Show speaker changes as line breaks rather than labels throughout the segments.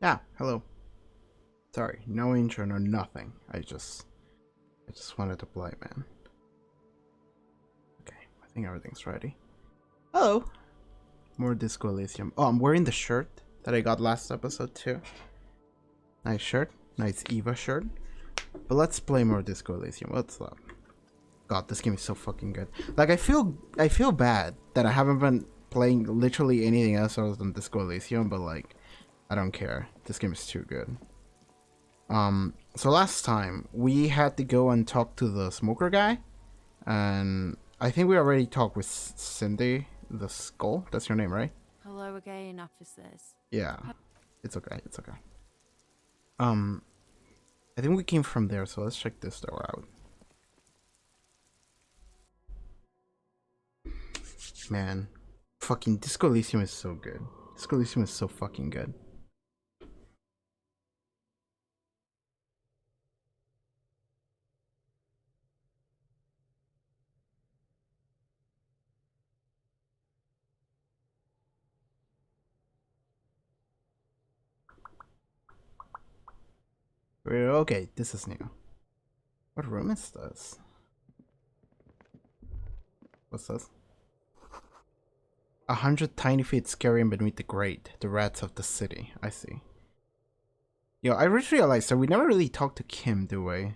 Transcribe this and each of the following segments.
Yeah, hello. Sorry, no intro, no nothing. I just wanted to play, man. Okay, I think everything's ready. Hello. More Disco Elysium. Oh, I'm wearing the shirt that I got last episode too. Nice shirt, nice Eva shirt. But let's play more Disco Elysium. What's up? God, this game is so fucking good. Like I feel bad that I haven't been playing literally anything else other than Disco Elysium, but like I don't care. This game is too good. So last time we had to go and talk to the smoker guy, and I think we already talked with Cindy the Skull. That's your name, right?
Hello again, officers.
Yeah, it's okay. It's okay. Um, I think we came from there, so let's check this door out. Man, fucking Disco Elysium is so good. Disco Elysium is so fucking good. Okay, this is new. What room is this? What's this? 100 tiny feet scary beneath the grate. The rats of the city. I see. Yo, I just realized that we never really talked to Kim, do we?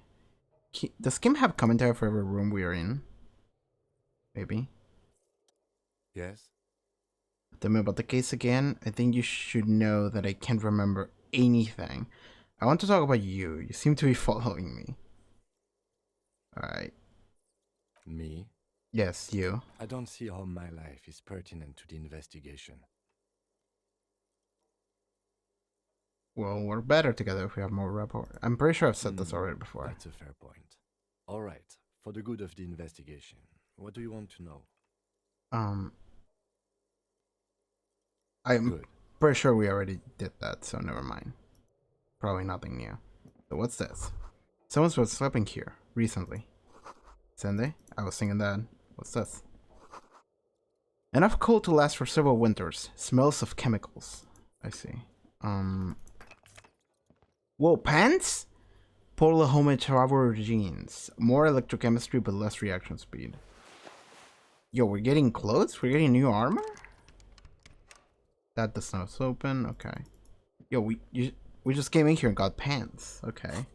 Does Kim have commentary for every room we are in? Maybe.
Yes?
Tell me about the case again. I think you should know that I can't remember anything. I want to talk about you. You seem to be following me. Alright.
Me?
Yes, you.
I don't see how my life is pertinent to the investigation.
Well, we're better together if we have more rapport. I'm pretty sure I've said this already before.
That's a fair point. Alright, for the good of the investigation, what do you want to know?
I'm
Good.
pretty sure we already did that, so never mind. Probably nothing new. So what's this? Someone's been sleeping here recently. Sunday? I was thinking that. What's this? Enough coal to last for several winters. Smells of chemicals. I see. Whoa, pants? Polar homage rubber jeans. More electrochemistry but less reaction speed. Yo, we're getting clothes? We're getting new armor? That does not open. Okay. Yo, we just came in here and got pants. Okay.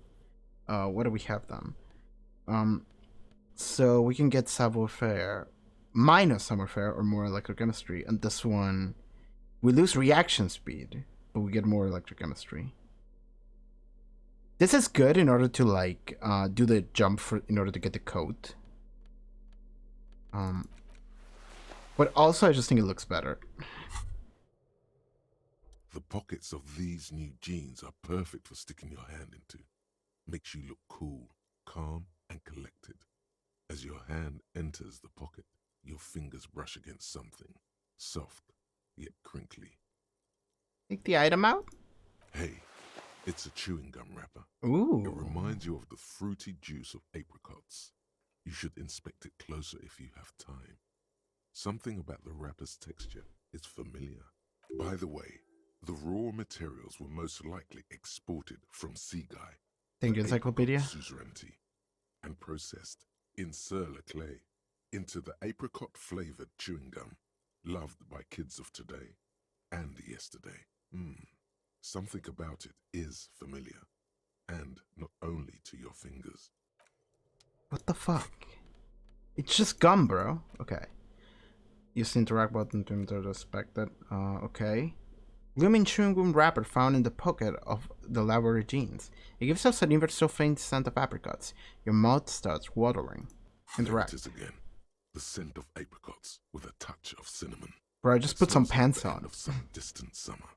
What do we have then? So we can get savoir-faire, minus savoir-faire or more electrochemistry, and this one we lose reaction speed, but we get more electrochemistry. This is good in order to like do the jump in order to get the coat. But also I just think it looks better.
The pockets of these new jeans are perfect for sticking your hand into. Makes you look cool, calm, and collected. As your hand enters the pocket, your fingers brush against something, soft, yet crinkly.
Take the item out?
Hey, it's a chewing gum wrapper.
Ooh.
It reminds you of the fruity juice of apricots. You should inspect it closer if you have time. Something about the wrapper's texture is familiar. By the way, the raw materials were most likely exported from Seaguy,
Thank you, Encyclopedia.
suzerainty, and processed in sur-le-clay into the apricot-flavored chewing gum, loved by kids of today and yesterday. Something about it is familiar, and not only to your fingers.
What the fuck? It's just gum, bro. Okay. Use the interact button to enter the spec that. Okay. Blooming chewing gum wrapper found in the pocket of the laboratory jeans. It gives us an ever so faint scent of apricots. Your mouth starts watering. Interact.
There it is again. The scent of apricots with a touch of cinnamon.
Bro, I just put some pants on.
Of some distant summer.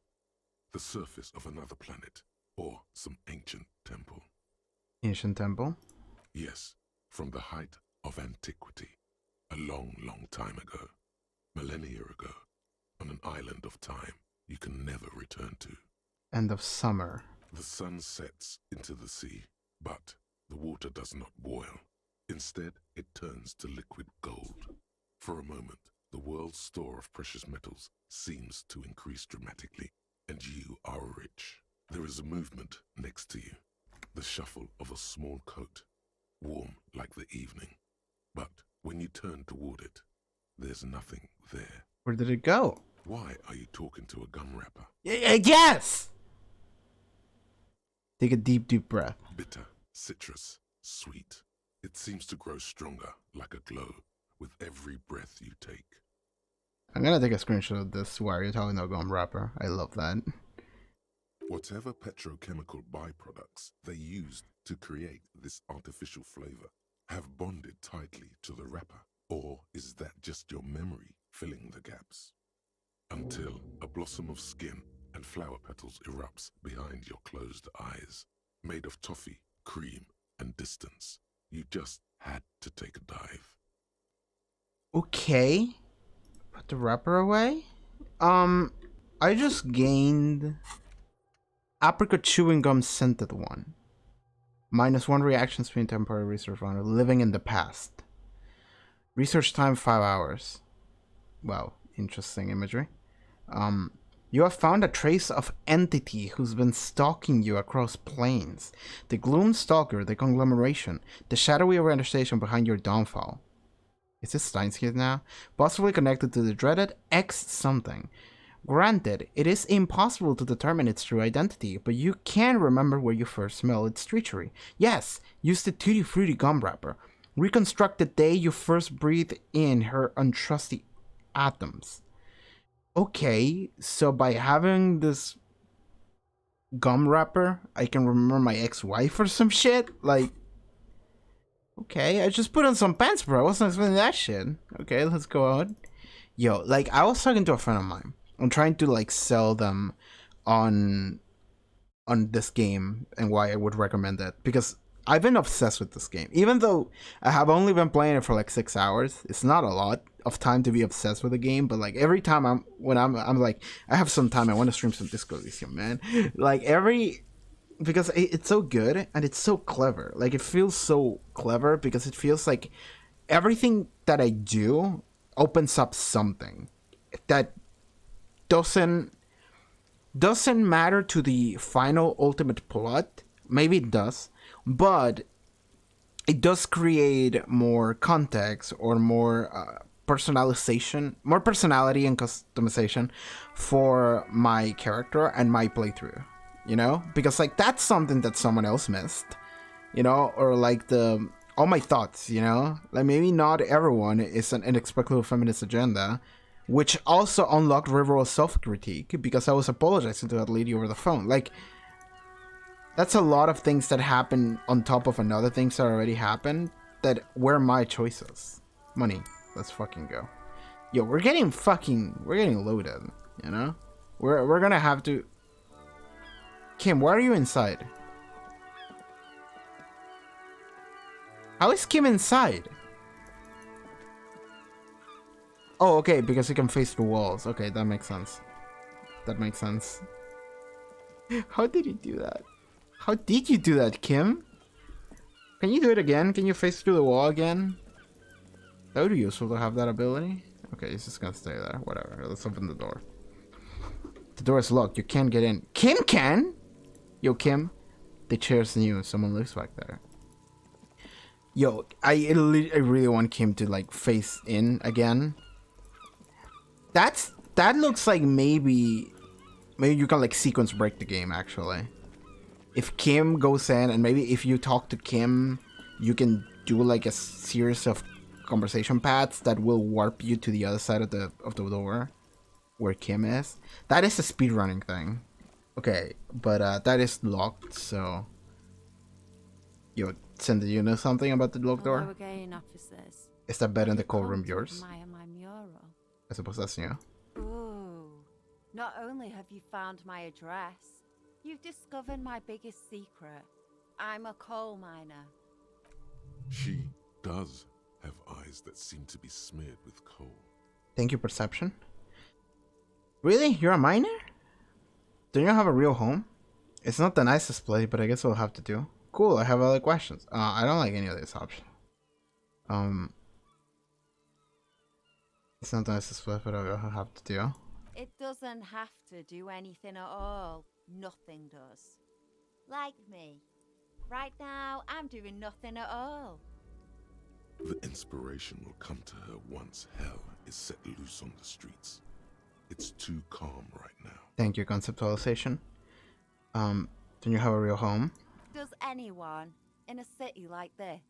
The surface of another planet, or some ancient temple.
Ancient temple?
Yes, from the height of antiquity. A long, long time ago. Millennia ago. On an island of time you can never return to.
End of summer.
The sun sets into the sea, but the water does not boil. Instead, it turns to liquid gold. For a moment, the world's store of precious metals seems to increase dramatically, and you are rich. There is a movement next to you, the shuffle of a small coat, warm like the evening. But when you turn toward it, there's nothing there.
Where did it go?
Why are you talking to a gum wrapper?
Yes! Take a deep, deep breath.
Bitter, citrus, sweet. It seems to grow stronger, like a glow, with every breath you take.
I'm gonna take a screenshot of this while you're talking about gum wrapper. I love that.
Whatever petrochemical byproducts they used to create this artificial flavor have bonded tightly to the wrapper. Or is that just your memory filling the gaps? Until a blossom of skin and flower petals erupts behind your closed eyes, made of toffee, cream, and distance. You just had to take a dive.
Okay. Put the wrapper away. I just gained apricot chewing gum scented one. -1 reaction speed, temporary research runner. Living in the past. Research time 5 hours. Wow, interesting imagery. You have found a trace of entity who's been stalking you across planes. The gloom stalker, the conglomeration, the shadowy organization behind your downfall. Is this Steins Gate now? Possibly connected to the dreaded X something. Granted, it is impossible to determine its true identity, but you can remember where you first smelled its treachery. Yes, use the Tutti Frutti gum wrapper. Reconstruct the day you first breathed in her untrusty atoms. Okay, so by having this gum wrapper, I can remember my ex-wife or some shit? Like, okay, I just put on some pants, bro. I wasn't expecting that shit. Okay, let's go out. Yo, like, I was talking to a friend of mine. I'm trying to, like, sell them on this game and why I would recommend it. Because I've been obsessed with this game. Even though I have only been playing it for, like, 6 hours. It's not a lot of time to be obsessed with a game, but like every time I'm like, I have some time, I want to stream some Disco Elysium, man. Like because it's so good and it's so clever. Like it feels so clever because it feels like everything that I do opens up something that doesn't matter to the final ultimate plot. Maybe it does, but it does create more context or more personalization, more personality and customization for my character and my playthrough, you know? Because like that's something that someone else missed, you know? Or like all my thoughts, you know? Like maybe not everyone is an inexplicable feminist agenda, which also unlocked River's self-critique because I was apologizing to that lady over the phone. Like, that's a lot of things that happen on top of another things that already happened that were my choices. Money. Let's fucking go. Yo, we're getting loaded, you know? We're gonna have to... Kim, why are you inside? How is Kim inside? Oh, okay, because you can face the walls. Okay, that makes sense. That makes sense. How did you do that? How did you do that, Kim? Can you do it again? Can you face through the wall again? That would be useful to have that ability. Okay, he's just gonna stay there. Whatever. Let's open the door. The door is locked. You can't get in. Kim can? Yo, Kim. The chair's new. Someone lives back there. Yo, I really want Kim to like face in again. That looks like maybe you can like sequence break the game actually. If Kim goes in and maybe if you talk to Kim, you can do like a series of conversation paths that will warp you to the other side of the door where Kim is. That is a speedrunning thing. Okay, but that is locked, so... Yo, Cindy, you know something about the locked door?
Again, officers.
Is that bed in the
You've
cold
come
room
to
yours?
admire my mural.
I suppose that's new.
Ooh. Not only have you found my address, you've discovered my biggest secret. I'm a coal miner.
She does have eyes that seem to be smeared with coal.
Thank you, Perception. Really? You're a miner? Don't you have a real home? It's not the nicest place, but I guess we'll have to do. Cool, I have other questions. I don't like any of this option. It's not the nicest place, but I'll have to do.
It doesn't have to do anything at all. nothing does. Like me. Right now, I'm doing nothing at all.
The inspiration will come to her once hell is set loose on the streets. It's too calm right now.
Thank you, conceptualization. Don't you have a real home?
Does anyone in a city like this?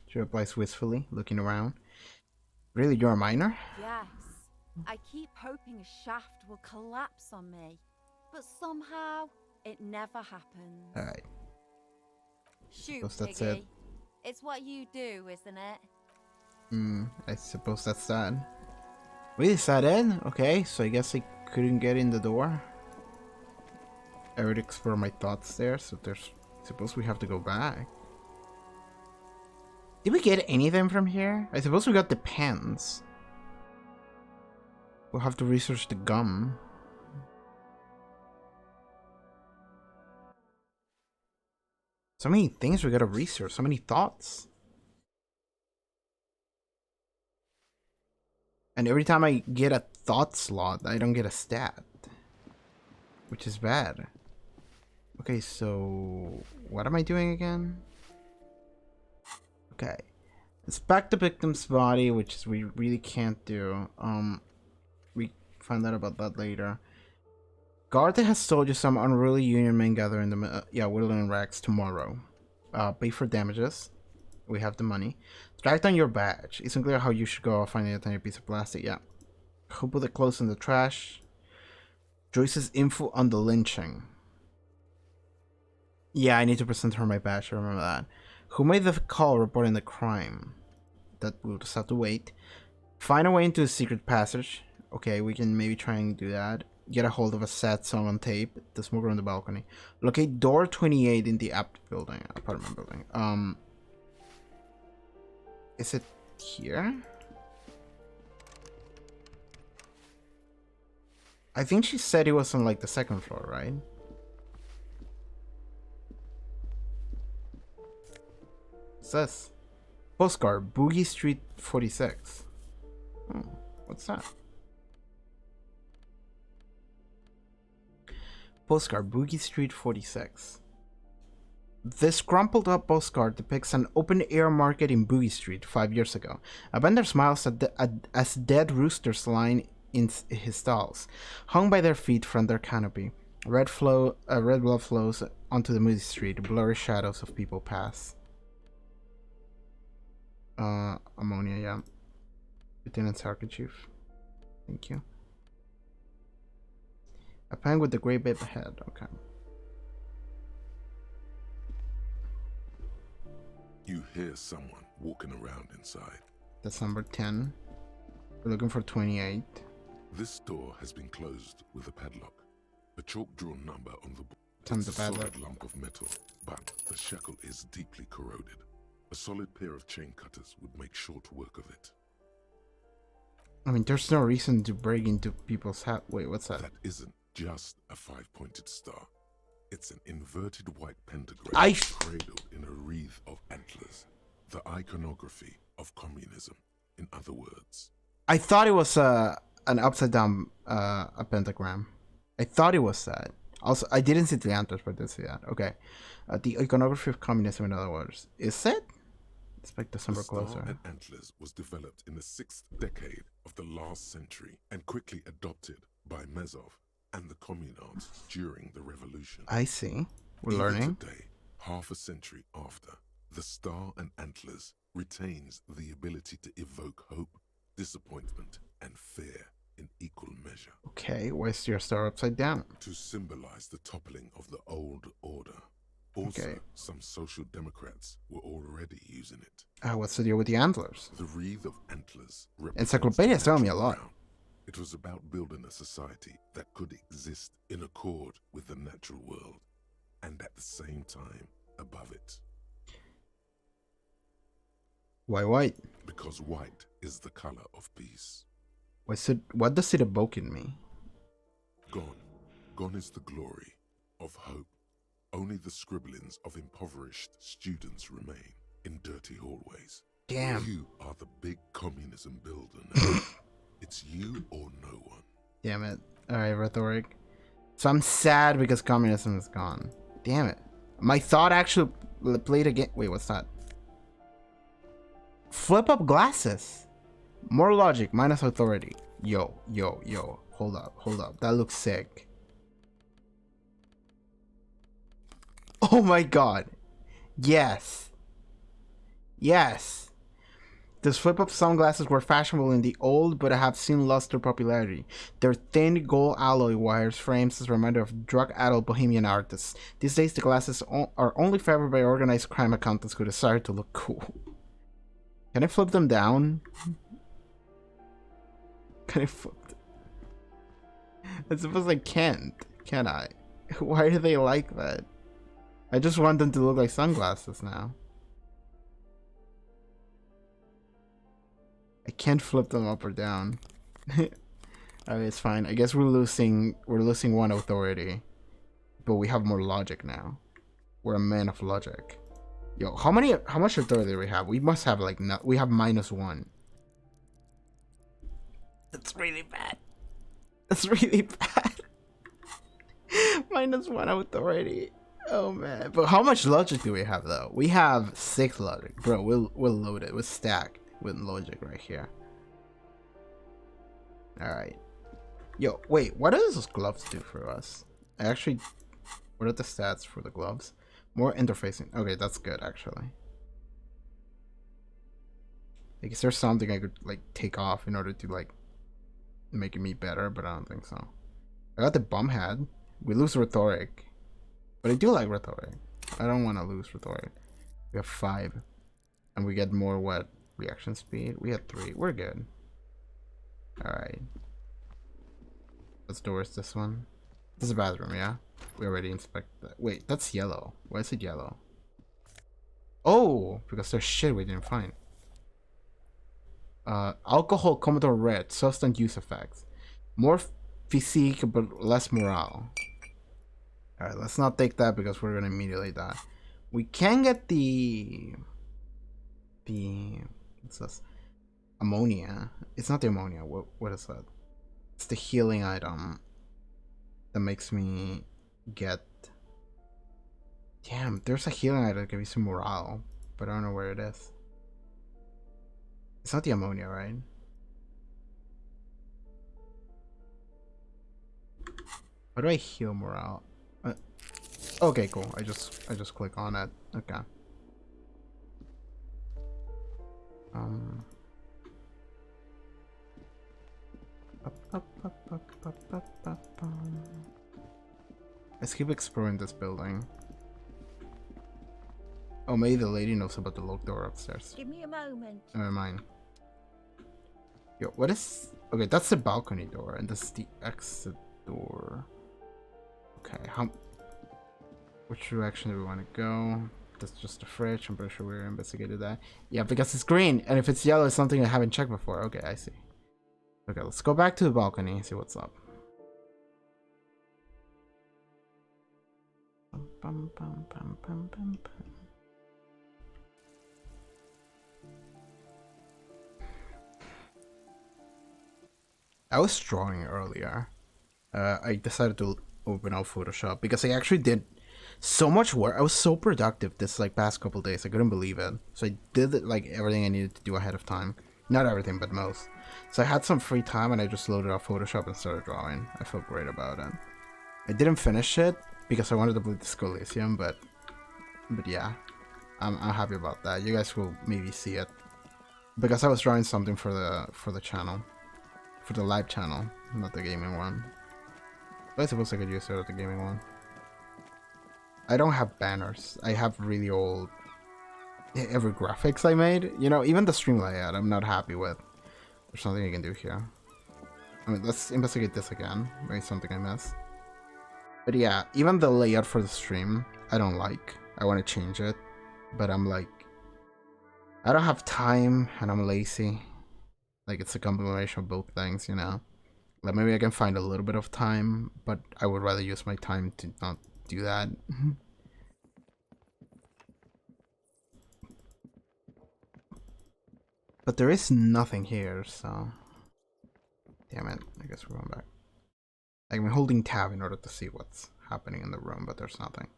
She replies wistfully, looking around. Really, you're a miner?
Yes. I keep hoping a shaft will collapse on me, but somehow it never happens.
Alright.
Shoot,
Suppose that's
Piggy.
it.
It's what you do, isn't it?
I suppose that's that. Wait, is that it? Okay, so I guess I couldn't get in the door. I already explored my thoughts there, so there's... suppose we have to go back. Did we get anything from here? I suppose we got the pens. We'll have to research the gum. So many things we gotta research, so many thoughts. And every time I get a thought slot, I don't get a stat. Which is bad. Okay, so... what am I doing again? Okay. Inspect the victim's body, which is we really can't do. We find out about that later. Garda has told you some unruly union men gather in the Woodland Racks tomorrow. Pay for damages. We have the money. Track down your badge. It's unclear how you should go about finding a tiny piece of plastic. Yeah. Who put the clothes in the trash? Joyce's info on the lynching. Yeah, I need to present her my badge. I remember that. Who made the call reporting the crime? That we'll just have to wait. Find a way into a secret passage. Okay, we can maybe try and do that. Get a hold of a sad song on tape. The smoker on the balcony. Locate door 28 in the apartment building. Is it here? I think she said it was on like the second floor, right? What's this? Postcard, Boogie Street 46. Oh, what's that? Postcard, Boogie Street 46. This crumpled up postcard depicts an open-air market in Boogie Street 5 years ago. A vendor smiles as dead roosters line in his stalls, hung by their feet from their canopy. Red blood flows onto the muddy street. Blurry shadows of people pass. Ammonia, yeah. Lieutenant Sarkachief. Thank you. A pen with the gray bib ahead. Okay.
You hear someone walking around inside.
That's number 10. We're looking for 28.
This door has been closed with a padlock. A chalk-drawn number on the board.
It's
a
the padlock.
solid lump of metal, but the shackle is deeply corroded. A solid pair of chain cutters would make short work of it.
I mean, there's no reason to break into people's house. Wait, what's that?
That isn't just a five-pointed star. It's an inverted white pentagram cradled in a wreath of antlers. The iconography of communism, in other words.
I thought it was an upside down a pentagram. I thought it was that. Also, I didn't see the antlers, but I did see that. Okay. The iconography of communism, in other words. Is it? Inspect the number closer.
The star and antlers was developed in the 6th decade of the last century and quickly adopted by Mezov and the communards during the revolution.
I see. We're
Even
learning.
Today, half a century after, the star and antlers retains the ability to evoke hope, disappointment, and fear in equal measure.
Okay, why is your star upside down?
To symbolize the toppling of the old order. Also,
Okay.
some social democrats were already using it.
What's the deal with the antlers?
The wreath of antlers represents
Encyclopedia's
the
telling me a
natural
lot.
ground. It was about building a society that could exist in accord with the natural world, and at the same time above it.
Why white?
Because white is the color of peace.
What does it evoke in me?
Gone is the glory of hope. Only the scribblings of impoverished students remain in dirty hallways.
Damn.
You are the big communism builder now. It's you or no one.
Damn it. Alright, rhetoric. So I'm sad because communism is gone. Damn it. My thought actually played again. Wait, what's that? Flip up glasses. More logic, minus authority. Yo. Hold up. That looks sick. Oh my god. Yes. These flip-up sunglasses were fashionable in the old, but have soon lost their popularity. Their thin gold alloy wires frames as a reminder of drug-addled bohemian artists. These days, the glasses are only favored by organized crime accountants who desire to look cool. Can I flip them down? Can I flip them? I suppose I can't. Can I? Why are they like that? I just want them to look like sunglasses now. I can't flip them up or down. Alright, it's fine. I guess we're losing one authority. But we have more logic now. We're a man of logic. Yo, how much authority do we have? We must have like we have -1. That's really bad. That's really bad. -1 authority. Oh man. But how much logic do we have though? We have 6 logic. Bro, we're loaded. We're stacked with logic right here. Alright. Yo, wait, what does those gloves do for us? What are the stats for the gloves? More interfacing. Okay, that's good actually. Like, is there something I could like take off in order to like make me better? But I don't think so. I got the bum head. We lose rhetoric. But I do like rhetoric. I don't want to lose rhetoric. We have 5. And we get more what? Reaction speed? We had 3. We're good. Alright. Let's doors this one. This is a bathroom, yeah? We already inspected that. Wait, that's yellow. Why is it yellow? Oh! Because there's shit we didn't find. Alcohol Commodore Red. Substance use effects. More physique, but less morale. Alright, let's not take that because we're gonna immediately die. We can get the what's this? Ammonia. It's not the ammonia. What is that? It's the healing item that makes me get. Damn, there's a healing item that gives me some morale, but I don't know where it is. It's not the ammonia, right? How do I heal morale? Okay, cool. I just click on it. Okay. Let's keep exploring this building. Oh, maybe the lady knows about the locked door upstairs.
Give me a moment.
Never mind. Yo, what is... Okay, that's the balcony door, and this is the exit door. Okay, which direction do we want to go? That's just the fridge. I'm pretty sure we investigated that. Yeah, because it's green, and if it's yellow, it's something I haven't checked before. Okay, I see. Okay, let's go back to the balcony and see what's up. I was drawing earlier. I decided to open up Photoshop because I actually did so much work. I was so productive this like past couple days. I couldn't believe it. So I did like everything I needed to do ahead of time. Not everything, but most. So I had some free time and I just loaded up Photoshop and started drawing. I felt great about it. I didn't finish it because I wanted to play the Elysium, but yeah, I'm happy about that. You guys will maybe see it because I was drawing something for the channel, for the live channel, not the gaming one. But I suppose I could use it at the gaming one. I don't have banners. I have really old every graphics I made. You know, even the stream layout I'm not happy with. There's something I can do here. I mean, let's investigate this again. Maybe something I missed. But yeah, even the layout for the stream, I don't like. I want to change it. But I'm like, I don't have time and I'm lazy. Like, it's a combination of both things, you know? Like, maybe I can find a little bit of time, but I would rather use my time to not do that. But there is nothing here, so... Damn it, I guess we're going back. Like, I'm holding tab in order to see what's happening in the room, but there's nothing.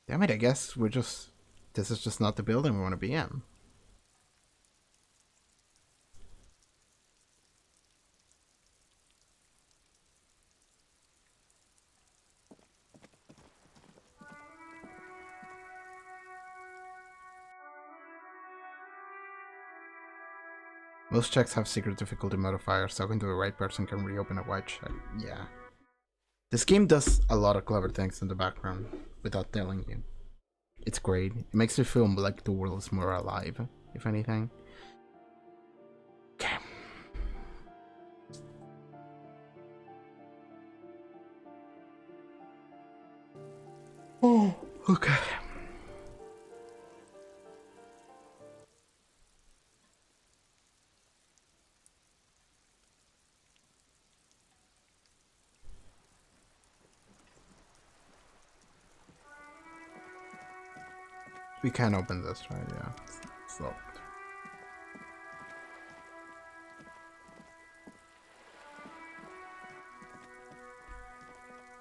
Damn it, I guess we're just... This is just not the building we want to be in. Most checks have secret difficulty modifiers. Talking to the right person can reopen a white check. Yeah. This game does a lot of clever things in the background without telling you. It's great. It makes you feel like the world is more alive, if anything. Okay. Oh, okay. We can't open this, right? Yeah. It's locked.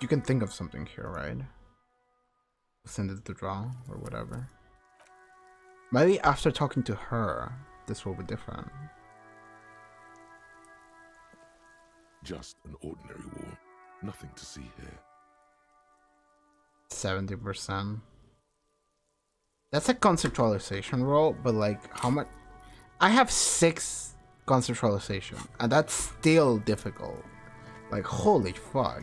You can think of something here, right? Send it to draw or whatever. Maybe after talking to her, this will be different.
Just an ordinary wall. Nothing to see here.
70%. That's a conceptualization roll, but like, how much? I have 6 conceptualization, and that's still difficult. Like, holy fuck.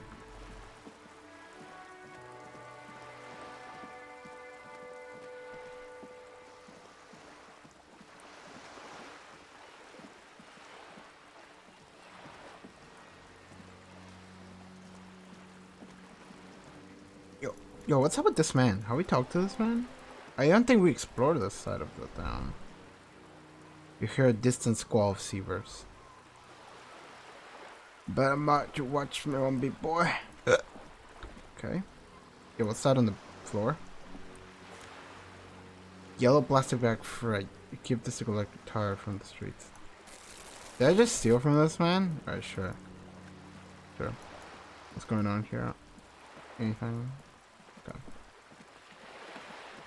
Yo, what's up with this man? Have we talked to this man? I don't think we explored this side of the town. You hear a distant squall of seavers. Better not to watch me one big boy. Okay. Yeah, what's that on the floor? Yellow plastic bag freight. You keep this electric tire from the streets. Did I just steal from this man? Alright, sure. Sure. What's going on here? Anything? Okay.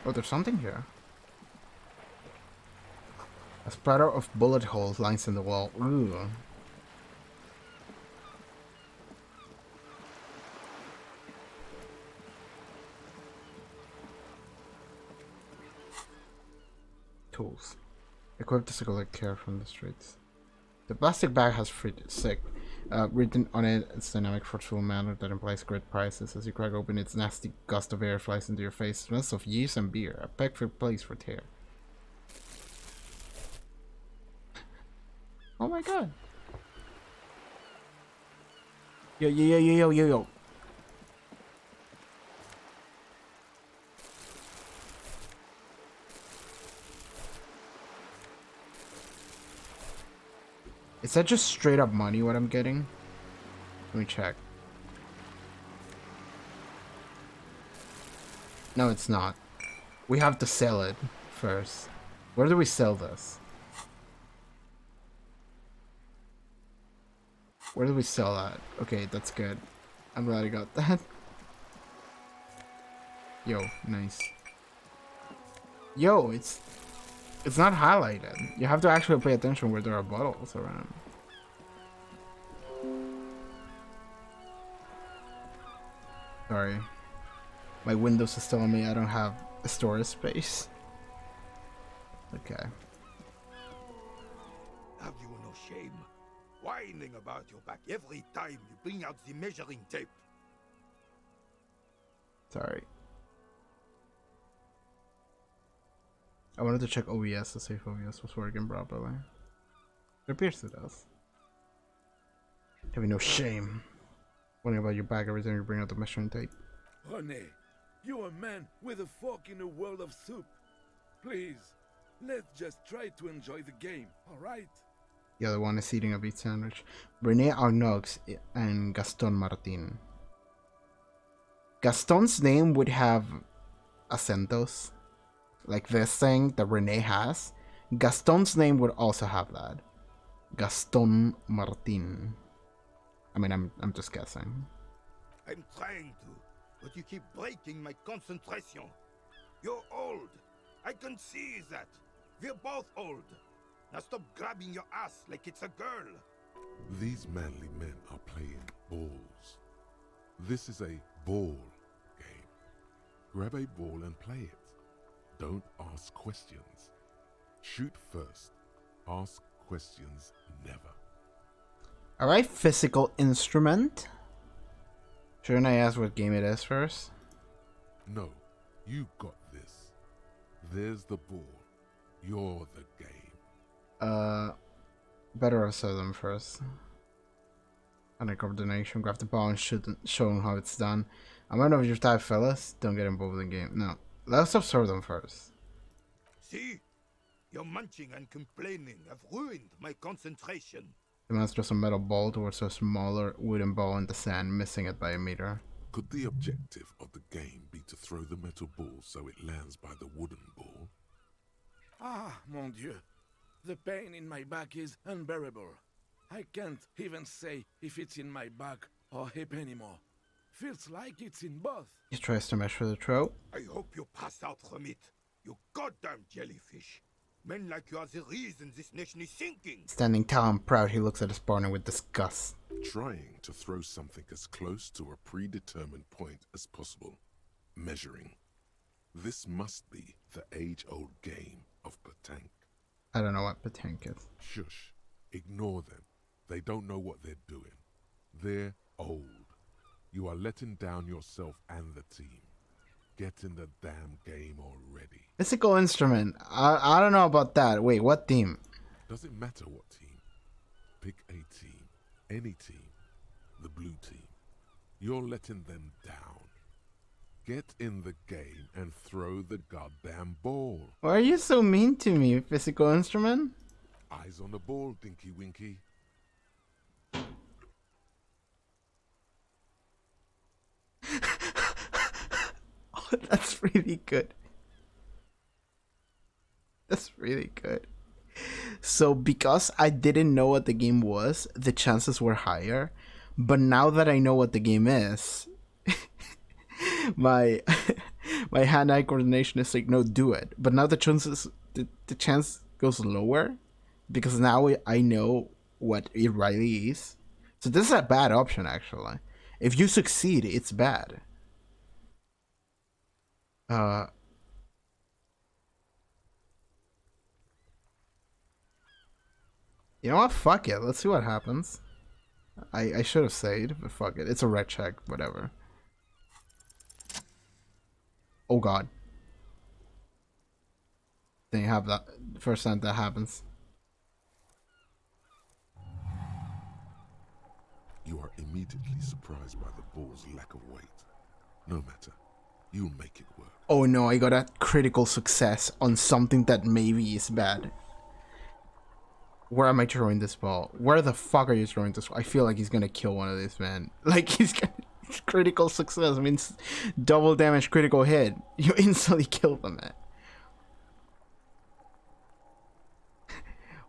Oh, there's something here. A splatter of bullet holes lines in the wall. Ooh. Tools. Equipped to collect care from the streets. The plastic bag has written on it its dynamic, forceful manner that implies great prices. As you crack open, its nasty gust of air flies into your face. It smells of yeast and beer. A perfect place for tear. Oh my god. Yo. Is that just straight up money what I'm getting? Let me check. No, it's not. We have to sell it first. Where do we sell this? Where do we sell that? Okay, that's good. I'm glad I got that. Yo, nice. Yo, it's not highlighted. You have to actually pay attention where there are bottles around. Sorry. My Windows is telling me I don't have a storage space. Okay.
Have you no shame? Whining about your back every time you bring out the measuring tape.
Sorry. I wanted to check OBS to see if OBS was working properly. It appears it does. Having no shame. Wondering about your bag every time you bring out the measuring tape.
Honey, you're a man with a fork in a world of soup. Please, let's just try to enjoy the game, alright?
The other one is eating a beef sandwich. Rene Arnoux and Gaston Martin. Gaston's name would have acentos. Like this thing that Rene has. Gaston's name would also have that. Gaston Martin. I mean, I'm just guessing.
I'm trying to, but you keep breaking my concentration. You're old. I can see that. We're both old. Now stop grabbing your ass like it's a girl.
These manly men are playing balls. This is a ball game. Grab a ball and play it. Don't ask questions. Shoot first. Ask questions never.
Alright, physical instrument. Shouldn't I ask what game it is first?
No, you got this. There's the ball. You're the game.
Better observe them first. Under coordination, grab the ball and shoot, showing how it's done. I'm out of your type, fellas. Don't get involved in the game. No, let's observe them first.
See? Your munching and complaining have ruined my concentration.
The man throws a metal ball towards a smaller wooden ball in the sand, missing it by a meter.
Could the objective of the game be to throw the metal ball so it lands by the wooden ball?
Ah, mon Dieu. The pain in my back is unbearable. I can't even say if it's in my back or hip anymore. Feels like it's in both.
He tries to measure the throw.
I hope you pass out from it. You goddamn jellyfish. Men like you are the reason this nation is sinking.
Standing tall and proud, he looks at his partner with disgust.
Trying to throw something as close to a predetermined point as possible. Measuring. This must be the age-old game of petanque.
I don't know what petanque is.
Shush. Ignore them. They don't know what they're doing. They're old. You are letting down yourself and the team. Get in the damn game already.
Physical instrument. I don't know about that. Wait, what team?
Doesn't matter what team. Pick a team. Any team. The blue team. You're letting them down. Get in the game and throw the goddamn ball.
Why are you so mean to me, physical instrument?
Eyes on the ball, Dinky Winky.
Oh, that's really good. That's really good. So because I didn't know what the game was, the chances were higher. But now that I know what the game is, my my hand-eye coordination is like, no, do it. But now the chance goes lower because now I know what it really is. So this is a bad option, actually. If you succeed, it's bad. You know what? Fuck it. Let's see what happens. I should have said, but fuck it. It's a red check. Whatever. Oh god. Then you have that. First time that happens.
You are immediately surprised by the ball's lack of weight. No matter. You'll make it work.
Oh no, I got a critical success on something that maybe is bad. Where am I throwing this ball? Where the fuck are you throwing this ball? I feel like he's gonna kill one of these men. Like he's gonna... Critical success means double damage critical hit. You instantly kill the man.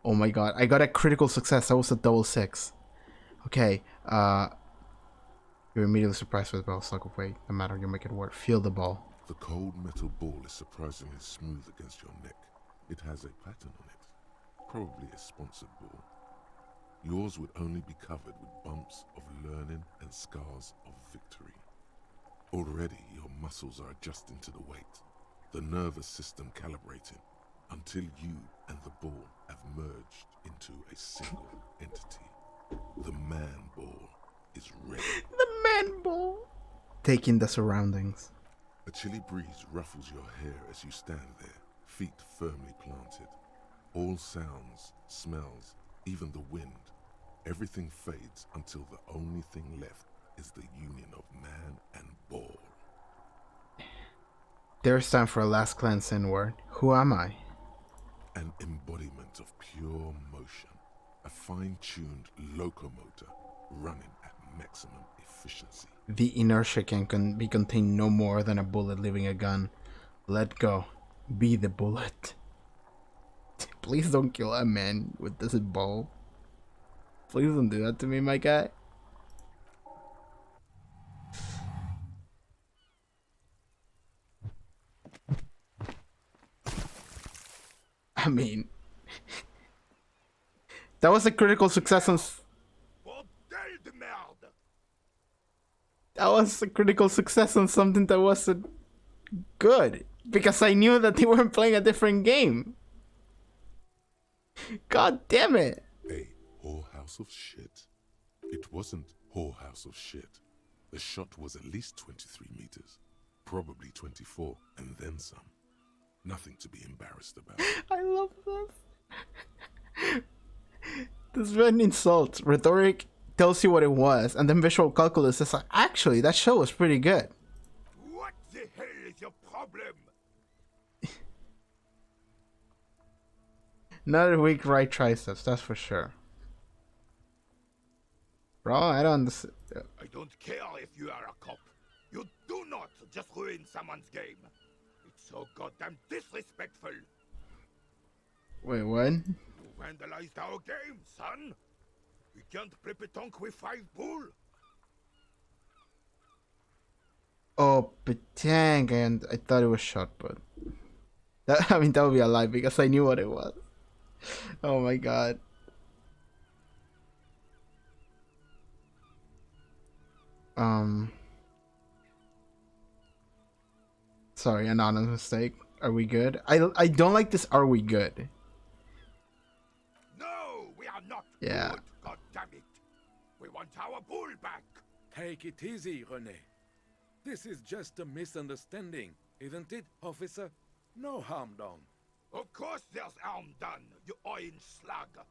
Oh my god, I got a critical success. That was a double 6. Okay, you're immediately surprised with the ball's lack of weight. No matter, you make it work. Feel the ball.
The cold metal ball is surprisingly smooth against your neck. It has a pattern on it. Probably a sponsored ball. Yours would only be covered with bumps of learning and scars of victory. Already your muscles are adjusting to the weight, the nervous system calibrating, until you and the ball have merged into a single entity. The man ball is ready.
The man ball. Taking the surroundings.
A chilly breeze ruffles your hair as you stand there, feet firmly planted. All sounds, smells, even the wind, everything fades until the only thing left is the union of man and ball.
There's time for a last glance inward. Who am I?
An embodiment of pure motion, a fine-tuned locomotor running at maximum efficiency.
The inertia can be contained no more than a bullet leaving a gun. Let go. Be the bullet. Please don't kill a man with this ball. Please don't do that to me, my guy. I mean, that was a critical success on.
Bordel de merde!
That was a critical success on something that wasn't good because I knew that they weren't playing a different game. God damn it!
A whorehouse of shit. It wasn't whorehouse of shit. The shot was at least 23 meters, probably 24, and then some. Nothing to be embarrassed about.
I love this. This is an insult. Rhetoric tells you what it was, and then visual calculus is like, actually, that show was pretty good.
What the hell is your problem?
Another week right triceps, that's for sure. Bro, I don't understand.
I don't care if you are a cop. You do not just ruin someone's game. It's so goddamn disrespectful.
Wait, what?
You vandalized our game, son. We can't play petanque with 5 bull.
Oh, but dang, and I thought it was shot put. That, I mean, that would be a lie because I knew what it was. Oh my god. Sorry, an honest mistake. Are we good? I don't like this. Are we good?
No, we are not
Yeah.
good. God damn it. We want our bull back.
Take it easy, René. This is just a misunderstanding, isn't it, officer? No harm done.
Of course there's harm done, you orange slug.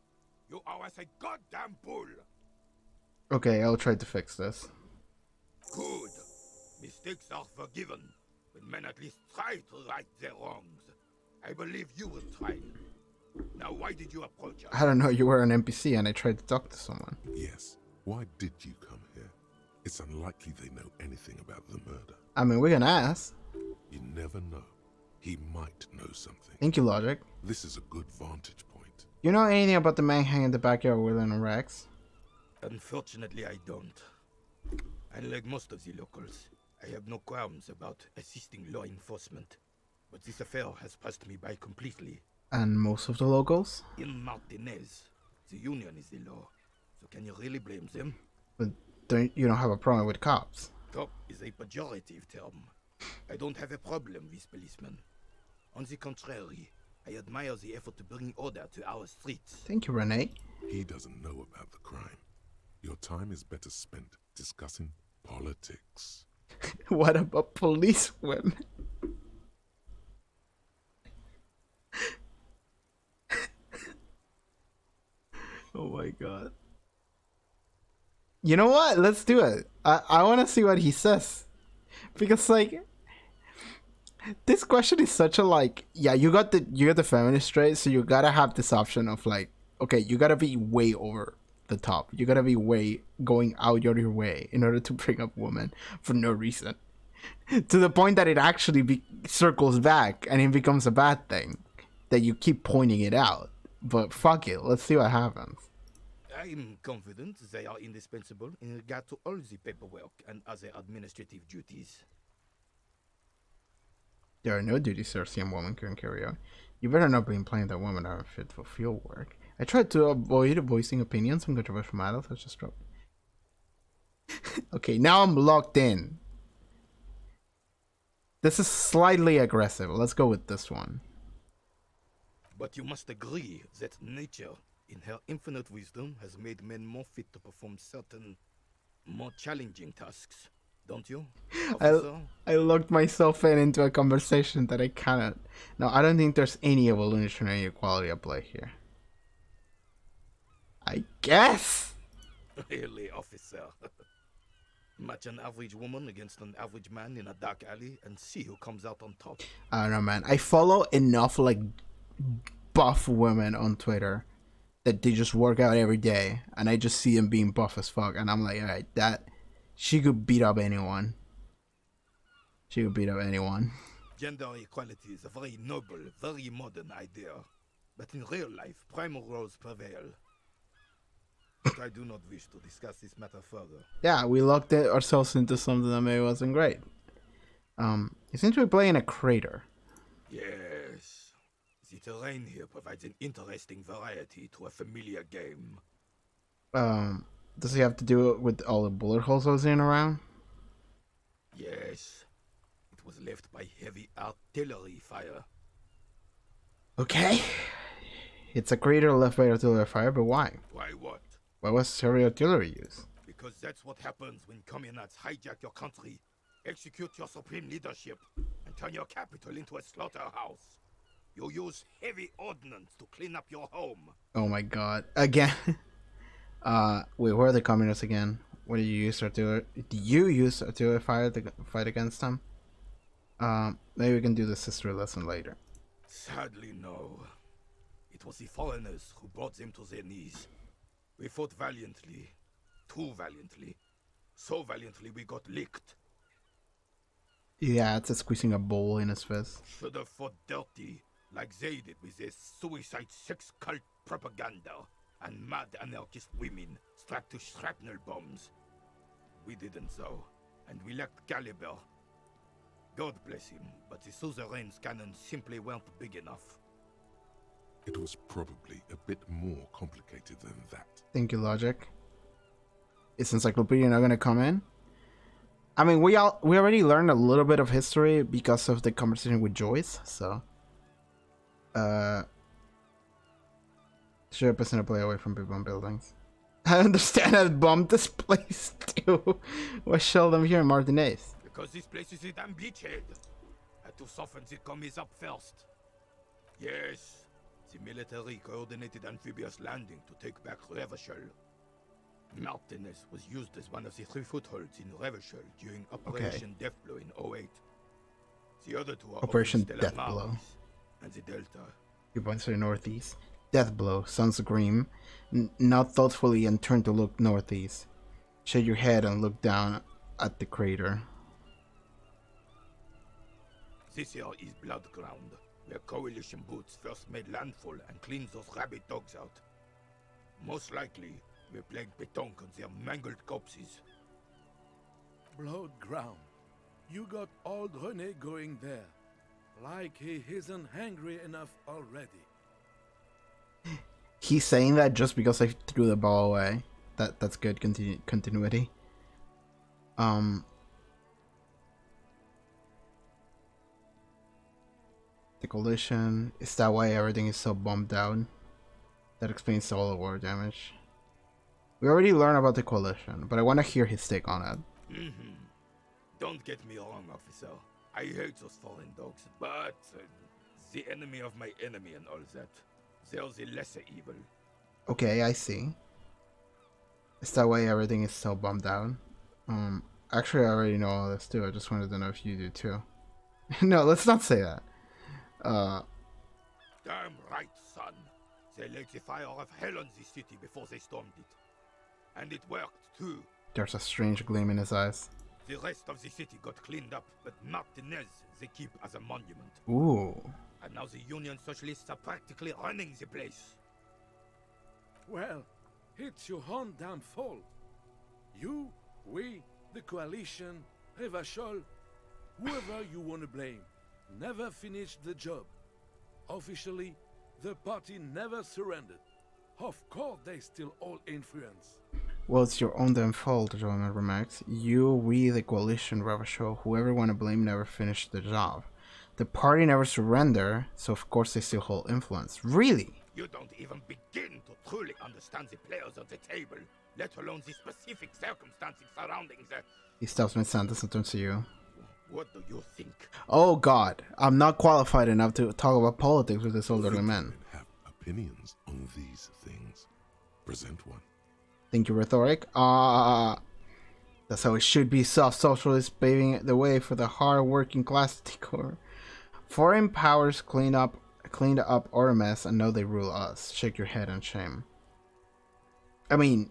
You owe us a goddamn bull.
Okay, I'll try to fix this.
Good. Mistakes are forgiven when men at least try to right their wrongs. I believe you will try. Now, why did you approach us?
I don't know, you were an NPC and I tried to talk to someone.
Yes. Why did you come here? It's unlikely they know anything about the murder.
I mean, we can ask.
You never know. He might know something.
Thank you, Logic.
This is a good vantage point.
You know anything about the man hanging in the backyard with an Rex?
Unfortunately, I don't. Unlike most of the locals, I have no qualms about assisting law enforcement. But this affair has passed me by completely.
And most of the locals?
In Martinez, the union is the law. So can you really blame them?
But you don't have a problem with cops?
Cop is a pejorative term. I don't have a problem with policemen. On the contrary, I admire the effort to bring order to our streets.
Thank you, Renee.
He doesn't know about the crime. Your time is better spent discussing politics.
What about police women? Oh my god. You know what? Let's do it. I want to see what he says. Because like this question is such a like, yeah, you got the feminist straight, so you got to have this option of like, okay, you got to be way over the top. You got to be way going out of your way in order to bring up women for no reason. To the point that it actually circles back and it becomes a bad thing that you keep pointing it out. But fuck it, let's see what happens.
I'm confident they are indispensable in regard to all the paperwork and other administrative duties.
There are no duties Cersei and woman can carry out. You better not be implying that women are fit for field work. I tried to avoid voicing opinions on controversial matters. I just dropped. Okay, now I'm locked in. This is slightly aggressive. Let's go with this one.
But you must agree that nature, in her infinite wisdom, has made men more fit to perform certain, more challenging tasks. Don't you, officer?
I locked myself into a conversation that I cannot. No, I don't think there's any evolutionary equality at play here. I guess.
Really, officer. Match an average woman against an average man in a dark alley and see who comes out on top.
I don't know, man. I follow enough like buff women on Twitter that they just work out every day, and I just see them being buff as fuck, and I'm like, all right, that she could beat up anyone. She could beat up anyone.
Gender equality is a very noble, very modern idea, but in real life, primal roles prevail. But I do not wish to discuss this matter further.
Yeah, we locked ourselves into something that maybe wasn't great. You seem to be playing a crater.
Yes. The terrain here provides an interesting variety to a familiar game.
Does he have to do it with all the bullet holes I was in around?
Yes. It was left by heavy artillery fire.
Okay. It's a crater left by artillery fire, but why?
Why what?
Why was heavy artillery used?
Because that's what happens when communists hijack your country, execute your supreme leadership, and turn your capital into a slaughterhouse. You use heavy ordnance to clean up your home.
Oh my god. Again. Wait, where are the communists again? What did you use artillery? Did you use artillery fire to fight against them? Maybe we can do this history lesson later.
Sadly, no. It was the foreigners who brought them to their knees. We fought valiantly. Too valiantly. So valiantly we got licked.
Yeah, it's squeezing a bowl in his fist.
Should have fought dirty, like they did with their suicide sex cult propaganda and mad anarchist women strapped to shrapnel bombs. We didn't though, and we lacked caliber. God bless him, but the suzerain's cannons simply weren't big enough.
It was probably a bit more complicated than that.
Thank you, Logic. Is Encyclopedia not gonna come in? I mean, we already learned a little bit of history because of the conversation with Joyce, so should person to play away from people and buildings. I understand I bombed this place too. Why shell them here in Martinez?
Because this place is a damn beachhead. Had to soften the commies up first. Yes, the military coordinated amphibious landing to take back Revachol. Martinez was used as one of the 3 footholds in Revachol during Operation Deathblow in 08. The other two are
Operation
Stellar
Deathblow
Maris and the Delta.
You points to the northeast. Deathblow sounds grim. Nod thoughtfully and turn to look northeast. Shake your head and look down at the crater.
This here is Blood Ground, where coalition boots first made landfall and cleaned those rabid dogs out. Most likely, we're playing pétanque on their mangled corpses.
Blood ground. You got old René going there. Like he isn't hungry enough already.
He's saying that just because I threw the ball away. That's good continuity. The collision. Is that why everything is so bombed down? That explains all the war damage. We already learned about the coalition, but I want to hear his take on it.
Don't get me wrong, officer. I hate those foreign dogs, but the enemy of my enemy and all that. They're the lesser evil.
Okay, I see. Is that why everything is so bombed down? Actually, I already know all this too. I just wanted to know if you do too. No, let's not say that.
Damn right, son. They lit the fire of hell on the city before they stormed it. And it worked, too.
There's a strange gleam in his eyes.
The rest of the city got cleaned up, but Martinez they keep as a monument.
Ooh.
And now the Union Socialists are practically running the place.
Well, it's your own damn fault. You, we, the coalition, Revachol, whoever you want to blame, never finished the job. Officially, the party never surrendered. Of course, they still all influence.
Well, it's your own damn fault, Roman remarks. You, we, the coalition, Ravachol, whoever you want to blame never finished the job. The party never surrendered, so of course they still hold influence. Really?
You don't even begin to truly understand the players on the table, let alone the specific circumstances surrounding the...
He stops mid-sentence and turns to you.
What do you think?
Oh god, I'm not qualified enough to talk about politics with this elderly man.
Have opinions on these things. Present one.
Think you're rhetoric? That's how it should be. Soft socialists paving the way for the hard working class to take over. Foreign powers cleaned up our mess and now they rule us. Shake your head in shame. I mean,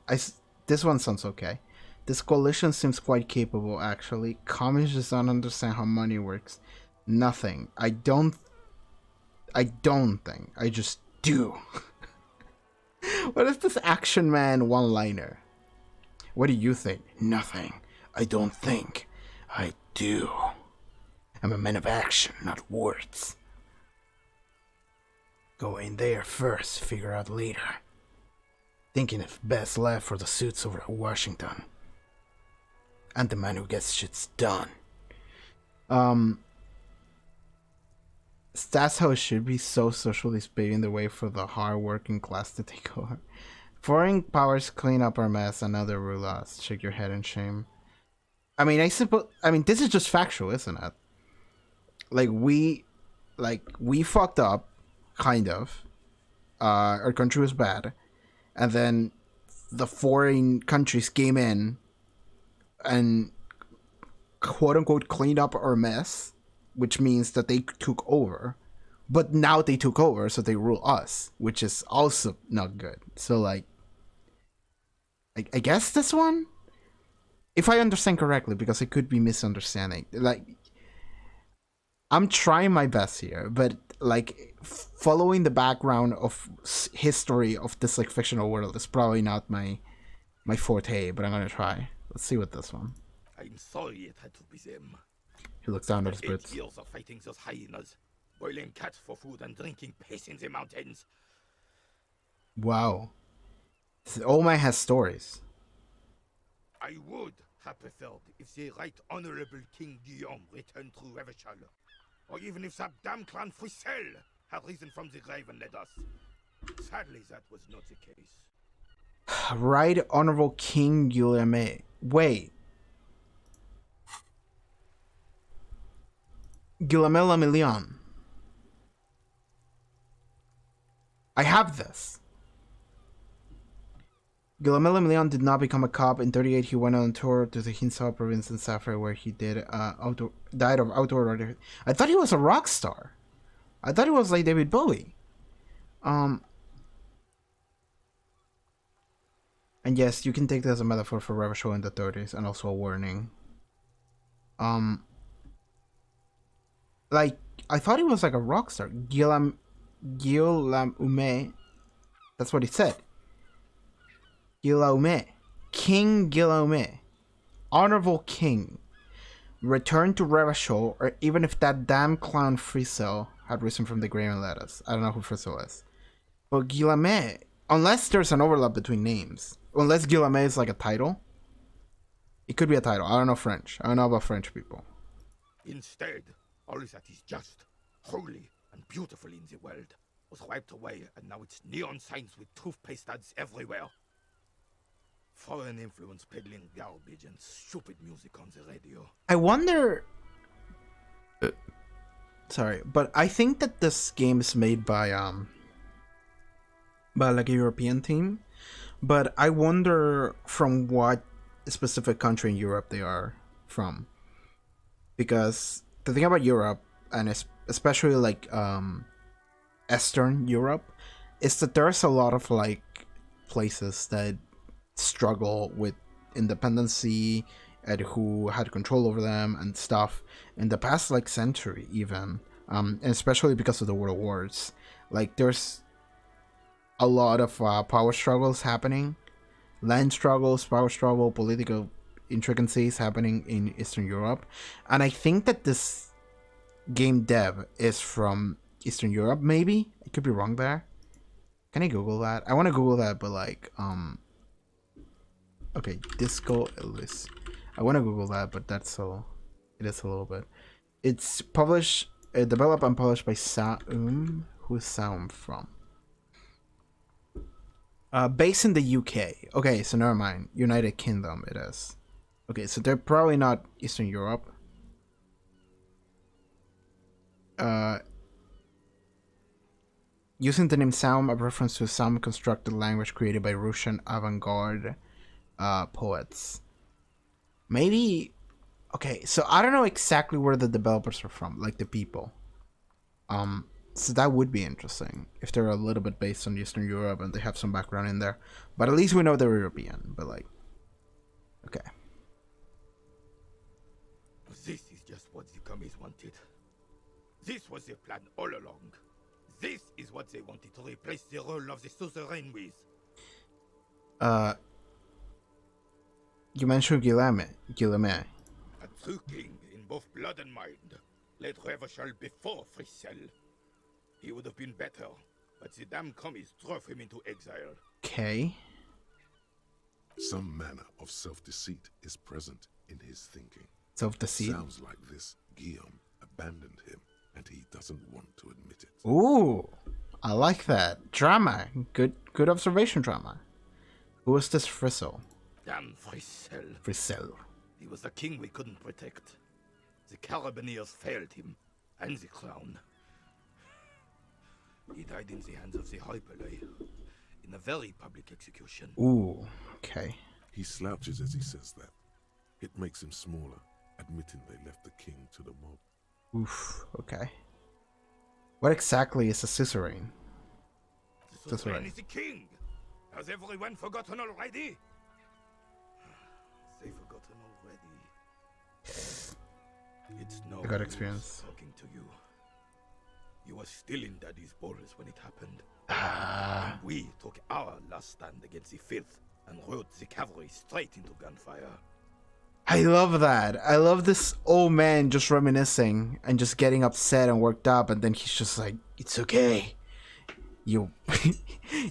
this one sounds okay. This coalition seems quite capable, actually. Communists just don't understand how money works. Nothing. I don't think. I just do. What is this action man one-liner? What do you think? Nothing. I don't think. I do. I'm a man of action, not words. Go in there first, figure out later. Thinking if best left for the suits over at Washington. And the man who gets shit's done. That's how it should be, so socially paving the way for the hard-working class to take over. Foreign powers clean up our mess, another rule us. Shake your head in shame. I mean, this is just factual, isn't it? We fucked up, kind of. Our country was bad, and then the foreign countries came in and quote unquote cleaned up our mess, which means that they took over. But now they took over, so they rule us, which is also not good. So I guess this one, if I understand correctly, because I could be misunderstanding. I'm trying my best here, but following the background of history of this fictional world is probably not my forte. But I'm gonna try. Let's see what this one.
I'm sorry it had to be them.
He looks down at his
8
boots.
years of fighting those hyenas, boiling cats for food and drinking piss in the mountains.
Wow. Old man has stories.
I would have preferred if the Right Honorable King Guillaume returned through Revachol, or even if that damn clan Frisel had risen from the grave and led us. Sadly, that was not the case.
Right Honorable King Guillaume. Wait. Guillaume le Million. I have this. Guillaume le Million did not become a cop. In 1938, he went on tour to the Hinsao province in Safra, where he died of outdoor radio. I thought he was a rock star. I thought he was like David Bowie. And yes, you can take this as a metaphor for Revachol in the 30s, and also a warning. I thought he was like a rock star. Guillaume, that's what he said. Guillaume, King Guillaume, Honorable King, returned to Revachol, or even if that damn clown Frisel had risen from the grave and led us. I don't know who Frisel is. But Guillaume, unless there's an overlap between names, unless Guillaume is like a title, it could be a title. I don't know French. I don't know about French people.
Instead, all that is just, holy, and beautiful in the world was wiped away, and now it's neon signs with toothpaste ads everywhere. Foreign influence peddling garbage and stupid music on the radio.
I wonder... Sorry, but I think that this game is made by like a European team. But I wonder from what specific country in Europe they are from. Because the thing about Europe, and especially Eastern Europe, is that there's a lot of places that struggle with independency and who had control over them and stuff in the past century even, and especially because of the world wars. There's a lot of power struggles happening, land struggles, power struggle, political intricacies happening in Eastern Europe. And I think that this game dev is from Eastern Europe. Maybe I could be wrong there. Can I Google that? I want to Google that, but okay, Disco Elysium. I want to Google that, but it is a little bit. It's published, developed and published by Saum. Who's Saum from? Based in the UK. Okay, so never mind. United Kingdom it is. Okay, so they're probably not Eastern Europe. Using the name Saum, a reference to some constructed language created by Russian avant-garde poets. Maybe. Okay, so I don't know exactly where the developers are from, the people. So that would be interesting if they're a little bit based on Eastern Europe and they have some background in there. But at least we know they're European. But okay.
This is just what the commies wanted. This was their plan all along. This is what they wanted to replace the role of the suzerain with.
You mentioned Guillemette.
A true king in both blood and mind, led Revachol before Fricelle. He would have been better, but the damn commies drove him into exile.
Okay.
Some manner of self-deceit is present in his thinking.
Self-deceit.
Sounds like this Guillaume abandoned him, and he doesn't want to admit it.
Ooh, I like that. Drama. Good observation, drama. Who is this Frizzle?
Damn Fricelle.
Frizzle.
He was the king we couldn't protect. The Carabineers failed him, and the crown. He died in the hands of the Hyperlay, in a very public execution.
Ooh, okay.
He slouches as he says that. It makes him smaller, admitting they left the king to the mob.
Oof, okay. What exactly is a suzerain?
The suzerain is the king! Has everyone forgotten already? They've forgotten already. It's no
I got
use
experience.
talking to you. You were still in Daddy's balls when it happened. We took our last stand against the filth and rode the cavalry straight into gunfire.
I love that. I love this old man just reminiscing and just getting upset and worked up, and then he's just like, "It's okay. You,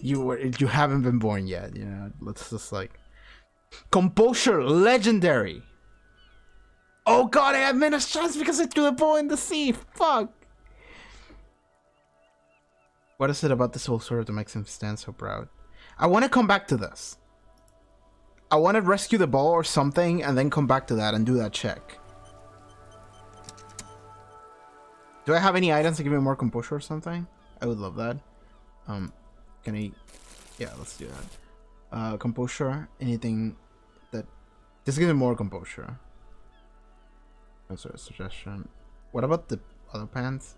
you haven't been born yet. You know." Let's just like, composure, legendary. Oh god, I have minus chance because I threw a ball in the sea. Fuck. What is it about this old sword that makes him stand so proud? I want to come back to this. I want to rescue the ball or something and then come back to that and do that check. Do I have any items to give me more composure or something? I would love that. Can I... Yeah, let's do that. Composure, anything that... Just give me more composure. That's a suggestion. What about the other pants?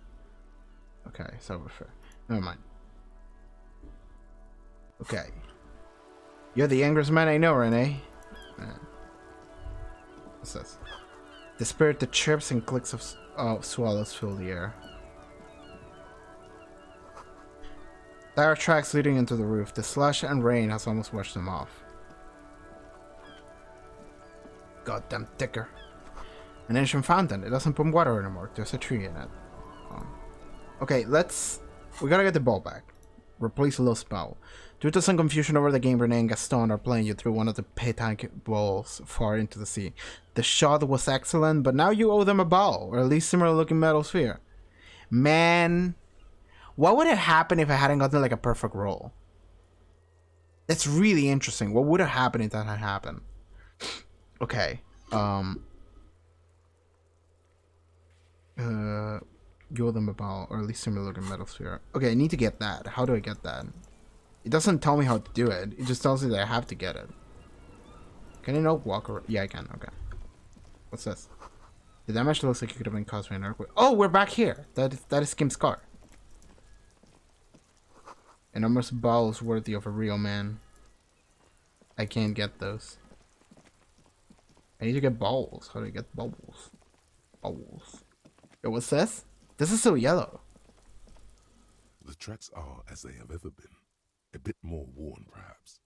Okay, so we're fair. Never mind. Okay. You're the angriest man I know, Renee. What's this? The spirit that chirps and clicks of swallows fill the air. There are tracks leading into the roof. The slush and rain has almost washed them off. Goddamn ticker. An ancient fountain. It doesn't pump water anymore. There's a tree in it. Okay, we gotta get the ball back. Replace a little spell. Due to some confusion over the game, Renee and Gaston are playing you through one of the pay-tank balls far into the sea. The shot was excellent, but now you owe them a ball, or at least similar-looking metal sphere. Man, what would have happened if I hadn't gotten like a perfect roll? That's really interesting. What would have happened if that had happened? Okay. You owe them a ball, or at least similar-looking metal sphere. Okay, I need to get that. How do I get that? It doesn't tell me how to do it. It just tells me that I have to get it. Can I not walk around? Yeah, I can. Okay. What's this? The damage looks like it could have been caused by an earthquake. Oh, we're back here. That is Kim's car. Enormous balls worthy of a real man. I can't get those. I need to get balls. How do I get balls? Balls. Yo, what's this? This is so yellow.
The tracks are as they have ever been. A bit more worn, perhaps.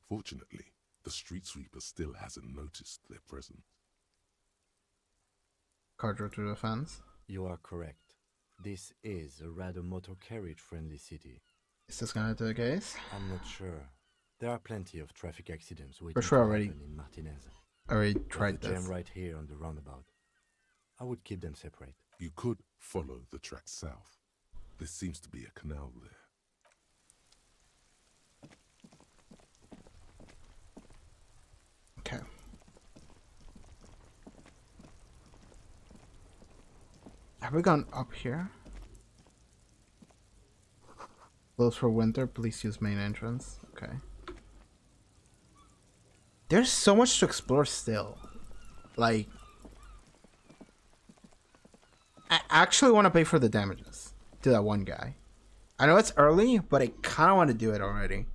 Fortunately, the street sweeper still hasn't noticed their presence.
Car drove through the fence.
You are correct. This is a rather motor carriage-friendly city.
Is this gonna be the case?
I'm not sure. There are plenty of traffic accidents waiting
For sure,
to
already.
happen in Martinez.
I already
There's
tried
a jam
this.
right here on the roundabout. I would keep them separate.
You could follow the tracks south. There seems to be a canal there.
Okay. Have we gone up here? Closed for winter, please use main entrance. Okay. There's so much to explore still. Like, I actually want to pay for the damages to that one guy. I know it's early, but I kind of want to do it already.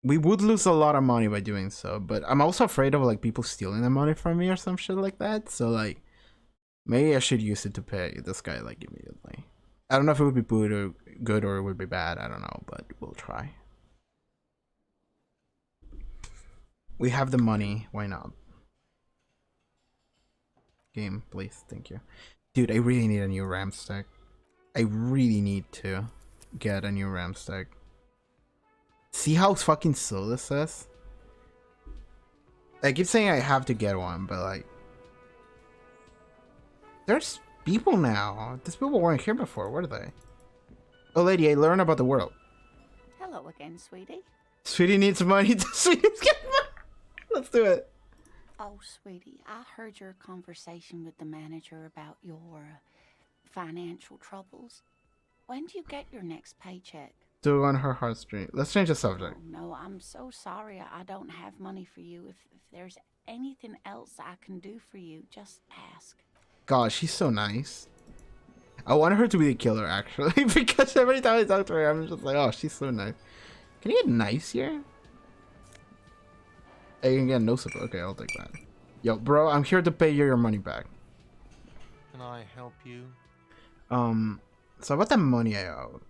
We would lose a lot of money by doing so, but I'm also afraid of like people stealing the money from me or some shit like that. So like, maybe I should use it to pay this guy like immediately. I don't know if it would be good or it would be bad. I don't know, but we'll try. We have the money. Why not? Game, please. Thank you. Dude, I really need a new RAM stack. I really need to get a new RAM stack. See how fucking slow this is? I keep saying I have to get one, but like... There's people now. These people weren't here before, were they? Oh, lady, I learned about the world.
Hello again, sweetie.
Sweetie needs money. Sweetie's getting money. Let's do it.
Oh, sweetie, I heard your conversation with the manager about your financial troubles. When do you get your next paycheck?
Do on her heartstring. Let's change the subject.
Oh, no, I'm so sorry. I don't have money for you. If there's anything else I can do for you, just ask.
God, she's so nice. I want her to be the killer, actually, because every time I talk to her, I'm just like, oh, she's so nice. Can you get knives here? I can get no support. Okay, I'll take that. Yo, bro, I'm here to pay you your money back.
Can I help you?
So about the money I owe.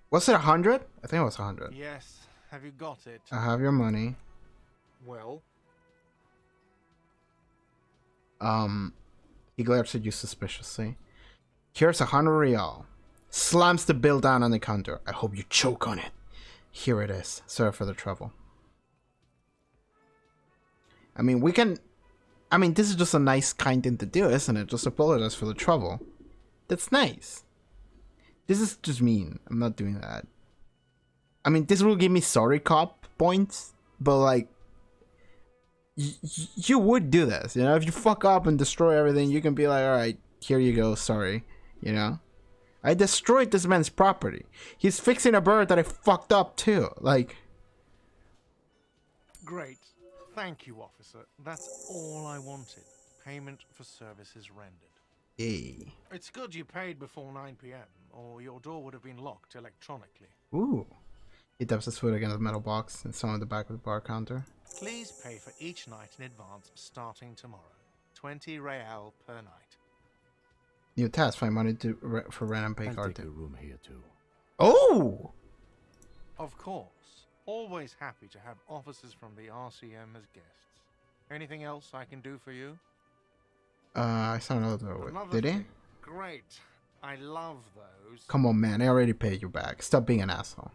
Was it 100? I think it was 100.
Yes. Have you got it?
I have your money.
Well,
He glares at you suspiciously. Here's 100 real. Slams the bill down on the counter. I hope you choke on it. Here it is. Sorry for the trouble. I mean, this is just a nice, kind thing to do, isn't it? Just apologize for the trouble. That's nice. This is just mean. I'm not doing that. I mean, this will give me sorry cop points, but like, you would do this, you know? If you fuck up and destroy everything, you can be like, alright, here you go, sorry, you know? I destroyed this man's property. He's fixing a bird that I fucked up too, like...
great. Thank you, officer. That's all I wanted. Payment for services rendered.
Hey.
It's good you paid before 9 p.m., or your door would have been locked electronically.
Ooh. He taps his foot against the metal box and on the back of the bar counter.
Please pay for each night in advance starting tomorrow. 20 real per night.
New task, find money for rent and pay
I'll
card
take a
too.
room here too.
Oh!
Of course. Always happy to have officers from the RCM as guests. Anything else I can do for you?
I saw another door.
Another
Did he?
thing. Great. I love those.
Come on, man. I already paid you back. Stop being an asshole.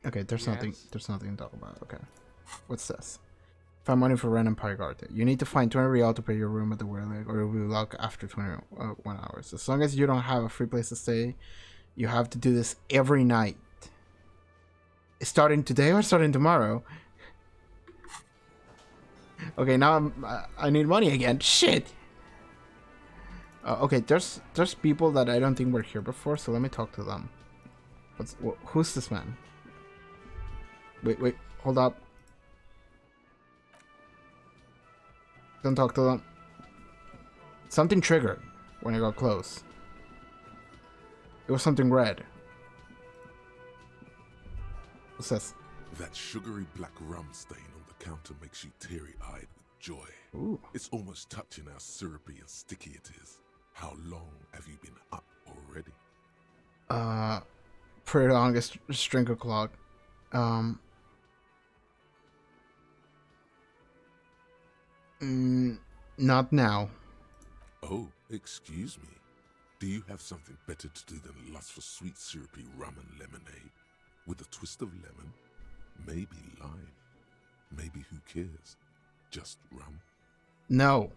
Okay, there's nothing.
Yes?
There's nothing to talk about. Okay. What's this? Find money for rent and pay card. You need to find 20 real to pay your room at the Whirlig, or it will be locked after 21 hours. As long as you don't have a free place to stay, you have to do this every night. Starting today or starting tomorrow? Okay, now I need money again. Shit. Okay, there's people that I don't think were here before, so let me talk to them. Who's this man? Wait, hold up. Don't talk to them. Something triggered when I got close. It was something red. What's this?
That sugary black rum stain on the counter makes you teary-eyed with joy.
Ooh.
It's almost touching how syrupy and sticky it is. How long have you been up already?
Pretty longest string o'clock. Not now.
Oh, excuse me. Do you have something better to do than lust for sweet syrupy rum and lemonade? With a twist of lemon? Maybe lime. Maybe who cares? Just rum?
No.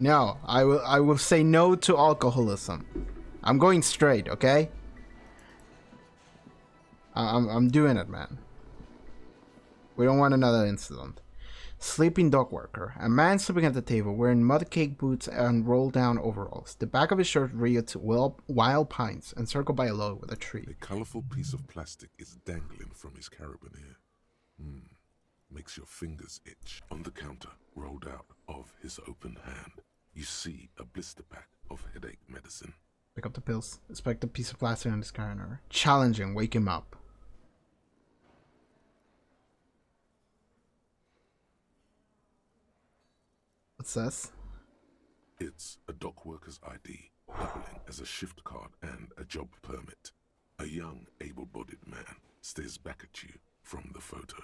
No, I will say no to alcoholism. I'm going straight, okay? I'm doing it, man. We don't want another incident. Sleeping dog worker. A man sleeping at the table wearing mudcake boots and roll-down overalls. The back of his shirt reads wild pines encircled by a log with a tree.
A colorful piece of plastic is dangling from his carabiner. Makes your fingers itch. On the counter, rolled out of his open hand, you see a blister pack of headache medicine.
Pick up the pills. Inspect the piece of plastic on his carabiner. Challenging. Wake him up. What's this?
It's a dock worker's ID, doubling as a shift card and a job permit. A young, able-bodied man stares back at you from the photo.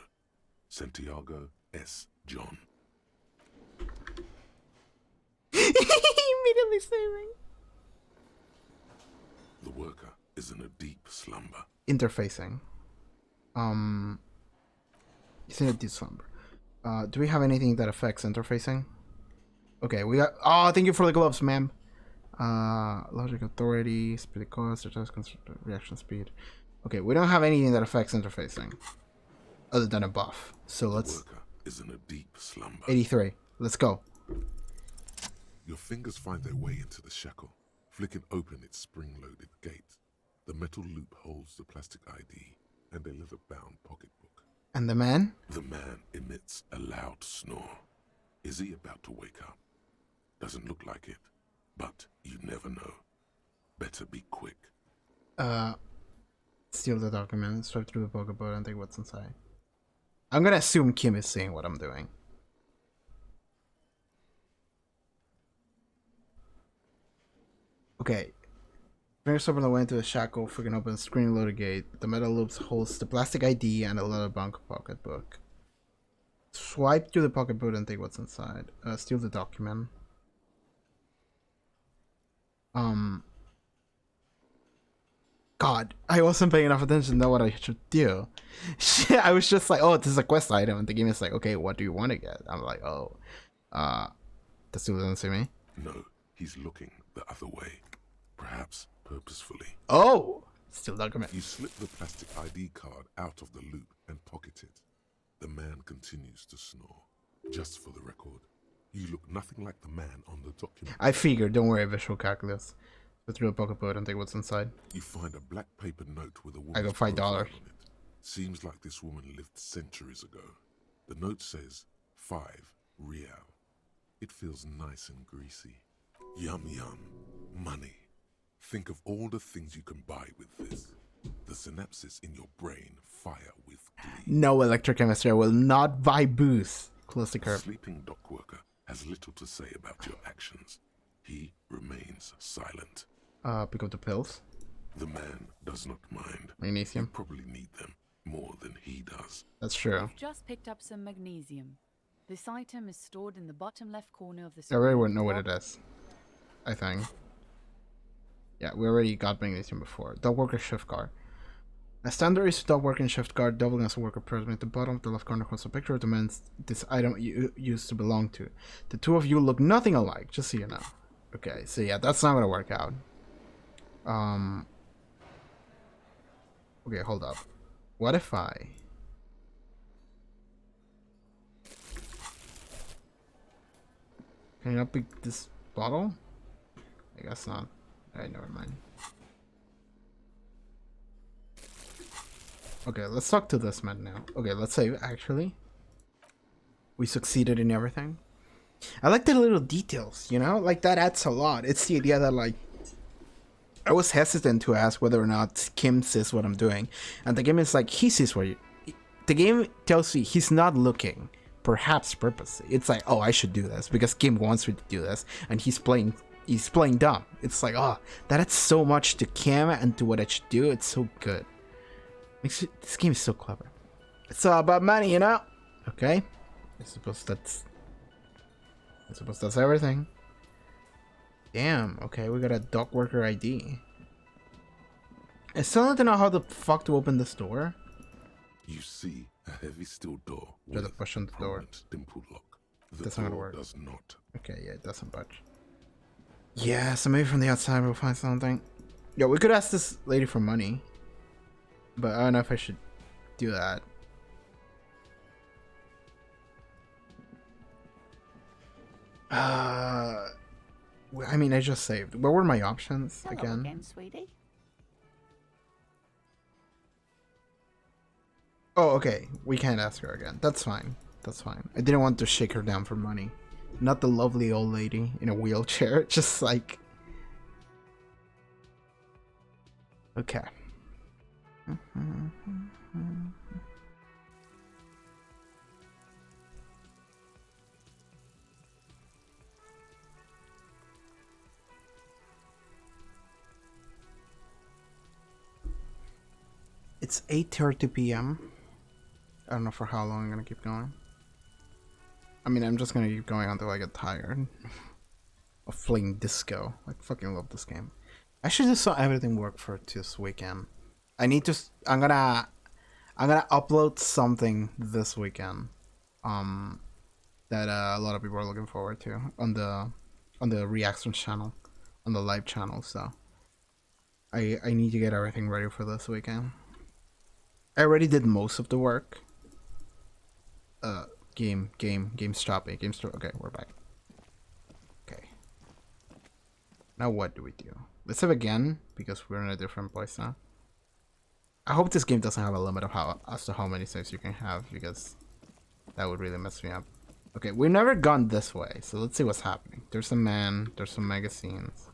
Santiago S. John.
Immediately saving.
The worker is in a deep slumber.
Interfacing. It's in a deep slumber. Do we have anything that affects interfacing? Okay, we got. Oh, thank you for the gloves, ma'am. Logic authority, speed cost, reaction speed. Okay, we don't have anything that affects interfacing, other than a buff. So let's.
The worker is in a deep slumber.
83. Let's go.
Your fingers find their way into the shackle, flicking open its spring-loaded gate. The metal loop holds the plastic ID and a leather-bound pocketbook.
And the man?
The man emits a loud snore. Is he about to wake up? Doesn't look like it, but you never know. Better be quick.
Steal the document, swipe through the pocketbook, and take what's inside. I'm gonna assume Kim is seeing what I'm doing. Okay. Fingers open the way into the shackle, freaking open the screen loaded gate. The metal loops holds the plastic ID and a leather bound pocketbook. Swipe through the pocketbook and take what's inside. Steal the document. God, I wasn't paying enough attention to know what I should do. Shit, I was just like, oh, this is a quest item, and the game is like, okay, what do you want to get? I'm like, oh, the still doesn't see me.
No, he's looking the other way. Perhaps purposefully.
Oh, still document.
You slip the plastic ID card out of the loop and pocket it. The man continues to snore. Just for the record, you look nothing like the man on the document.
I figured, don't worry, visual calculus. Go through the pocketbook and take what's inside.
You find a black paper note with a woman's
I got $5.
profile on it. Seems like this woman lived centuries ago. The note says 5 real. It feels nice and greasy. Yum yum. Money. Think of all the things you can buy with this. The synapses in your brain fire with glee.
No electrochemistry, I will not buy booze. Close the curve.
Sleeping dock worker has little to say about your actions. He remains silent.
Pick up the pills.
The man does not mind. You
Magnesium.
probably need them more than he does.
That's true.
I've just picked up some magnesium. This item is stored in the bottom left corner of the
I already wouldn't know
screen.
what it is. I think. Yeah, we already got magnesium before. Dog worker shift card. A standard is dog working shift card, doubling as a worker present at the bottom of the left corner holds a picture of the man this item used to belong to. The two of you look nothing alike, just so you know. Okay, so yeah, that's not gonna work out. Okay, hold up. What if I... Can you not pick this bottle? I guess not. Alright, never mind. Okay, let's talk to this man now. Okay, let's save, actually. We succeeded in everything. I like the little details, you know? Like, that adds a lot. It's the idea that, like... I was hesitant to ask whether or not Kim sees what I'm doing. And the game is like, he sees what you... The game tells you he's not looking. Perhaps purposely. It's like, oh, I should do this. Because Kim wants me to do this. And he's playing dumb. It's like, oh, that adds so much to Kim and to what I should do. It's so good. This game is so clever. It's all about money, you know? Okay. I suppose that's everything. Damn, okay, we got a dock worker ID. I still need to know how the fuck to open this door.
You see a heavy steel door
Try to
with
push on the door.
prominent dimple lock. The
That's not gonna
door
work.
does not.
Okay, yeah, it doesn't budge. Yeah, so maybe from the outside we'll find something. Yeah, we could ask this lady for money. But I don't know if I should do that. I mean, I just saved. What were my options
Hello again, sweetie.
Oh, okay. We can't ask her again. That's fine. That's fine. I didn't want to shake her down for money. Not the lovely old lady in a wheelchair. Just like... Okay. It's 8:30 p.m. I don't know for how long I'm gonna keep going. I mean, I'm just gonna keep going until I get tired of playing disco. I fucking love this game. I should just saw everything work for this weekend. I need to. I'm gonna upload something this weekend. That a lot of people are looking forward to on the reaction channel, on the live channel. So I need to get everything ready for this weekend. I already did most of the work. Game stopping. Okay, we're back. Okay. Now what do we do? Let's save again because we're in a different place now. I hope this game doesn't have a limit of as to how many saves you can have, because that would really mess me up. Okay, we've never gone this way, so let's see what's happening. There's a man. There's some magazines.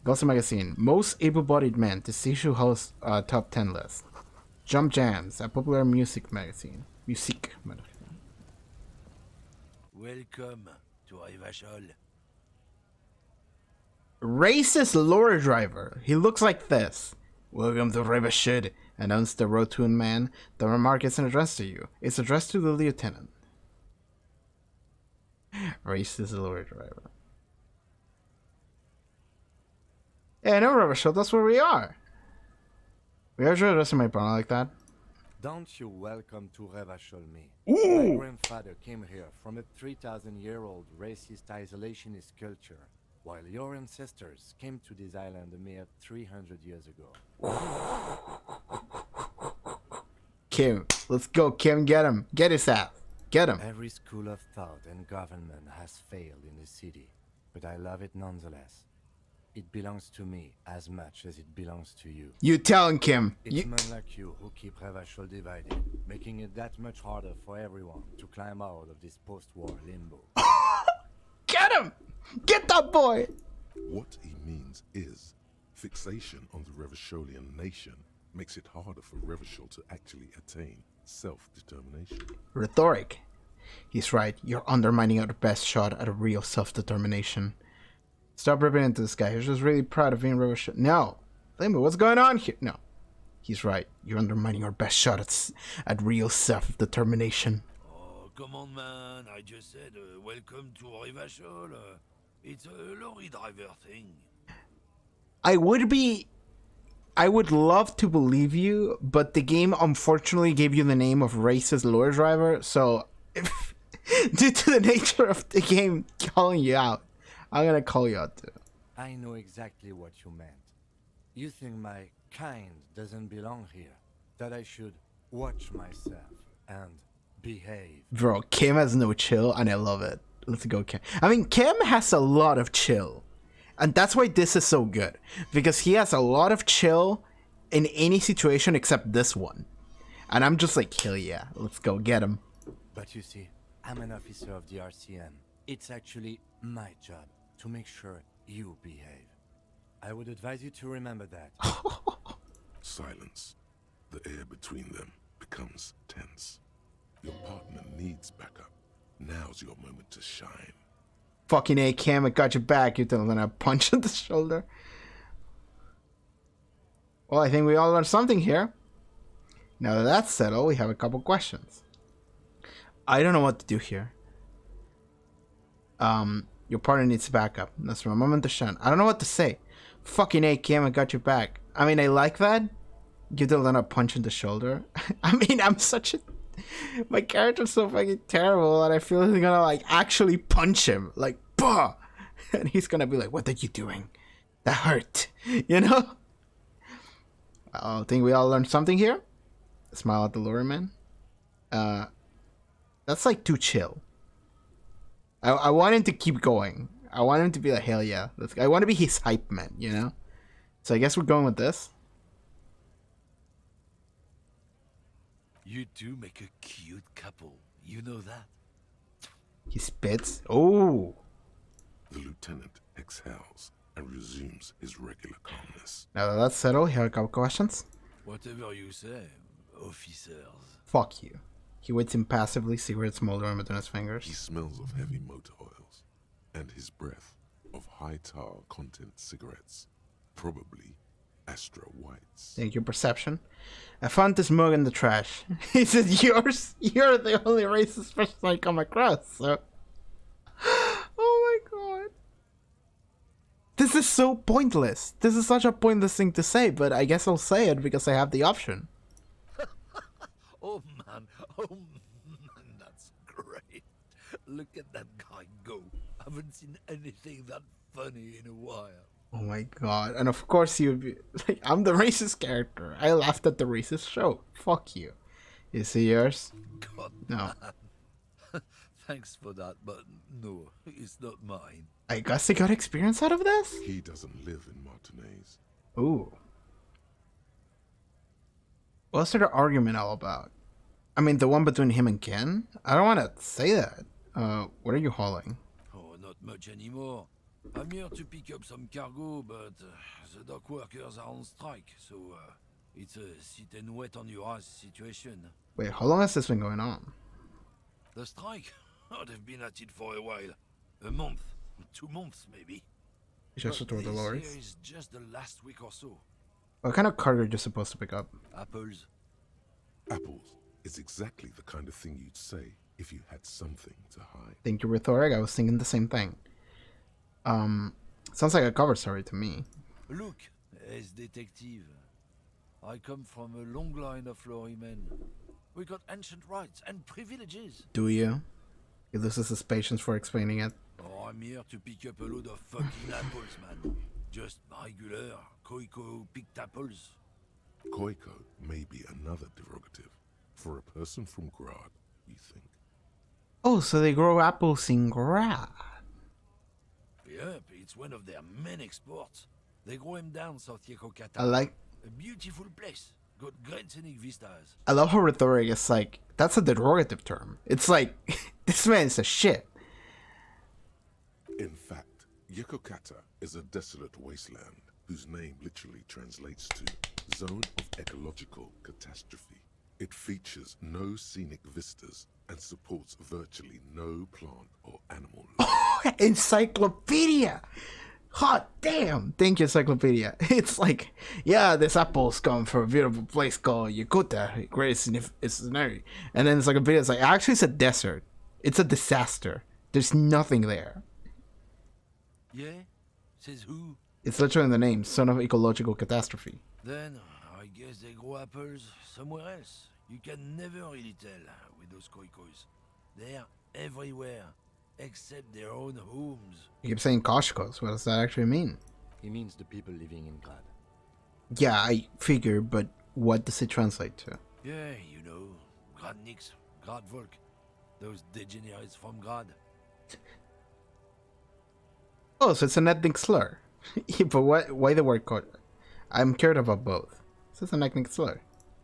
Gossip magazine. Most able-bodied men to see who hosts top 10 list. Jump Jams, a popular music magazine.
Welcome to Rivachol.
Racist lorry driver. He looks like this. Welcome to Rivachol, announced the rotund man. The remark isn't addressed to you. It's addressed to the lieutenant. Racist lorry driver. Yeah, I know, Rivachol. That's where we are. We are addressing my partner like that.
Don't you welcome to Revachol me.
Ooh.
My grandfather came here from a 3,000-year-old racist isolationist culture, while your ancestors came to this island a mere 300 years ago.
Kim, let's go, Kim. Get him. Get his ass. Get him.
Every school of thought and government has failed in the city, but I love it nonetheless. It belongs to me as much as it belongs to you.
You tell him, Kim.
It's men like you who keep Revachol divided, making it that much harder for everyone to climb out of this post-war limbo.
Get him! Get that boy!
What he means is, fixation on the Revacholian nation makes it harder for Revachol to actually attain self-determination.
Rhetoric. He's right. You're undermining our best shot at a real self-determination. Stop ripping into this guy. He's just really proud of being Revachol. No. Limbo, what's going on here? No. He's right. You're undermining our best shot at real self-determination.
Oh, come on, man. I just said welcome to Rivachol. It's a lorry driver thing.
I would love to believe you, but the game unfortunately gave you the name of racist lorry driver, so if, due to the nature of the game calling you out, I'm gonna call you out too.
I know exactly what you meant. You think my kind doesn't belong here, that I should watch myself and behave.
Bro, Kim has no chill, and I love it. Let's go, Kim. I mean, Kim has a lot of chill, and that's why this is so good, because he has a lot of chill in any situation except this one. And I'm just like, hell yeah, let's go get him.
But you see, I'm an officer of the RCM. It's actually my job to make sure you behave. I would advise you to remember that.
Silence. The air between them becomes tense. Your partner needs backup. Now's your moment to shine.
Fucking A, Cam, I got your back. You're telling a punch on the shoulder. Well, I think we all learned something here. Now that that's settled, we have a couple questions. I don't know what to do here. Your partner needs backup. That's my moment to shine. I don't know what to say. Fucking A, Cam, I got your back. I mean, I like that. Give Dylan a punch in the shoulder. I mean, I'm such a... My character's so fucking terrible that I feel he's gonna, like, actually punch him. Like, bah! And he's gonna be like, what are you doing? That hurt. You know? I think we all learned something here. Smile at the lorryman. That's, like, too chill. I want him to keep going. I want him to be like, hell yeah. I want to be his hype man, you know? So I guess we're going with this.
You two make a cute couple. You know that?
He spits. Oh.
The lieutenant exhales and resumes his regular calmness.
Now that that's settled, here are a couple questions.
Whatever you say, officers.
Fuck you. He waits impassively, cigarette smoldering between his fingers.
He smells of heavy motor oils and his breath of high tar content cigarettes. Probably Astra Whites.
Thank you, Perception. I found this mug in the trash. Is it yours? You're the only racist person I come across, so... Oh my god. This is so pointless. This is such a pointless thing to say, but I guess I'll say it because I have the option.
Oh man, that's great. Look at that guy go. Haven't seen anything that funny in a while.
Oh my god. And of course you'd be like, I'm the racist character. I laughed at the racist show. Fuck you. Is it yours?
God,
No.
man. Thanks for that, but no, it's not mine.
I guess I got experience out of this?
He doesn't live in Martinez.
Ooh. What's the argument all about? I mean, the one between him and Ken? I don't want to say that. What are you hauling?
Oh, not much anymore. I'm here to pick up some cargo, but the dock workers are on strike, so it's a sit and wait on your ass situation.
Wait, how long has this been going on?
The strike? Oh, they've been at it for a while. A month, 2 months maybe.
Just to throw the lorries?
This here is just the last week or so.
What kind of cargo are you supposed to pick up?
Apples.
Apples is exactly the kind of thing you'd say if you had something to hide.
Thank you, Rhetoric. I was thinking the same thing. Sounds like a cover story to me.
Look, as detective, I come from a long line of lorrymen. We got ancient rights and privileges.
Do you? He loses his patience for explaining it.
Oh, I'm here to pick up a load of fucking apples, man. Just regular Koiko picked apples.
Koiko may be another derogative for a person from Grad, you think.
Oh, so they grow apples in Grad.
Yep, it's one of their main exports. They grow them down South Yekokata.
I like...
A beautiful place. Got great scenic vistas.
I love how Rhetoric is like, that's a derogative term. It's like, this man is a shit.
In fact, Yekokata is a desolate wasteland whose name literally translates to Zone of Ecological Catastrophe. It features no scenic vistas and supports virtually no plant or animal life.
Encyclopedia! Hot damn! Thank you, Encyclopedia. It's like, yeah, this apples come from a beautiful place called Yakuta, great scenery. And then Encyclopedia is like, actually it's a desert. It's a disaster. There's nothing there.
Yeah? Says who?
It's literally in the name, Son of Ecological Catastrophe.
Then, I guess they grow apples somewhere else. You can never really tell with those koikos. They're everywhere, except their own homes.
You keep saying Koshkos. What does that actually mean?
He means the people living in Grad.
Yeah, I figure, but what does it translate to?
Yeah, you know, Gradniks, Gradvolk, those degenerates from Grad.
Oh, so it's an ethnic slur. But why the word code? I'm curious about both. So it's an ethnic slur.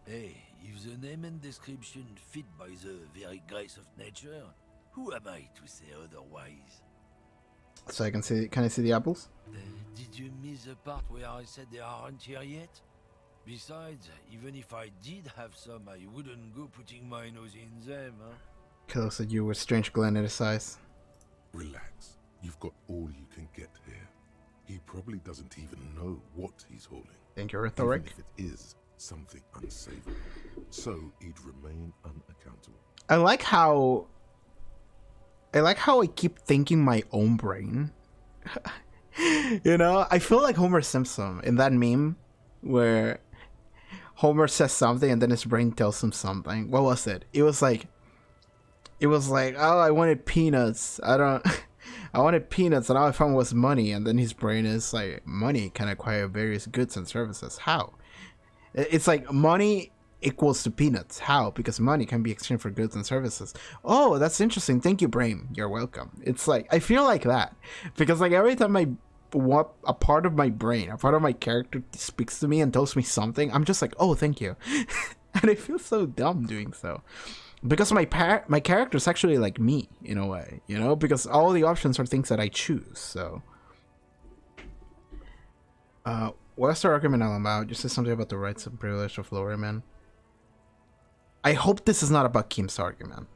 Hey, if the name and description fit by the very grace of nature, who am I to say otherwise?
So I can see. Can I see the apples?
Did you miss the part where I said they aren't here yet? Besides, even if I did have some, I wouldn't go putting my nose in them, huh?
Kilo said you with strange gland at his eyes.
Relax. You've got all you can get here. He probably doesn't even know what he's hauling.
Thank you, Rhetoric.
Even if it is something unsavory. So he'd remain unaccountable.
I like how I keep thinking my own brain. You know, I feel like Homer Simpson in that meme where Homer says something and then his brain tells him something. What was it? It was like, oh, I wanted peanuts. I wanted peanuts and all I found was money. And then his brain is like, money can acquire various goods and services. How? It's like money equals to peanuts. How? Because money can be exchanged for goods and services. Oh, that's interesting. Thank you, brain. You're welcome. It's like, I feel like that. Because like every time a part of my brain, a part of my character speaks to me and tells me something, I'm just like, oh, thank you. And I feel so dumb doing so. Because my character is actually like me, in a way. You know? Because all the options are things that I choose, so... What's the argument all about? You said something about the rights and privilege of lower men. I hope this is not about Kim's argument.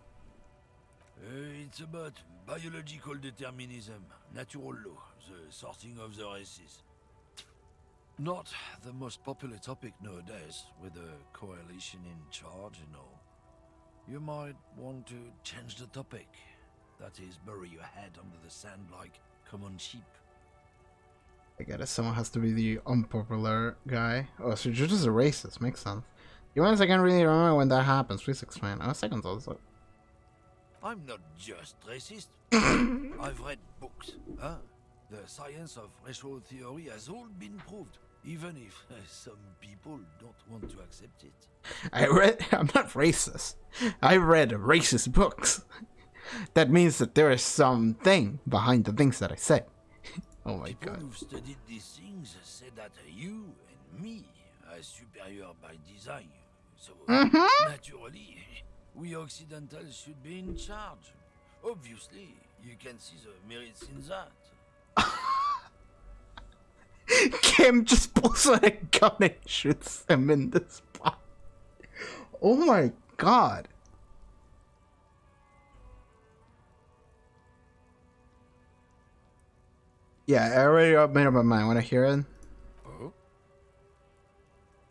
It's about biological determinism, natural law, the sorting of the races. Not the most popular topic nowadays, with the coalition in charge and all. You might want to change the topic. That is, bury your head under the sand like common sheep.
I get it. Someone has to be the unpopular guy. Oh, so you're just a racist. Makes sense. You honest, I can't really remember when that happens. Please explain. Oh, seconds also.
I'm not just racist. I've read books. Huh? The science of racial theory has all been proved, even if some people don't want to accept it.
I'm not racist. I read racist books. That means that there is something behind the things that I say. Oh my
People
god.
who've studied these things say that you and me are superior by design. So, naturally, we Occidentals should be in charge. Obviously, you can see the merits in that.
Kim just pulls out a gun and shoots him in the spot. Oh my god. Yeah, I already made up my mind. Want to hear it?
Oh?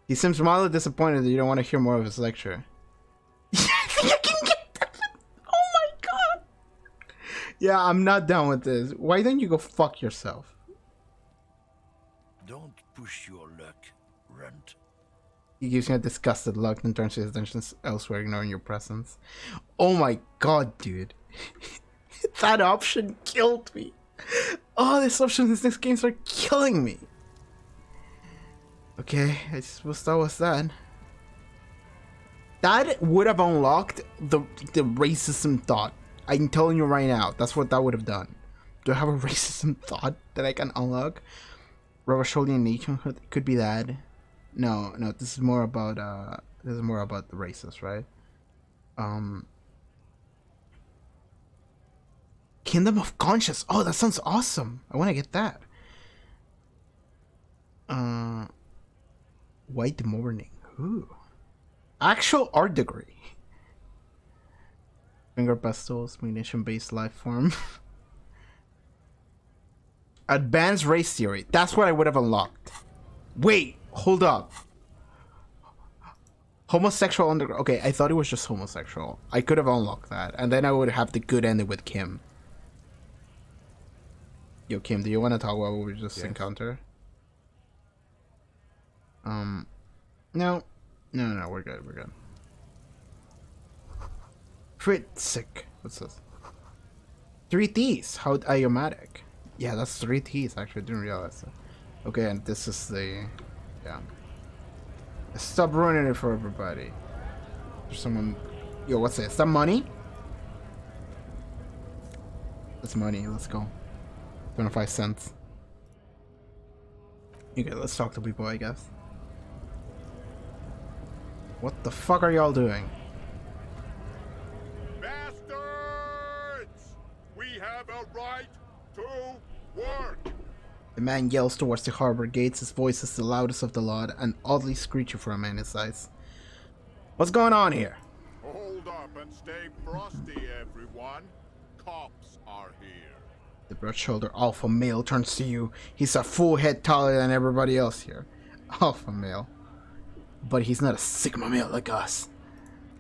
He seems mildly disappointed that you don't want to hear more of his lecture. You can get that. Oh my god. Yeah, I'm not done with this. Why don't you go fuck yourself?
Don't push your luck, runt.
He gives you a disgusted look and turns his attention elsewhere, ignoring your presence. Oh my god, dude. That option killed me. Oh, these options in these games are killing me. Okay, I suppose that was that. That would have unlocked the racism thought. I'm telling you right now, that's what that would have done. Do I have a racism thought that I can unlock? Ravasholian nationhood could be that. No, this is more about the races, right? Kingdom of Conscience. Oh, that sounds awesome. I want to get that. White Morning. Ooh. Actual art degree. Finger pastels, magnesium-based life form. Advanced race theory. That's what I would have unlocked. Wait, hold up. Homosexual underground. Okay, I thought it was just homosexual. I could have unlocked that, and then I would have the good ending with Kim. Yo, Kim, do you want to talk about what we just encountered? No, we're good. Sick. What's this? 3 T's. How idiomatic. Yeah, that's 3 T's. Actually, I didn't realize that. Okay, and this is the... Yeah. Stop ruining it for everybody. There's someone... Yo, what's this? Is that money? That's money. Let's go. 25 cents. Okay, let's talk to people, I guess. What the fuck are y'all doing?
Bastards! We have a right to work!
The man yells towards the harbor gates. His voice is the loudest of the lot and oddly screechy for a man his size. What's going on here?
Hold up and stay frosty, everyone. Cops are here.
The broad-shouldered alpha male turns to you. He's a full head taller than everybody else here. Alpha male. But he's not a sigma male like us.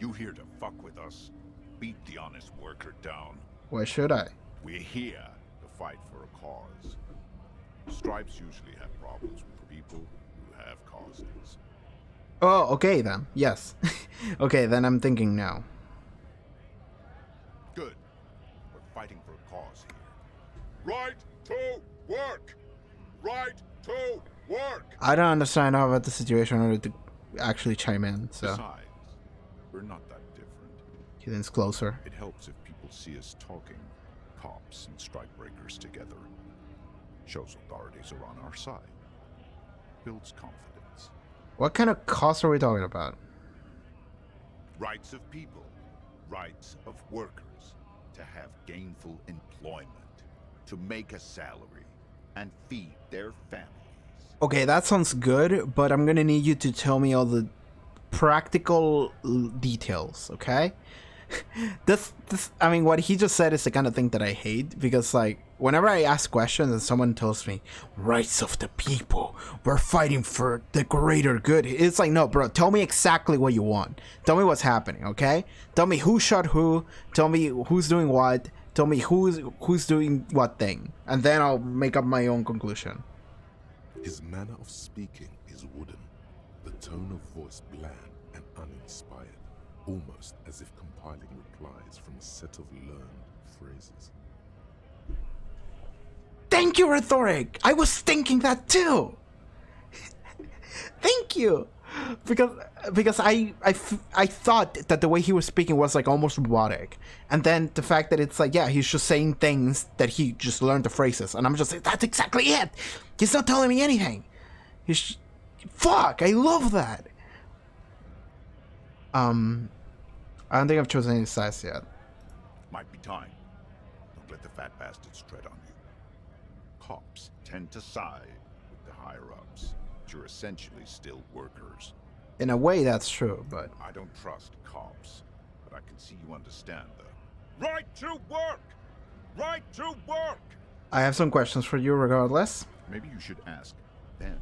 You here to fuck with us? Beat the honest worker down.
Why should I?
We're here to fight for a cause. Stripes usually have problems with people who have causes.
Oh, okay then. Yes. Okay, then I'm thinking now.
Good. We're fighting for a cause here. Right to work! Right to work!
I don't understand how about the situation in order to actually chime in, so.
Besides, we're not that different.
He leans closer.
It helps if people see us talking, cops and strikebreakers together. Shows authorities are on our side. Builds confidence.
What kind of cost are we talking about?
Rights of people. Rights of workers. To have gainful employment. To make a salary. And feed their families.
Okay, that sounds good, but I'm gonna need you to tell me all the practical details, okay? this I mean, what he just said is the kind of thing that I hate, because like whenever I ask questions and someone tells me rights of the people, we're fighting for the greater good, it's like, no bro, tell me exactly what you want. Tell me what's happening, okay? Tell me who shot who, tell me who's doing what, tell me who's doing what thing, and then I'll make up my own conclusion.
His manner of speaking is wooden, the tone of voice bland and uninspired, almost as if compiling replies from a set of learned phrases.
Thank you, Rhetoric! I was thinking that too! Thank you! Because I thought that the way he was speaking was like almost robotic. And then the fact that it's like, yeah, he's just saying things that he just learned the phrases. And I'm just like, that's exactly it! He's not telling me anything! Fuck! I love that! I don't think I've chosen any size yet.
Might be time. Don't let the fat bastards tread on you. Cops tend to side with the higher-ups, but you're essentially still workers.
In a way, that's true, but...
I don't trust cops, but I can see you understand the right to work! Right to work!
I have some questions for you regardless.
Maybe you should ask them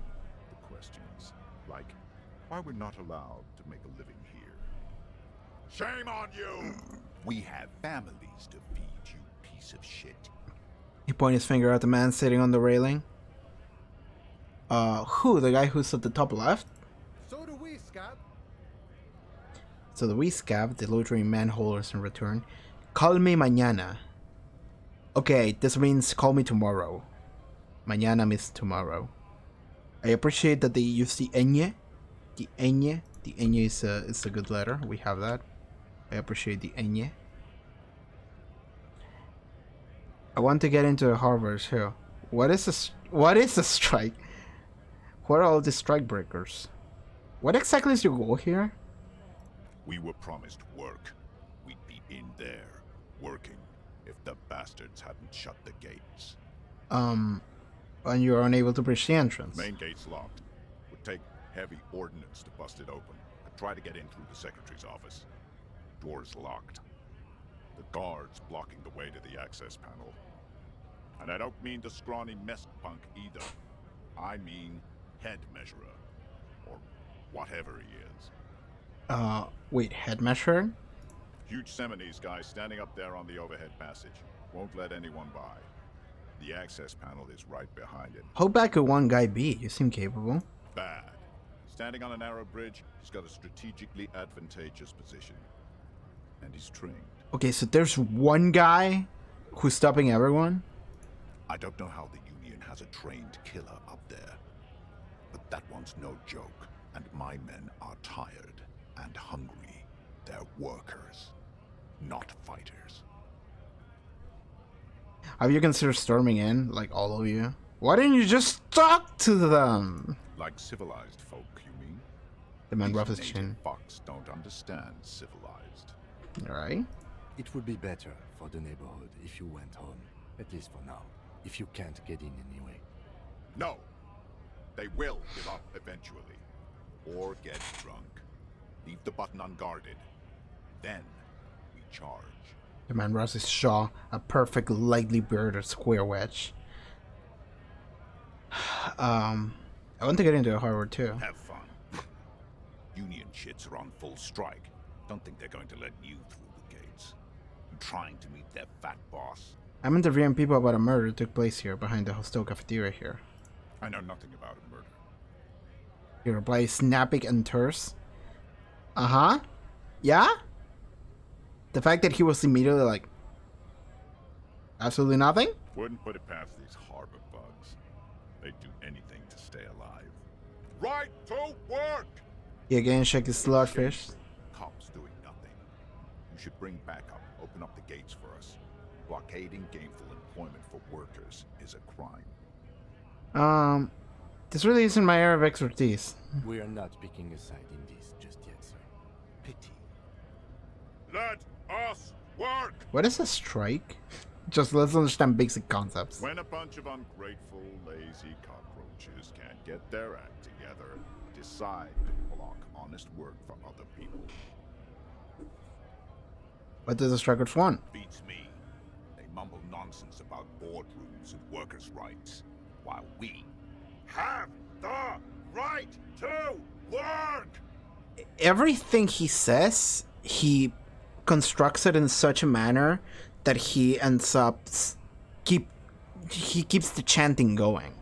the questions, like why we're not allowed to make a living here. Shame on you! We have families to feed, you piece of shit.
He pointed his finger at the man sitting on the railing. Who? The guy who's at the top left?
So do we, Scab.
So the wee scab, the loitering man holders in return. Call me mañana. Okay, this means call me tomorrow. Mañana means tomorrow. I appreciate that they use the ñ. The ñ. The ñ is a good letter. We have that. I appreciate the ñ. I want to get into Harvard too. What is a strike? What are all the strike breakers? What exactly is your goal here?
We were promised work. We'd be in there, working, if the bastards hadn't shut the gates.
And you're unable to breach the entrance.
Main gate's locked. Would take heavy ordnance to bust it open. Could try to get in through the secretary's office. Door's locked. The guards blocking the way to the access panel. And I don't mean the scrawny mess punk either. I mean head measurer. Or whatever he is.
Wait, head measurer?
Huge Seminese guy standing up there on the overhead passage. Won't let anyone by. The access panel is right behind it.
How bad could one guy be? You seem capable.
Bad. Standing on a narrow bridge, he's got a strategically advantageous position. And he's trained.
Okay, so there's one guy who's stopping everyone?
I don't know how the Union has a trained killer up there. But that one's no joke. And my men are tired and hungry. They're workers, not fighters.
Have you considered storming in, like all of you? Why didn't you just talk to them?
Like civilized folk, you mean?
The man
These
roughed his
native
chin.
fucks don't understand civilized.
Alright.
It would be better for the neighborhood if you went home, at least for now, if you can't get in anyway.
No! They will give up eventually. Or get drunk. Leave the button unguarded. Then we charge.
The man rubs his jaw, a perfect, lightly bearded square wedge. I want to get into Harvard too.
Have fun. Union shits are on full strike. Don't think they're going to let you through the gates. I'm trying to meet their fat boss.
I'm interviewing people about a murder that took place here, behind the hostel cafeteria here.
I know nothing about a murder.
He replies, snapping and terse. Uh-huh. Yeah? The fact that he was immediately like, absolutely nothing?
Wouldn't put it past these harbor bugs. They'd do anything to stay alive. Right to work!
He again shook his swordfish.
Cops doing nothing. You should bring backup. Open up the gates for us. Blockading gainful employment for workers is a crime.
This really isn't my area of expertise.
We are not picking a side in this just yet, sir.
Pity. Let us work!
What is a strike? Just let's understand basic concepts.
When a bunch of ungrateful, lazy cockroaches can't get their act together, decide to block honest work for other people.
What did the strikers want?
Beats me. They mumble nonsense about boardrooms and workers' rights, while we have the right to work!
Everything he says, he constructs it in such a manner that he ends up he keeps the chanting going.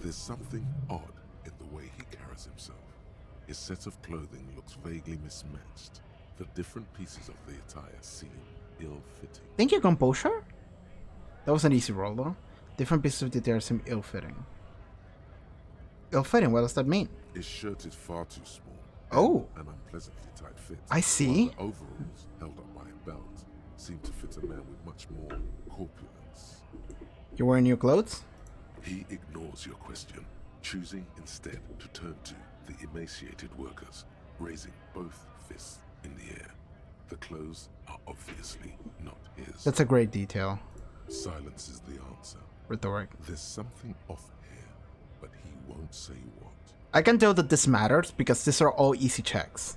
There's something odd in the way he carries himself. His set of clothing looks vaguely mismatched. The different pieces of the attire seem ill-fitting.
Thank you, composure. That was an easy roll, though. Different pieces of the attire seem ill-fitting. Ill-fitting? What does that mean?
His shirt is far too small.
Oh,
An unpleasantly tight fit.
I see.
While the overalls, held up by a belt, seem to fit a man with much more corpulence.
You're wearing new clothes?
He ignores your question, choosing instead to turn to the emaciated workers, raising both fists in the air. The clothes are obviously not his.
That's a great detail.
Silence is the answer.
Rhetoric.
There's something off here, but he won't say what.
I can tell that this matters because these are all easy checks.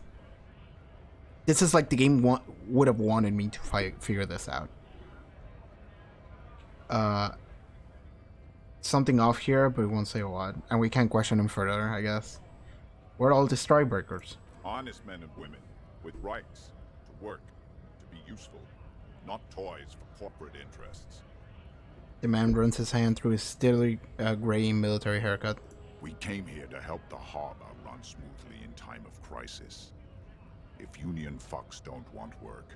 This is like the game would have wanted me to figure this out. Something off here, but we won't say what. And we can't question him further, I guess. We're all the strikebreakers.
Honest men and women with rights to work, to be useful, not toys for corporate interests.
The man runs his hand through his still gray military haircut.
We came here to help the harbor run smoothly in time of crisis. If union fucks don't want work,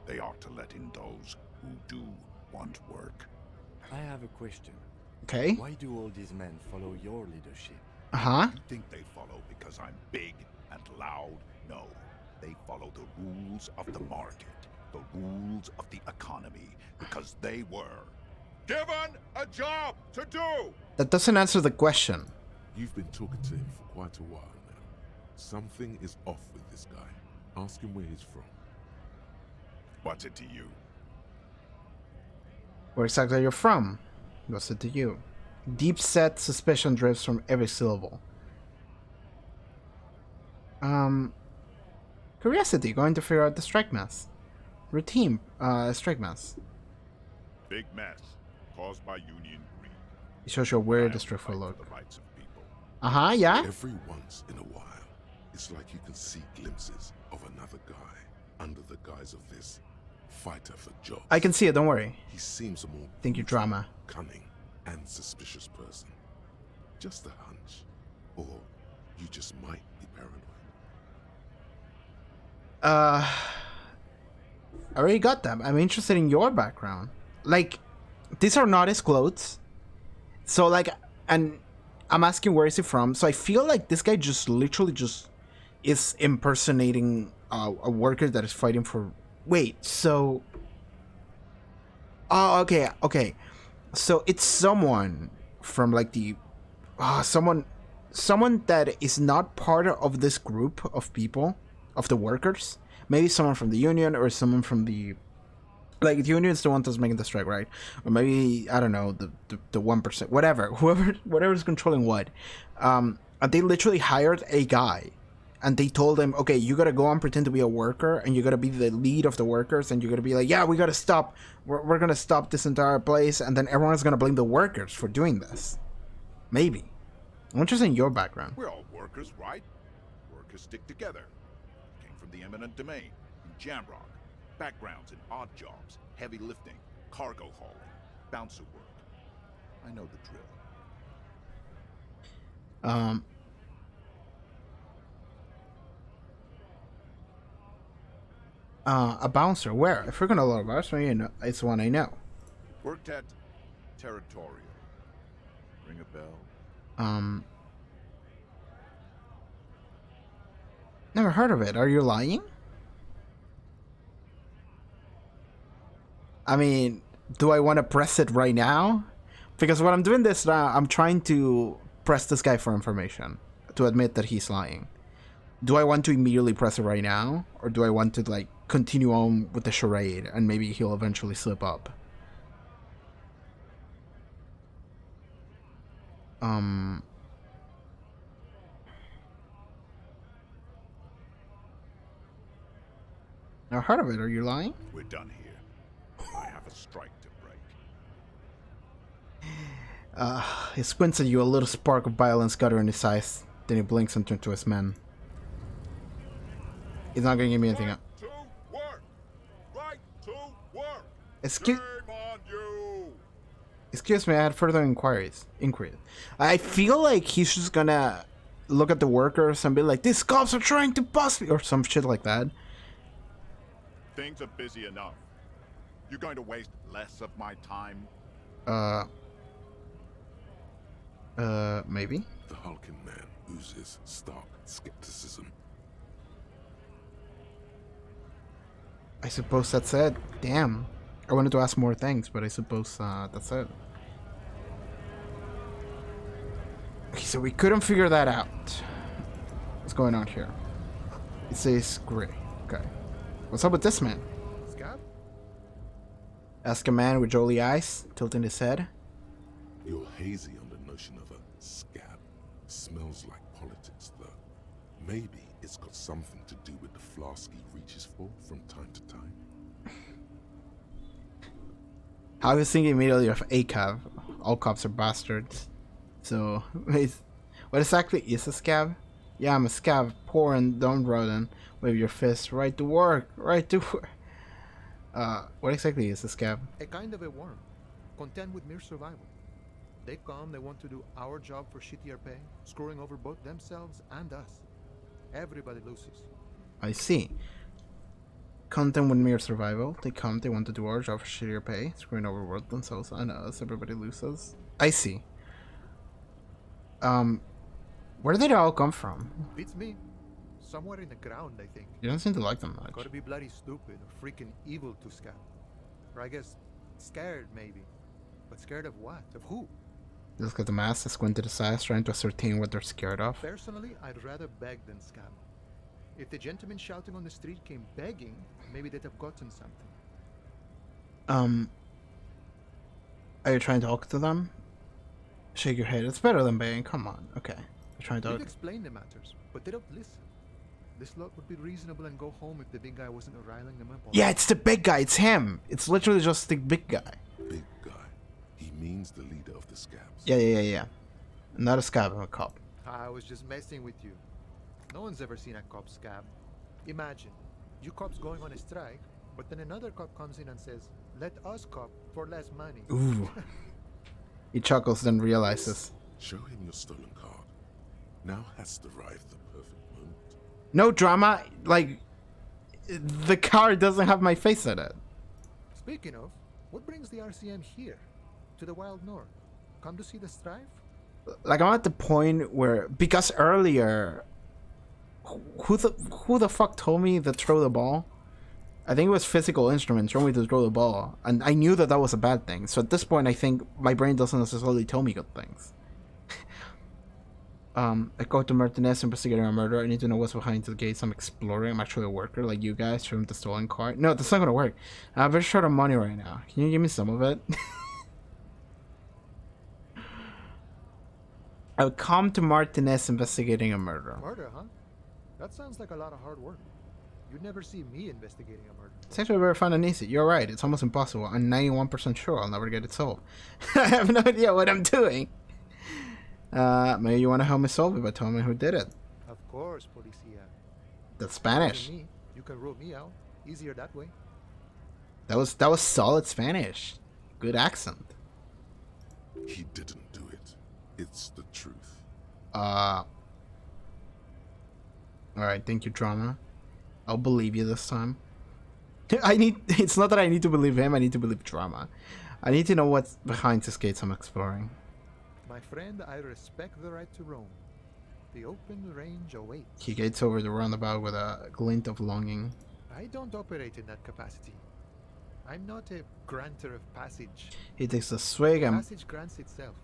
they ought to let in those who do want work.
I have a question.
Okay.
Why do all these men follow your leadership?
Uh-huh.
You think they follow because I'm big and loud? No. They follow the rules of the market, the rules of the economy, because they were given a job to do!
That doesn't answer the question.
You've been talking to him for quite a while now. Something is off with this guy. Ask him where he's from.
What's it to you?
Where exactly are you from? What's it to you? Deep-set suspicion drifts from every syllable. Curiosity, going to figure out the strike mess. Routine, strike mess.
Big mess caused by union greed.
It shows you a weird, distressful look. Uh-huh, yeah?
Every once in a while, it's like you can see glimpses of another guy under the guise of this fighter for jobs.
I can see it, don't worry.
He seems a more
Thank you, drama.
cunning and suspicious person. Just a hunch. Or you just might be paranoid.
I already got them. I'm interested in your background. Like, these are not his clothes. So, like, and I'm asking where is he from. So I feel like this guy just literally just is impersonating a worker that is fighting for... Wait, so... Oh, okay. So it's someone from, like, the... someone that is not part of this group of people, of the workers. Maybe someone from the union or someone from the... Like, the union is the one that's making the strike, right? Or maybe, I don't know, the 1%, whatever. Whatever's controlling what. And they literally hired a guy. And they told him, okay, you gotta go and pretend to be a worker, and you gotta be the lead of the workers, and you gotta be like, yeah, we gotta stop. We're gonna stop this entire place, and then everyone's gonna blame the workers for doing this. Maybe. I'm interested in your background.
We're all workers, right? Workers stick together. Came from the eminent domain, in Jamrock. Backgrounds in odd jobs, heavy lifting, cargo hauling, bouncer work. I know the drill.
A bouncer. Where? If we're gonna load bars, maybe it's the one I know.
Worked at Territorial. Ring a bell?
Never heard of it. Are you lying? I mean, do I want to press it right now? Because when I'm doing this now, I'm trying to press this guy for information to admit that he's lying. Do I want to immediately press it right now? Or do I want to, like, continue on with the charade and maybe he'll eventually slip up? Never heard of it. Are you lying?
We're done here. I have a strike to break.
He squints at you, a little spark of violence gutter in his eyes. Then he blinks and turns to his men. He's not gonna give me anything up.
To work! Right to work!
Excuse
Shame on you!
Excuse me, I had further inquiries. I feel like he's just gonna look at the workers and be like, these cops are trying to bust me, or some shit like that.
Things are busy enough. You're going to waste less of my time?
Maybe?
The hulking man oozes stark skepticism.
I suppose that's it. Damn. I wanted to ask more things, but I suppose that's it. Okay, so we couldn't figure that out. What's going on here? It says gray. Okay. What's up with this man?
Scab?
Ask a man with jolly eyes, tilting his head.
You're hazy on the notion of a scab. Smells like politics, though. Maybe it's got something to do with the flask he reaches for from time to time.
I was thinking immediately of ACAB. All cops are bastards. So, what exactly is a scab? Yeah, I'm a scab. Poor and downtrodden. Wave your fist. Right to work. Right to work. What exactly is a scab?
A kind of a worm, content with mere survival. They come, they want to do our job for shittier pay, screwing over both themselves and us. Everybody loses.
I see. Content with mere survival. They come, they want to do our job for shittier pay, screwing over both themselves and us. Everybody loses. I see. Where did it all come from?
Beats me. Somewhere in the ground, I think.
You don't seem to like them much.
Gotta be bloody stupid or freaking evil to scab. Or I guess scared, maybe. But scared of what? Of who?
Look at the mask, squinted his eyes, trying to ascertain what they're scared of.
Personally, I'd rather beg than scab. If the gentleman shouting on the street came begging, maybe they'd have gotten something.
Are you trying to talk to them? Shake your head. It's better than begging. Come on. Okay. You're trying to
They'd
talk.
explain the matters, but they don't listen. This lot would be reasonable and go home if the big guy wasn't riling them up.
Yeah, it's the big guy. It's him. It's literally just the big guy.
Big guy. He means the leader of the scabs.
Yeah. Not a scab, I'm a cop.
I was just messing with you. No one's ever seen a cop scab. Imagine, you cops going on a strike, but then another cop comes in and says, let us cop for less money.
Ooh. He chuckles, then realizes.
Show him your stolen card. Now has arrived the perfect moment.
No drama. Like, the car doesn't have my face in it.
Speaking of, what brings the RCM here? To the Wild North? Come to see the strife?
Like, I'm at the point where, because earlier, who the fuck told me to throw the ball? I think it was Physical Instruments told me to throw the ball, and I knew that that was a bad thing. So at this point, I think my brain doesn't necessarily tell me good things. I go to Martinez investigating a murder. I need to know what's behind the gates. I'm exploring. I'm actually a worker like you guys. Show him the stolen car. No, that's not gonna work. I'm very short on money right now. Can you give me some of it? I would come to Martinez investigating a murder.
Murder, huh? That sounds like a lot of hard work. You'd never see me investigating a murder.
It's actually very fun and easy. You're right. It's almost impossible. I'm 91% sure I'll never get it solved. I have no idea what I'm doing. Maybe you want to help me solve it by telling me who did it.
Of course, Policia.
That's Spanish.
Me, you can rule me out. Easier that way.
That was solid Spanish. Good accent.
He didn't do it. It's the truth.
Alright, thank you, drama. I'll believe you this time. It's not that I need to believe him, I need to believe drama. I need to know what's behind this gates I'm exploring.
My friend, I respect the right to roam. The open range awaits.
He gates over the roundabout with a glint of longing.
I don't operate in that capacity. I'm not a granter of passage.
He takes a swig and
Passage grants itself.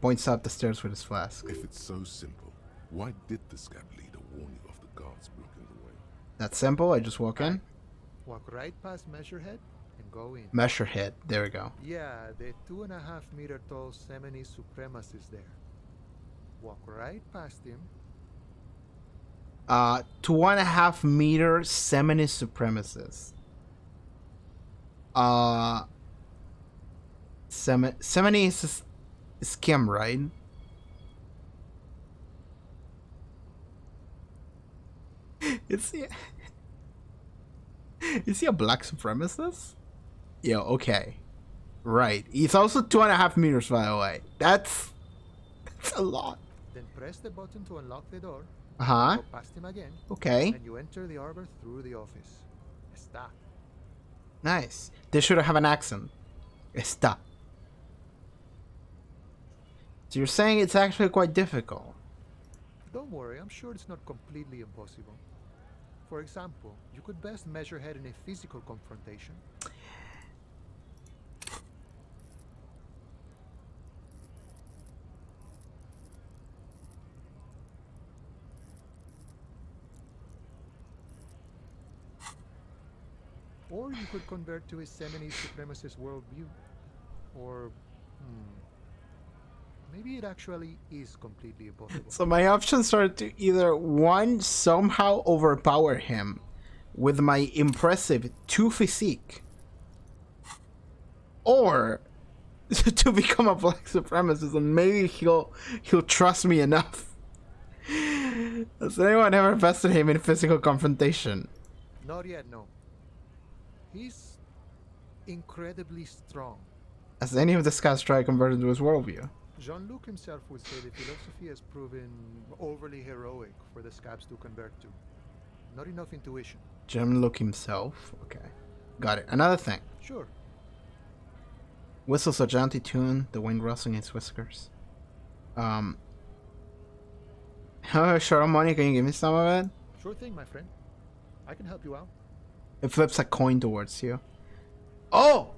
Points up the stairs with his flask.
If it's so simple, why did the scab leader warn you of the guards blocking the way?
That's simple. I just walk in.
Walk right past Measurehead and go in.
Measurehead. There we go.
Yeah, the 2.5 meter tall Semini supremacist there. Walk right past him.
2.5 meter semi supremacist. Semi is Kim, right? Is he a black supremacist? Yeah, okay. Right. He's also 2.5 meters far away. That's a lot.
Then press the button to unlock the door.
Uh-huh.
Go past him again.
Okay.
And you enter the arbor through the office. Está.
Nice. They should have an accent. Está. So you're saying it's actually quite difficult.
Don't worry, I'm sure it's not completely impossible. For example, you could best measure head in a physical confrontation. Or you could convert to a semi supremacist worldview. Or, maybe it actually is completely impossible.
So my options are to either, one, somehow overpower him with my impressive 2 physique, or to become a black supremacist, and maybe he'll trust me enough. Has anyone ever bested him in physical confrontation?
Not yet, no. He's incredibly strong.
Has any of the scouts tried converting to his worldview?
Jean-Luc himself would say the philosophy has proven overly heroic for the scabs to convert to. Not enough intuition.
Jean-Luc himself? Okay. Got it. Another thing.
Sure.
Whistles a jaunty tune, the wind rustling his whiskers. How short of money, can you give me some of it?
Sure thing, my friend. I can help you out.
It flips a coin towards you. Oh!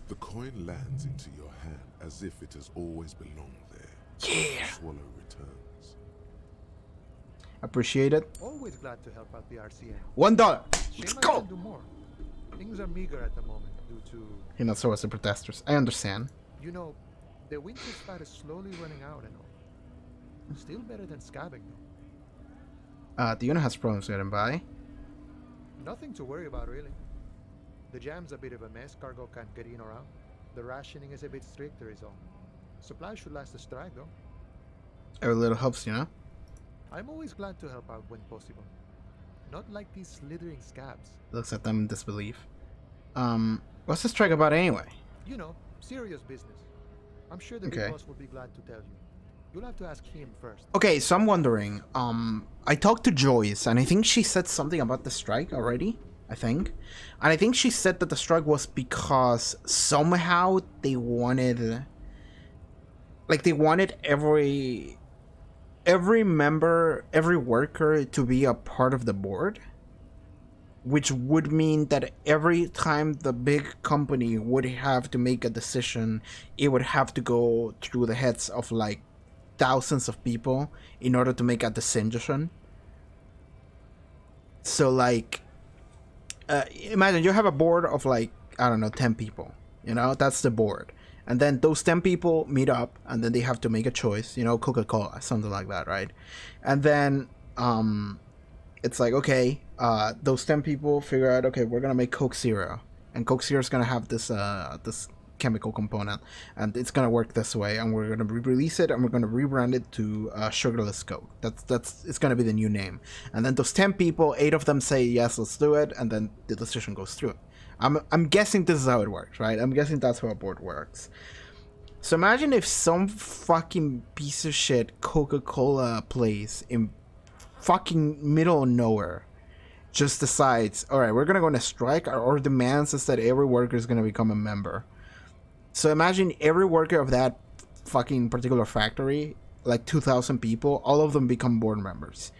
The coin lands into your hand as if it has always belonged there.
Yeah!
Swallow returns.
Appreciate it.
Always glad to help out the RCM.
$1.
Shame
Let's
I
go!
can't do more. Things are meager at the moment due to...
You're not so as the protesters. I understand.
You know, the winter's fat is slowly running out and all. Still better than scabbing, though.
The unit has problems getting by.
Nothing to worry about, really. The jam's a bit of a mess, cargo can't get in or out. The rationing is a bit stricter is all. Supplies should last the strike, though.
Every little helps, you know?
I'm always glad to help out when possible. Not like these slithering scabs.
Looks at them in disbelief. What's the strike about anyway?
You know, serious business. I'm sure the big boss would be glad to tell you. You'll have to ask him first.
Okay, so I'm wondering, I talked to Joyce, and I think she said something about the strike already, I think. And I think she said that the strike was because somehow they wanted... Like, they wanted every member, every worker to be a part of the board. Which would mean that every time the big company would have to make a decision, it would have to go through the heads of, like, thousands of people in order to make a decision. So, like, imagine you have a board of, like, I don't know, 10 people. You know, that's the board. And then those 10 people meet up, and then they have to make a choice. You know, Coca-Cola, something like that, right? And then, it's like, okay, those 10 people figure out, okay, we're gonna make Coke Zero. And Coke Zero is gonna have this, this chemical component, and it's gonna work this way, and we're gonna re-release it, and we're gonna rebrand it to sugarless Coke. That's it's gonna be the new name. And then those 10 people, 8 of them say yes, let's do it, and then the decision goes through. I'm guessing this is how it works, right? I'm guessing that's how a board works. So imagine if some fucking piece of shit Coca-Cola place in fucking middle of nowhere just decides, all right, we're gonna go on a strike, or demands is that every worker is gonna become a member. So imagine every worker of that fucking particular factory, like 2,000 people, all of them become board members.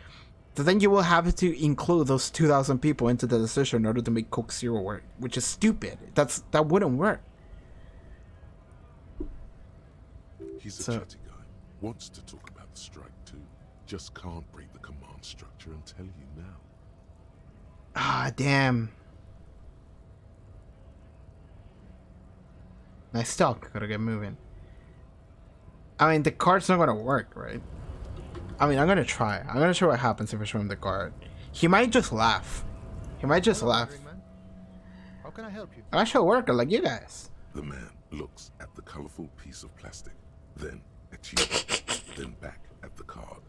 So then you will have to include those 2,000 people into the decision in order to make Coke Zero work, which is stupid. That wouldn't work.
He's a chatty guy. Wants to talk about the strike too. Just can't break the command structure and tell you now.
Ah, damn. Nice talk. Gotta get moving. I mean, the card's not gonna work, right? I mean, I'm gonna try. I'm gonna show what happens if I show him the card. He might just laugh. He might just laugh.
Man. How can I help you?
I should work like you guys.
The man looks at the colorful piece of plastic, then at you, then back at the card,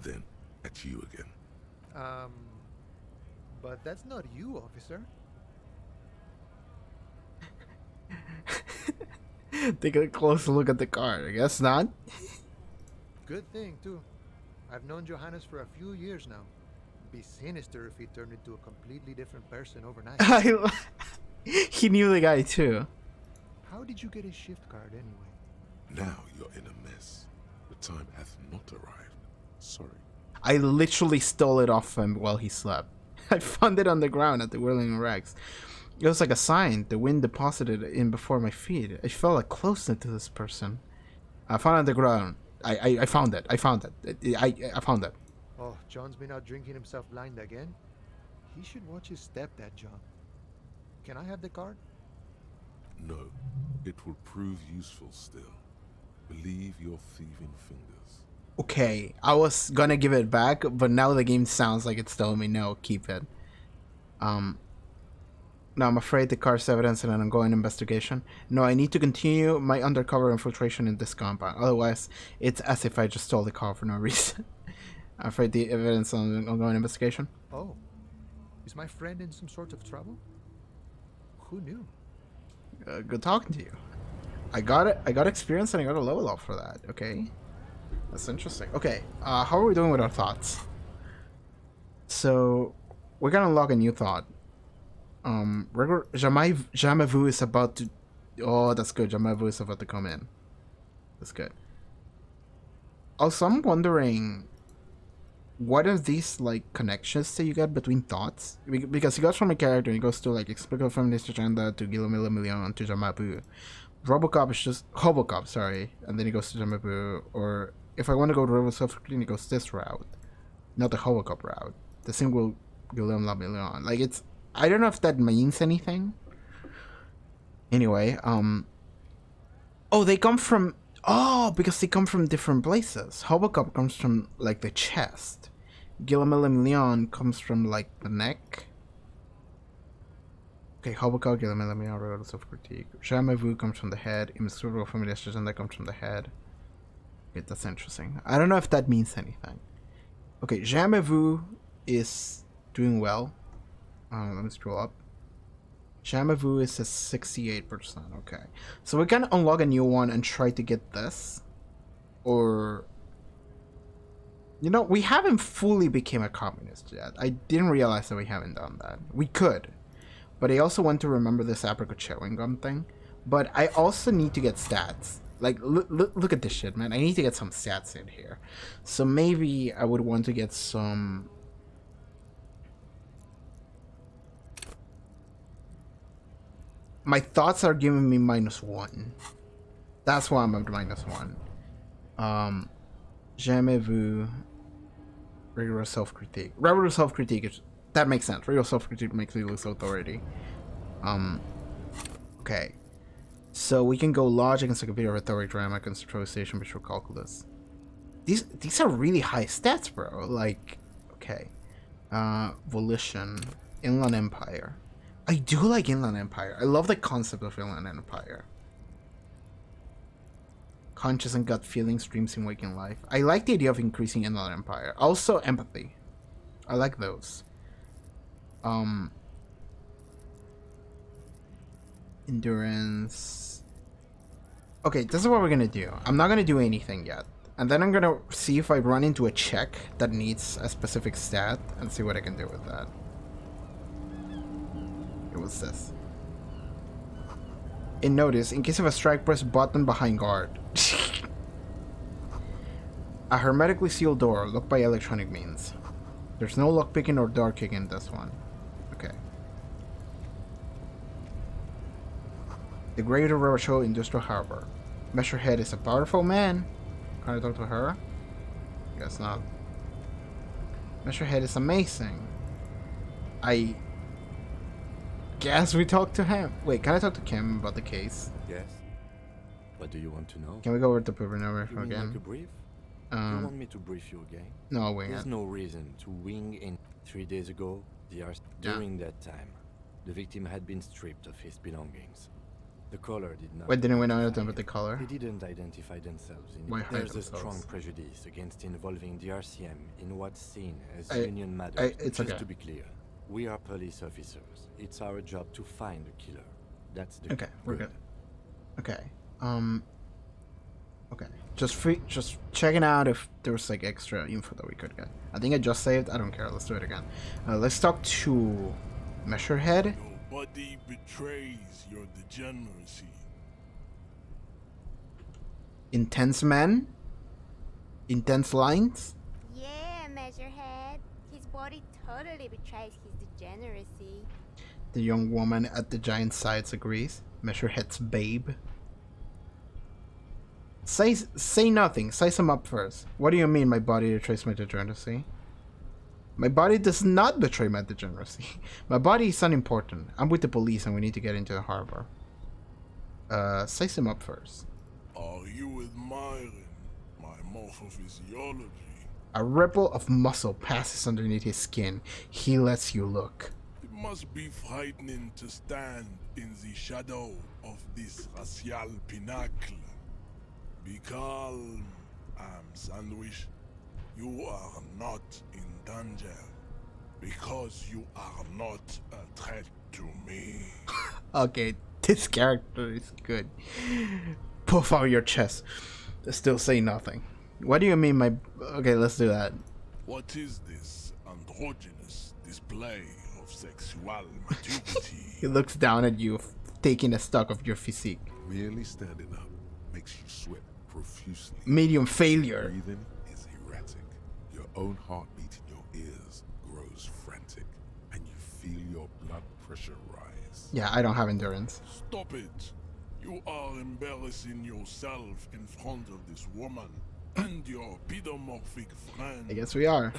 then at you again.
But that's not you, officer.
Take a close look at the card. I guess not.
Good thing, too. I've known Johannes for a few years now. Be sinister if he turned into a completely different person overnight.
He knew the guy too.
How did you get his shift card anyway?
Now you're in a mess. The time hath not arrived. Sorry.
I literally stole it off him while he slept. I found it on the ground at the Whirling Rex. It was like a sign. The wind deposited it in before my feet. I felt like closeness to this person. I found it on the ground. I found it. I found it. I found it.
Oh, John's been out drinking himself blind again? He should watch his step, that John. Can I have the card?
No, it will prove useful still. Believe your thieving fingers.
Okay, I was gonna give it back, but now the game sounds like it's telling me no, keep it. No, I'm afraid the card's evidence in an ongoing investigation. No, I need to continue my undercover infiltration in this compound. Otherwise, it's as if I just stole the car for no reason. I'm afraid the evidence on an ongoing investigation.
Oh, is my friend in some sort of trouble? Who knew?
Good talking to you. I got it. I got experience and I got a level up for that. Okay, that's interesting. Okay, how are we doing with our thoughts? So we're gonna unlock a new thought. Jamais vu is about to. Oh, that's good. Jamais vu is about to come in. That's good. Also, I'm wondering, what are these like connections that you get between thoughts? Because he goes from a character and he goes to like explica feminist agenda to Guillermo Million to Jamais vu. Robocop is just Hobocop, sorry, and then he goes to Jamais vu. Or if I want to go to River Self-Clean, he goes this route, not the Hobocop route. The single Guillermo Million. Like it's. I don't know if that means anything. Anyway, oh, they come from. Oh, because they come from different places. Hobocop comes from like the chest. Guillermo Leon comes from like the neck. Okay, Hobocop, Guillermo Leon, regardless of critique. Jamais vu comes from the head. Immiscible familiar that comes from the head. Okay, that's interesting. I don't know if that means anything. Okay, Jamais vu is doing well. Let me scroll up. Jamais vu is at 68%. Okay. So we can unlock a new one and try to get this. Or... You know, we haven't fully become a communist yet. I didn't realize that we haven't done that. We could. But I also want to remember this apricot chewing gum thing. But I also need to get stats. Like, look at this shit, man. I need to get some stats in here. So maybe I would want to get some... My thoughts are giving me -1. That's why I'm at -1. Jamais vu. Regular self-critique. Regular self-critique is... That makes sense. Regular self-critique makes me lose authority. Okay. So we can go logic, encyclopedia, rhetoric, drama, conceptualization, visual calculus. These are really high stats, bro. Like, okay. Volition. Inland Empire. I do like Inland Empire. I love the concept of Inland Empire. Conscious and gut feelings, dreams in waking life. I like the idea of increasing Inland Empire. Also, empathy. I like those. Endurance. Okay, this is what we're gonna do. I'm not gonna do anything yet. And then I'm gonna see if I run into a check that needs a specific stat and see what I can do with that. What's this? In notice, in case of a strike, press button behind guard. A hermetically sealed door, locked by electronic means. There's no lockpicking or door kicking in this one. Okay. The Greater Rochelle Industrial Harbor. Measurehead is a powerful man. Can I talk to her? Guess not. Measurehead is amazing. I guess we talk to him. Wait, can I talk to Kim about the case?
Yes. What do you want to know?
Can we go over to Pupernova
You mean
again?
like a brief? You want me to brief you again?
No, wing
There's
it.
no reason to wing in. 3 days ago, during that time, the victim had been stripped of his belongings. The caller did not.
Wait, didn't we know
identify
anything about the
him.
color?
They didn't identify themselves.
Why hide
There's a
themselves?
strong prejudice against involving the RCM in what's seen as union matters.
It's
Just
okay.
to be clear, we are police officers. It's our job to find the killer. That's the
Okay, we're good. Okay. Okay. Just checking out if there was like extra info that we could get. I think I just saved. I don't care. Let's do it again. Let's talk to Measurehead.
Nobody betrays your degeneracy.
Intense man. Intense lines.
Yeah, Measurehead. His body totally betrays his degeneracy.
The young woman at the giant sides agrees. Measurehead's babe. Say nothing. Size him up first. What do you mean my body betrays my degeneracy? My body does not betray my degeneracy. My body is unimportant. I'm with the police and we need to get into the harbor. Size him up first.
Are you admiring my morphophysiology?
A ripple of muscle passes underneath his skin. He lets you look.
It must be frightening to stand in the shadow of this racial pinnacle. Be calm, Sandwich. You are not in danger because you are not a threat to me.
Okay, this character is good. Puff out your chest. Still say nothing. What do you mean my... Okay, let's do that.
What is this androgynous display of sexual maturity?
He looks down at you, taking a stock of your physique.
Merely standing up makes you sweat profusely.
Medium failure.
Breathing is erratic. Your own heartbeat in your ears grows frantic, and you feel your blood pressure rise.
Yeah, I don't have endurance.
Stop it. You are embarrassing yourself in front of this woman and your pedomorphic friend.
I guess we are.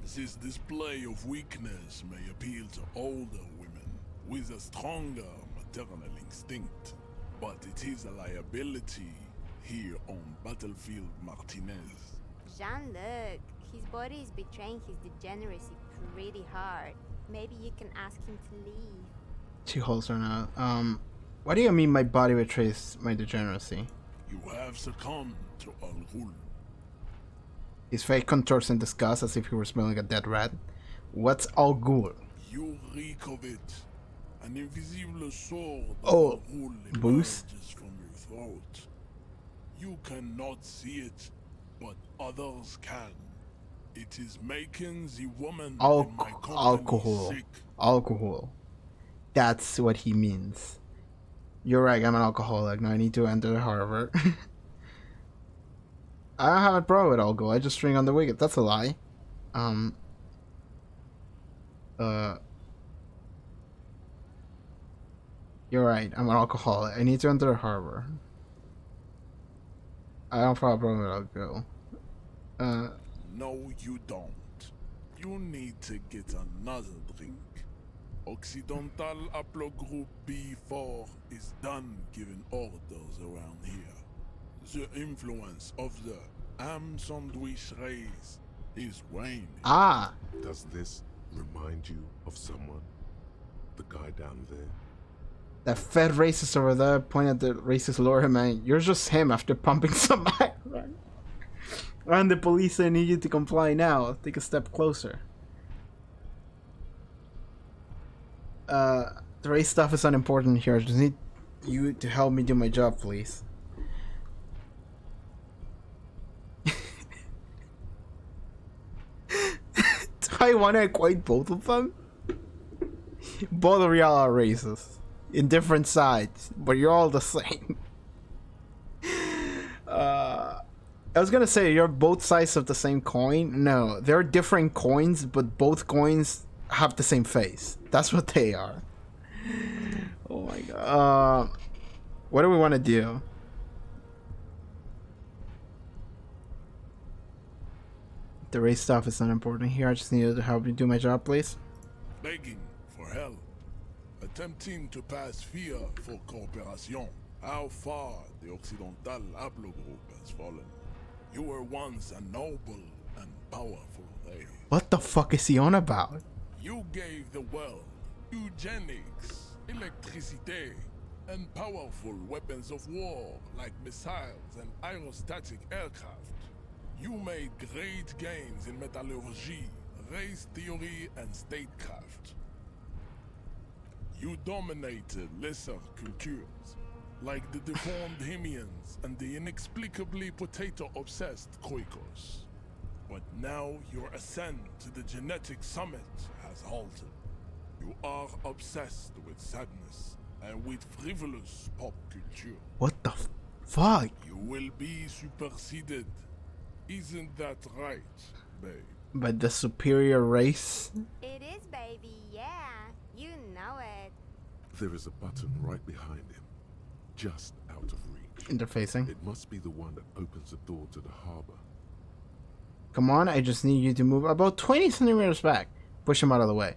This display of weakness may appeal to older women with a stronger maternal instinct, but it is a liability here on Battlefield Martinez.
Jean-Luc, his body is betraying his degeneracy pretty hard. Maybe you can ask him to leave.
She holds her now. What do you mean my body betrays my degeneracy?
You have succumbed to Al Ghul.
His face contorts in disgust as if he were smelling a dead rat. What's Al Ghul?
You reek of it. An invisible sword of
Oh,
Al Ghul
Boost?
emerges from your throat. You cannot see it, but others can. It is making the woman in my company
Alcohol.
sick.
Alcohol. That's what he means. You're right, I'm an alcoholic. Now I need to enter the harbor. I don't have a problem with alcohol. I just drink on the weekend. That's a lie. You're right, I'm an alcoholic. I need to enter the harbor. I don't have a problem with alcohol.
No, you don't. You need to get another drink. Occidental Haplogroup B4 is done giving orders around here. The influence of the ham sandwich race is waning.
Ah!
Does this remind you of someone? The guy down there?
That fed racist over there pointing at the racist lower man. You're just him after pumping some iron. And the police say need you to comply now. Take a step closer. The race stuff is unimportant here. I just need you to help me do my job, please. Do I want to acquaint both of them? Both of y'all are racist. In different sides, but you're all the same. I was gonna say you're both sides of the same coin. No, they're different coins, but both coins have the same face. That's what they are. Oh my god. What do we want to do? The race stuff is not important here. I just needed to help you do my job, please.
Begging for help. Attempting to pass fear for cooperation. How far the Occidental Haplogroup has fallen. You were once a noble and powerful race.
What the fuck is he on about?
You gave the world eugenics, electricity, and powerful weapons of war like missiles and aerostatic aircraft. You made great gains in metallurgy, race theory, and statecraft. You dominated lesser cultures, like the deformed Hemians and the inexplicably potato-obsessed Quakers. But now your ascent to the genetic summit has halted. You are obsessed with sadness and with frivolous pop culture.
What the fuck?
You will be superseded. Isn't that right, babe?
By the superior race?
It is, baby, yeah. You know it.
There is a button right behind him, just out of reach.
Interfacing.
It must be the one that opens the door to the harbor.
Come on, I just need you to move about 20 centimeters back. Push him out of the way.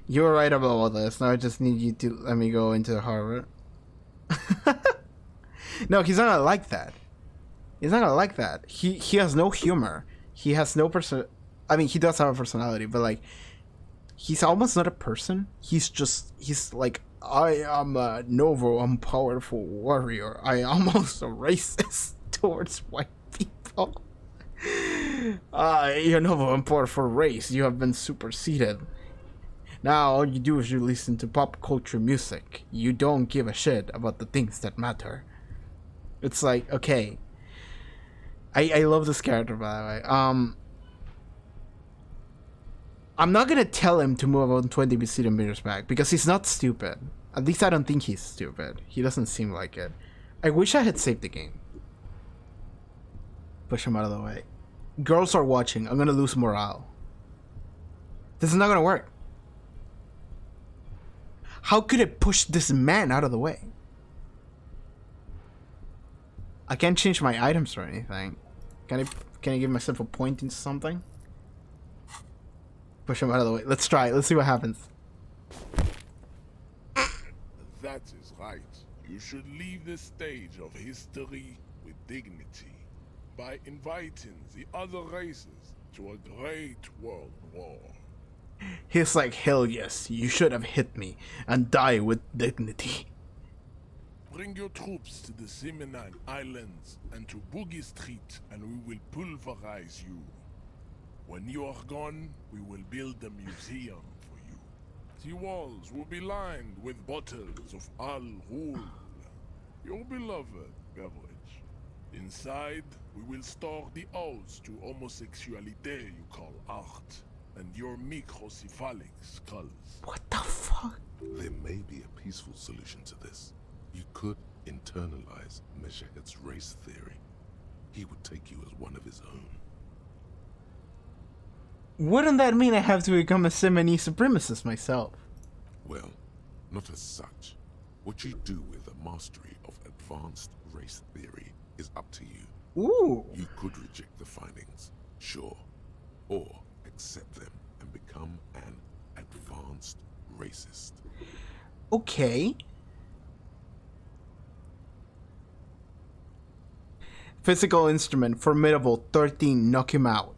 You were right about all this. Now I just need you to let me go into the harbor. No, he's not gonna like that. He's not gonna like that. He has no humor. He has no person. I mean, he does have a personality, but like, he's almost not a person. He's like, I am a noble and powerful warrior. I am also racist towards white people. You're noble and powerful race. You have been superseded. Now all you do is you listen to pop culture music. You don't give a shit about the things that matter. It's like, okay. I love this character, by the way. I'm not gonna tell him to move about 20 meters back because he's not stupid. At least I don't think he's stupid. He doesn't seem like it. I wish I had saved the game. Push him out of the way. Girls are watching. I'm gonna lose morale. This is not gonna work. How could it push this man out of the way? I can't change my items or anything. Can I give myself a point into something? Push him out of the way. Let's try it. Let's see what happens.
That is right. You should leave the stage of history with dignity by inviting the other races to a great world war.
He's like, hell yes, you should have hit me and die with dignity.
Bring your troops to the Seminine Islands and to Boogie Street, and we will pulverize you. When you are gone, we will build a museum for you. The walls will be lined with bottles of Al Ghul, your beloved beverage. Inside, we will store the odes to homosexuality you call art, and your microcephalic skulls.
What the fuck?
There may be a peaceful solution to this. You could internalize Meshahed's race theory. He would take you as one of his own.
Wouldn't that mean I have to become a Semini supremacist myself?
Well, not as such. What you do with the mastery of advanced race theory is up to you.
Ooh.
You could reject the findings, sure, or accept them and become an advanced racist.
Okay. Physical instrument, formidable, 13, knock him out.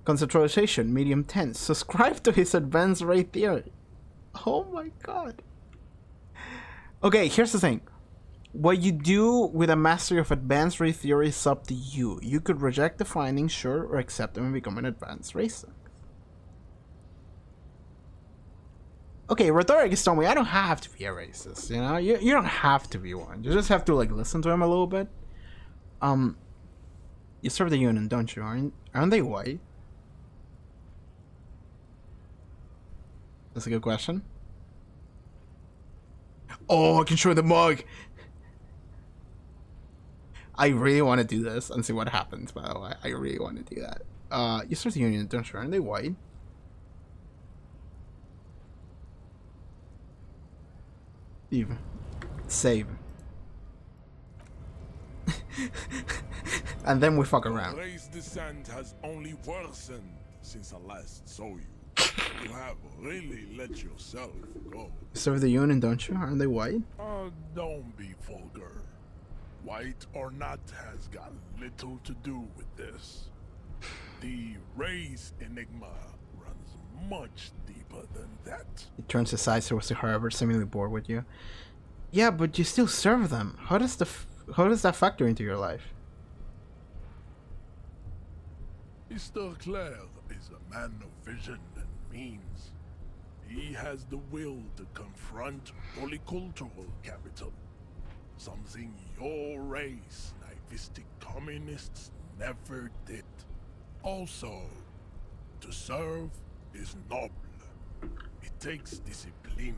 Concentration, medium 10. Subscribe to his advanced race theory. Oh my god. Okay, here's the thing. What you do with a mastery of advanced race theory is up to you. You could reject the findings, sure, or accept them and become an advanced racist. Okay, Rhetoric is telling me I don't have to be a racist, you know? You don't have to be one. You just have to, like, listen to him a little bit. You serve the Union, don't you? Aren't they white? That's a good question. Oh, I can show the mug! I really want to do this and see what happens, by the way. I really want to do that. You serve the Union, don't you? Aren't they white? Even. Save. And then we fuck around.
Race descent has only worsened since I last saw you. You have really let yourself go.
You serve the Union, don't you? Aren't they white?
Don't be vulgar. white or not has got little to do with this. The race enigma runs much deeper than that.
He turns his eyes towards the harbor, seemingly bored with you. Yeah, but you still serve them. How does that factor into your life?
Mr. Clare is a man of vision and means. He has the will to confront polycultural capital. Something your race, naivistic communists, never did. Also, to serve is noble. It takes discipline.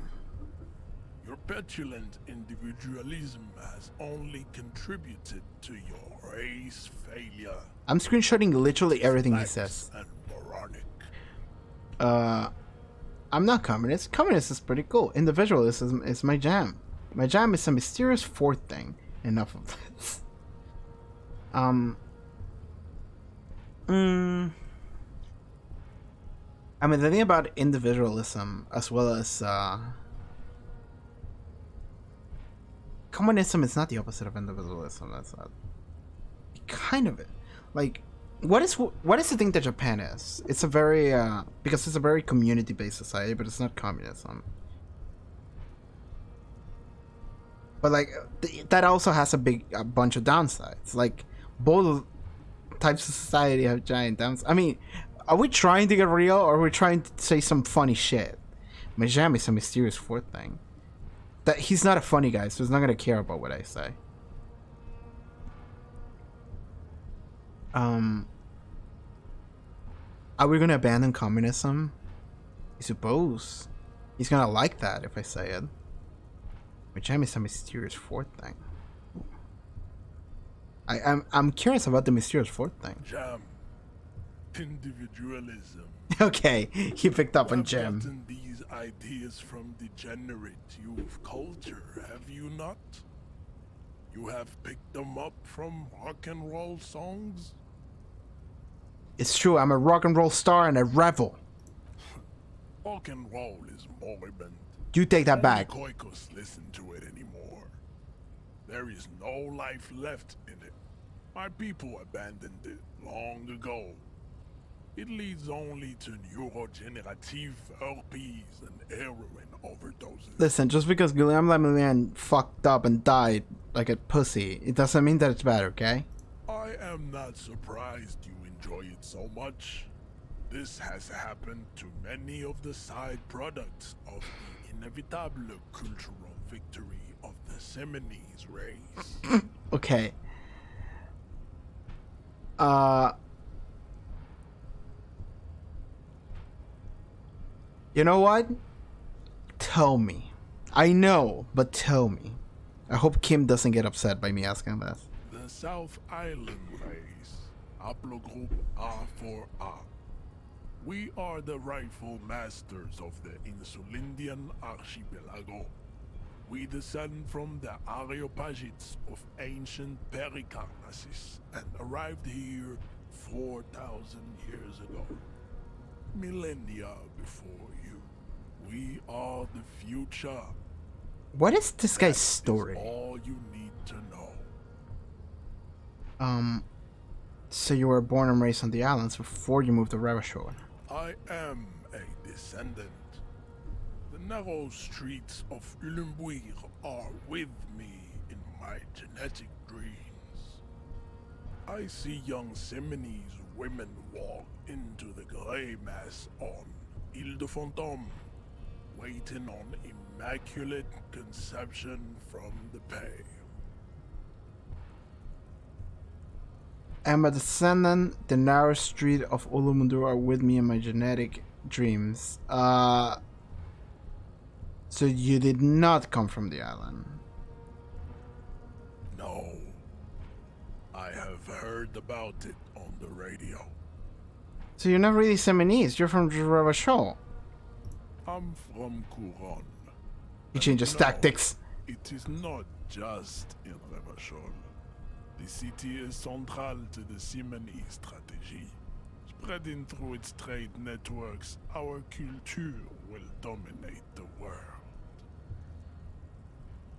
Your petulant individualism has only contributed to your race failure.
I'm screenshotting literally everything he says.
And moronic.
I'm not communist. Communist is pretty cool. Individualism is my jam. My jam is a mysterious fourth thing. Enough of this. I mean, the thing about individualism, as well as communism, is not the opposite of individualism. That's not kind of it. Like, what is the thing that Japan is? It's a very because it's a very community-based society, but it's not communism. But like that also has a bunch of downsides. Like both types of society have giant downsides. I mean, are we trying to get real, or are we trying to say some funny shit? Majam is a mysterious fourth thing. That he's not a funny guy, so he's not gonna care about what I say. Are we gonna abandon communism? I suppose. He's gonna like that if I say it. Majam is a mysterious fourth thing. I'm curious about the mysterious fourth thing.
Jam. Individualism.
Okay, he picked up on Jam.
Gotten these ideas from degenerate youth culture, have you not? You have picked them up from rock and roll songs?
It's true, I'm a rock and roll star and I revel.
Rock and roll is moribund.
You take that back.
Koikos listen to it anymore. There is no life left in it. My people abandoned it long ago. It leads only to neurodegenerative herpes and heroin overdoses.
Listen, just because Guillaume Lamoulian fucked up and died like a pussy, it doesn't mean that it's bad, okay?
I am not surprised you enjoy it so much. This has happened to many of the side products of the inevitable cultural victory of the Seminoles race.
Okay. You know what? Tell me. I know, but tell me. I hope Kim doesn't get upset by me asking this.
The South Island race, haplogroup A4A. We are the rightful masters of the Insulindian archipelago. We descend from the Areopagites of ancient Pericarnassus and arrived here 4,000 years ago. Millennia before you. We are the future.
What is this guy's story?
All you need to know.
So you were born and raised on the islands before you moved to Revachol.
I am a descendant. The narrow streets of Ulimbuir are with me in my genetic dreams. I see young Seminoles women walk into the grey mass on Ile de Fantôme, waiting on immaculate conception from the pay.
I'm a descendant. The narrow street of Ulumundur are with me in my genetic dreams. So you did not come from the island?
No. I have heard about it on the radio.
So you're not really Seminese, you're from Revachol.
I'm from Couronne.
He changes tactics.
It is not just in Revachol. The city is central to the Simony strategy. Spreading through its trade networks, our culture will dominate the world.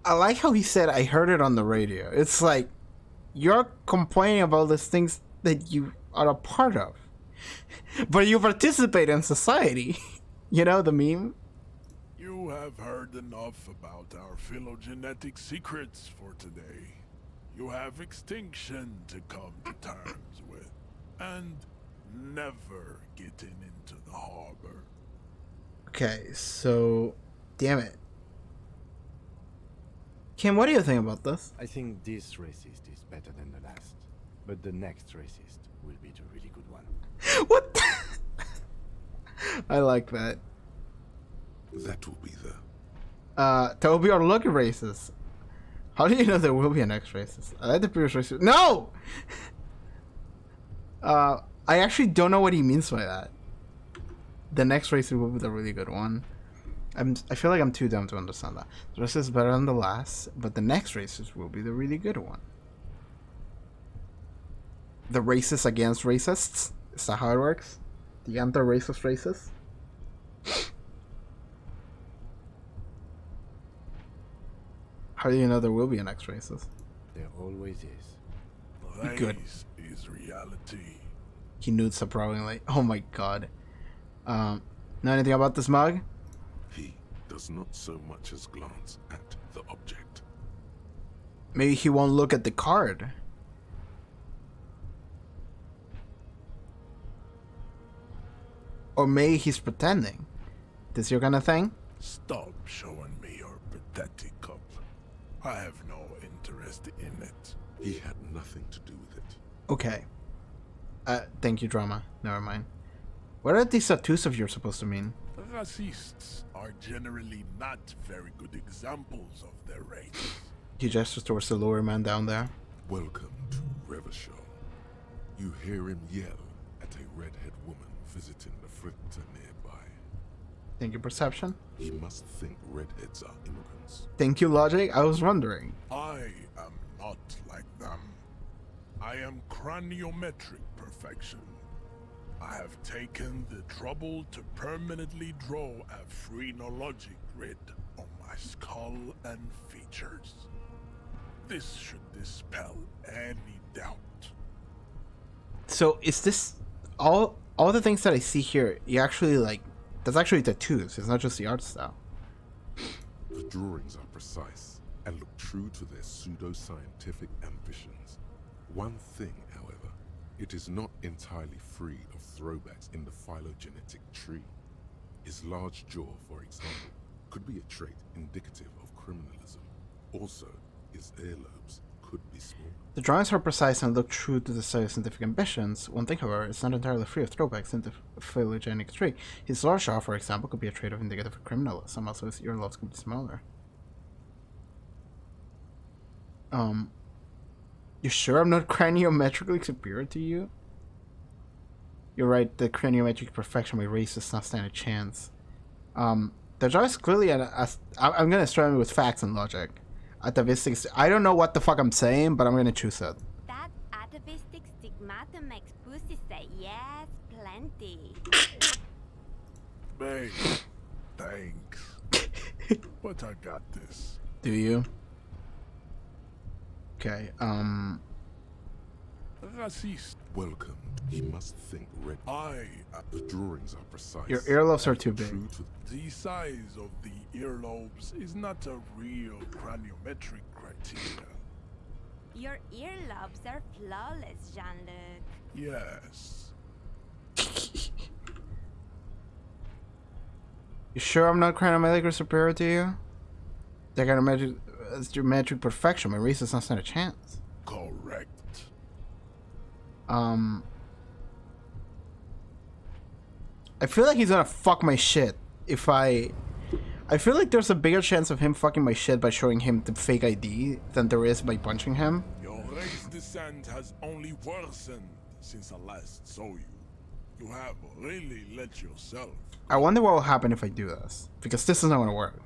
I like how he said, I heard it on the radio. It's like, you're complaining about these things that you are a part of, but you participate in society. You know the meme?
You have heard enough about our phylogenetic secrets for today. You have extinction to come to terms with, and never getting into the harbor.
Okay, so... Damn it. Kim, what do you think about this?
I think this racist is better than the last, but the next racist will be the really good one.
What? I like that.
That will be the...
That will be our lucky racist. How do you know there will be a next racist? I like the previous racist. No! I actually don't know what he means by that. The next racist will be the really good one. I feel like I'm too dumb to understand that. The racist is better than the last, but the next racist will be the really good one. The racist against racists? Is that how it works? The anti-racist racist? How do you know there will be an next racist?
There always is.
Race
Good.
is reality.
He nudes surprisingly. Oh my god. Know anything about this mug?
He does not so much as glance at the object.
Maybe he won't look at the card. Or maybe he's pretending. This your kind of thing?
Stop showing me your pathetic cup. I have no interest in it.
He had nothing to do with it.
Okay. Thank you, drama. Never mind. What are these tattoos of yours supposed to mean?
Racists are generally not very good examples of their race.
He gestures towards the lower man down there.
Welcome to Revachol. You hear him yell at a redhead woman visiting the fritter nearby.
Thank you, perception.
He must think redheads are immigrants.
Thank you, logic. I was wondering.
I am not like them. I am craniometric perfection. I have taken the trouble to permanently draw a phrenologic grid on my skull and features. This should dispel any doubt.
So is this all the things that I see here? You actually like that's actually tattoos. It's not just the art style.
The drawings are precise and look true to their pseudo-scientific ambitions. One thing, however, it is not entirely free of throwbacks in the phylogenetic tree. His large jaw, for example, could be a trait indicative of criminalism. Also, his earlobes could be small.
The drawings are precise and look true to the scientific ambitions. One thing, however, is not entirely free of throwbacks in the phylogenetic tree. His large jaw, for example, could be a trait of indicative of criminalism. Also, his earlobes could be smaller. You sure I'm not craniometrically superior to you? You're right, the craniometric perfection by race does not stand a chance. The jaw is clearly I'm gonna start with facts and logic. Atavistic. I don't know what the fuck I'm saying, but I'm gonna choose it.
That atavistic stigmata makes pussy say yes, plenty.
Babe, thanks. But I got this.
Do you? Okay,
Racist.
Welcome. He must think red. The drawings are precise.
Your earlobes are too big.
True to
The size of the earlobes is not a real craniometric criteria.
Your earlobes are flawless, Jean-Luc.
Yes.
You sure I'm not craniometrically superior to you? That kind of geometric perfection. My race does not stand a chance.
Correct.
I feel like he's gonna fuck my shit if I feel like there's a bigger chance of him fucking my shit by showing him the fake ID than there is by punching him.
Your race descent has only worsened since I last saw you. You have really let yourself.
I wonder what will happen if I do this, because this is not gonna work.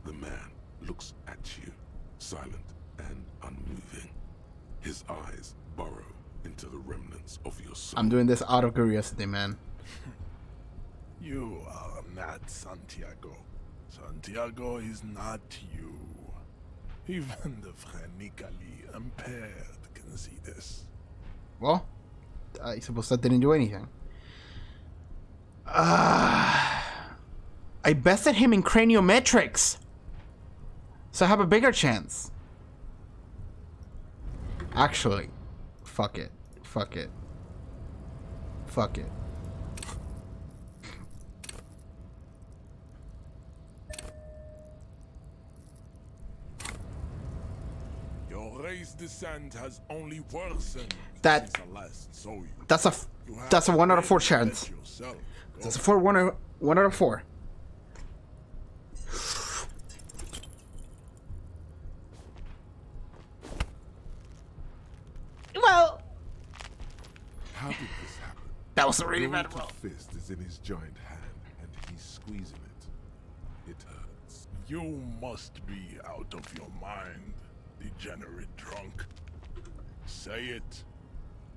The man looks at you, silent and unmoving. His eyes burrow into the remnants of your soul.
I'm doing this out of curiosity, man.
You are not Santiago. Santiago is not you. Even the phrenically impaired can even see this.
Well, I suppose that didn't do anything. I bested him in craniometrics, so I have a bigger chance. Actually, fuck it. Fuck it. Fuck it.
Your race descent has only worsened
That-
since I last saw you.
That's a 1 out of 4 chance.
Yourself.
That's a 1 out of 4. Well,
How did this happen?
that was a really
Your
bad
little
roll.
fist is in his giant hand, and he's squeezing it. It hurts.
You must be out of your mind, degenerate drunk. Say it.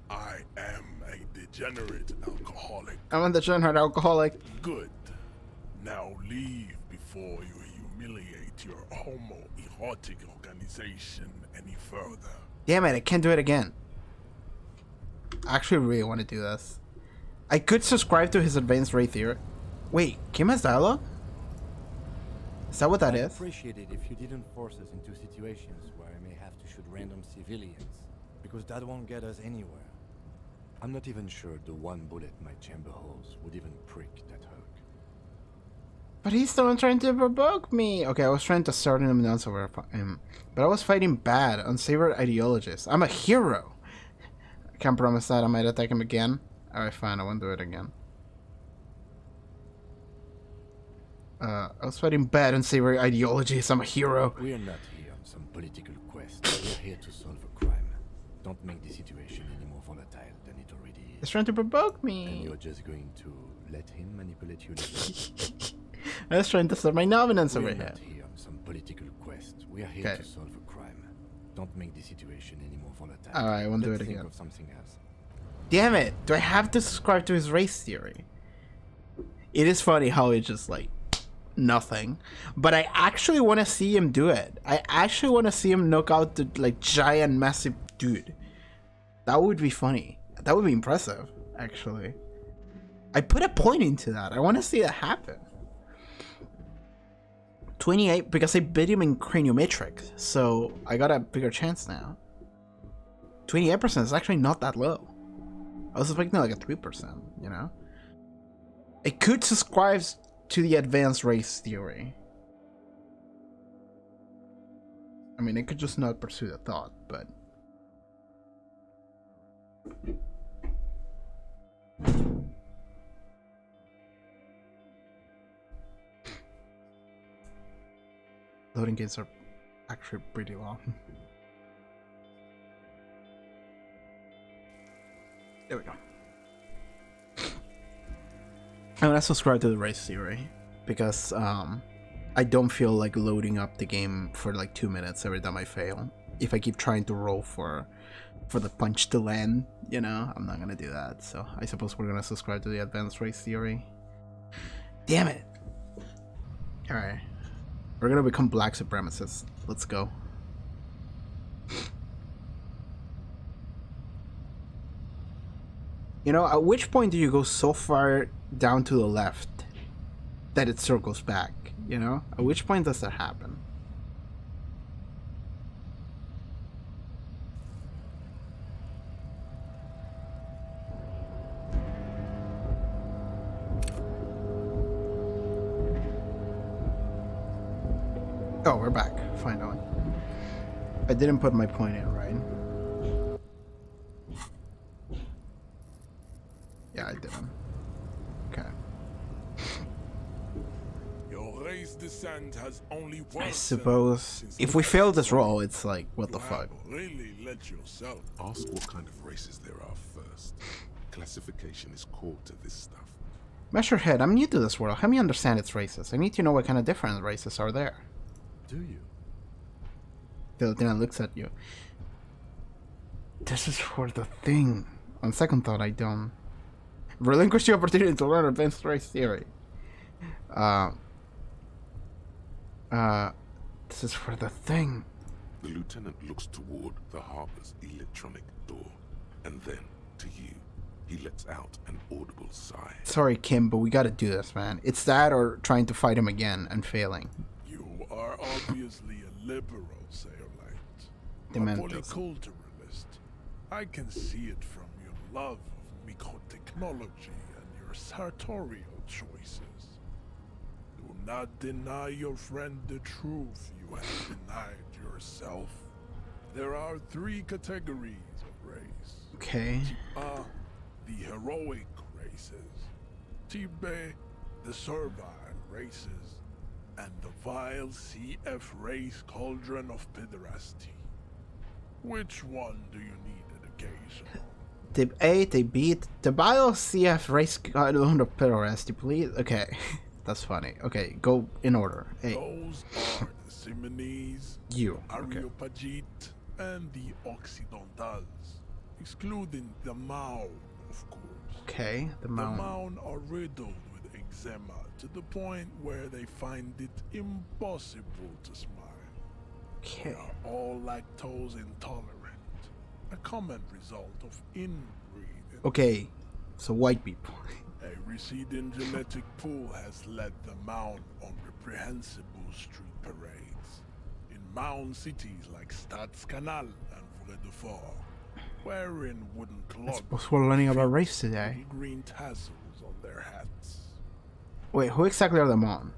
I am a degenerate alcoholic.
I'm a degenerate alcoholic.
Good. Now leave before you humiliate your homoerotic organization any further.
Damn it, I can't do it again. I actually really want to do this. I could subscribe to his advanced race theory. Wait, Kim has dialogue? Is that what that
I'd
is?
appreciate it if you didn't force us into situations where I may have to shoot random civilians, because that won't get us anywhere. I'm not even sure the one bullet my chamber holds would even prick that hook.
But he's the one trying to provoke me. Okay, I was trying to start him down over him, but I was fighting bad, unsavory ideologists. I'm a hero. I can't promise that I might attack him again. Alright, fine, I won't do it again. I was fighting bad, unsavory ideologists. I'm a hero.
We're not here on some political quest. We're here to solve a crime. Don't make the situation any more volatile than it already is.
He's trying to provoke
And
me.
you're just going to let him manipulate you later?
I was trying to start my dominance over
We're
here.
not here on some political quest. We are here
Okay.
to solve a crime. Don't make the situation any more volatile.
Alright, I won't do
Let's
it
think
again.
of something else.
Damn it! Do I have to subscribe to his race theory? It is funny how it's just like nothing, but I actually want to see him do it. I actually want to see him knock out the like giant, massive dude. That would be funny. That would be impressive, actually. I put a point into that. I want to see that happen. 28 because I beat him in craniometrics, so I got a bigger chance now. 28% is actually not that low. I was expecting like a 3%, you know? I could subscribe to the advanced race theory. I mean, I could just not pursue the thought, but... Loading games are actually pretty long. There we go. I'm gonna subscribe to the race theory because I don't feel like loading up the game for like 2 minutes every time I fail. If I keep trying to roll for the punch to land, you know, I'm not gonna do that. So I suppose we're gonna subscribe to the advanced race theory. Damn it! Alright. We're gonna become black supremacists. Let's go. You know, at which point do you go so far down to the left that it circles back? You know? At which point does that happen? Oh, we're back, finally. I didn't put my point in, right? Yeah, I didn't. Okay.
Your race descent has only worsened
I suppose
since
if
the
we fail
last
this
saw you.
roll, it's like, what the
You
fuck?
have really let yourself.
Ask what kind of races there are first. Classification is core to this stuff.
Measurehead, I'm new to this world. Help me understand its races. I need to know what kind of different races are there.
Do you?
The lieutenant looks at you. This is for the thing. On second thought, I don't. Relinquish the opportunity to learn advanced race theory. This is for the thing.
The lieutenant looks toward the harbor's electronic door, and then, to you, he lets out an audible sigh.
Sorry, Kim, but we gotta do this, man. It's that or trying to fight him again and failing.
You are obviously a liberal, Saillight. A
Dementors.
polyculturalist. I can see it from your love of microtechnology and your sartorial choices. Do not deny your friend the truth you have denied yourself. There are 3 categories of race.
Okay.
Type A, the heroic races. Type B, the servile races. And the vile CF race cauldron of pederasty. Which one do you need education on?
Type A, Type B, the bio CF race cauldron of pederasty, please. Okay, that's funny. Okay, go in order. A.
Those are the Simonese,
You. Okay.
Areopagite, and the Occidentals, excluding the Maun, of course.
Okay, the
The
Maun.
Maun are riddled with eczema to the point where they find it impossible to smile.
Okay.
They are all lactose intolerant, a common result of inbreeding.
Okay, so white people.
A receding genetic pool has led the Maun on reprehensible street parades in Maun cities like Stadskanal and Vredefort, wearing wooden
I
clogs
suppose we're learning about race today.
with green tassels on their hats.
Wait, who exactly are the Maun?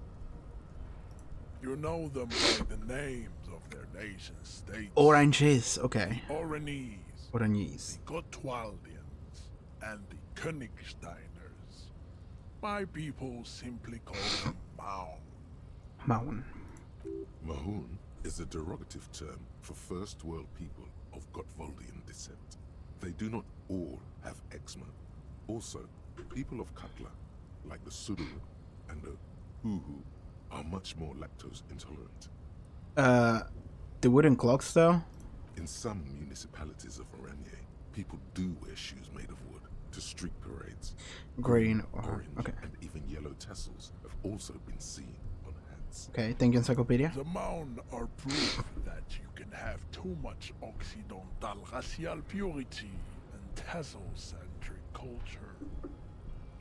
You know them by the names of their nation states.
Oranges. Okay.
Oranese,
Oranges.
the Gotwaldians, and the Königsteiners. My people simply call them Maun.
Maun.
Mahun is a derogative term for first world people of Gotwaldian descent. They do not all have eczema. Also, people of Katla, like the Suru and the Uhu, are much more lactose intolerant.
The wooden clogs though?
In some municipalities of Oranje, people do wear shoes made of wood to street parades.
Green or
Orange
okay.
and even yellow tassels have also been seen on hats.
Okay, thank you, Encyclopedia.
The Maun are proof that you can have too much Occidental racial purity and tassel-centric culture.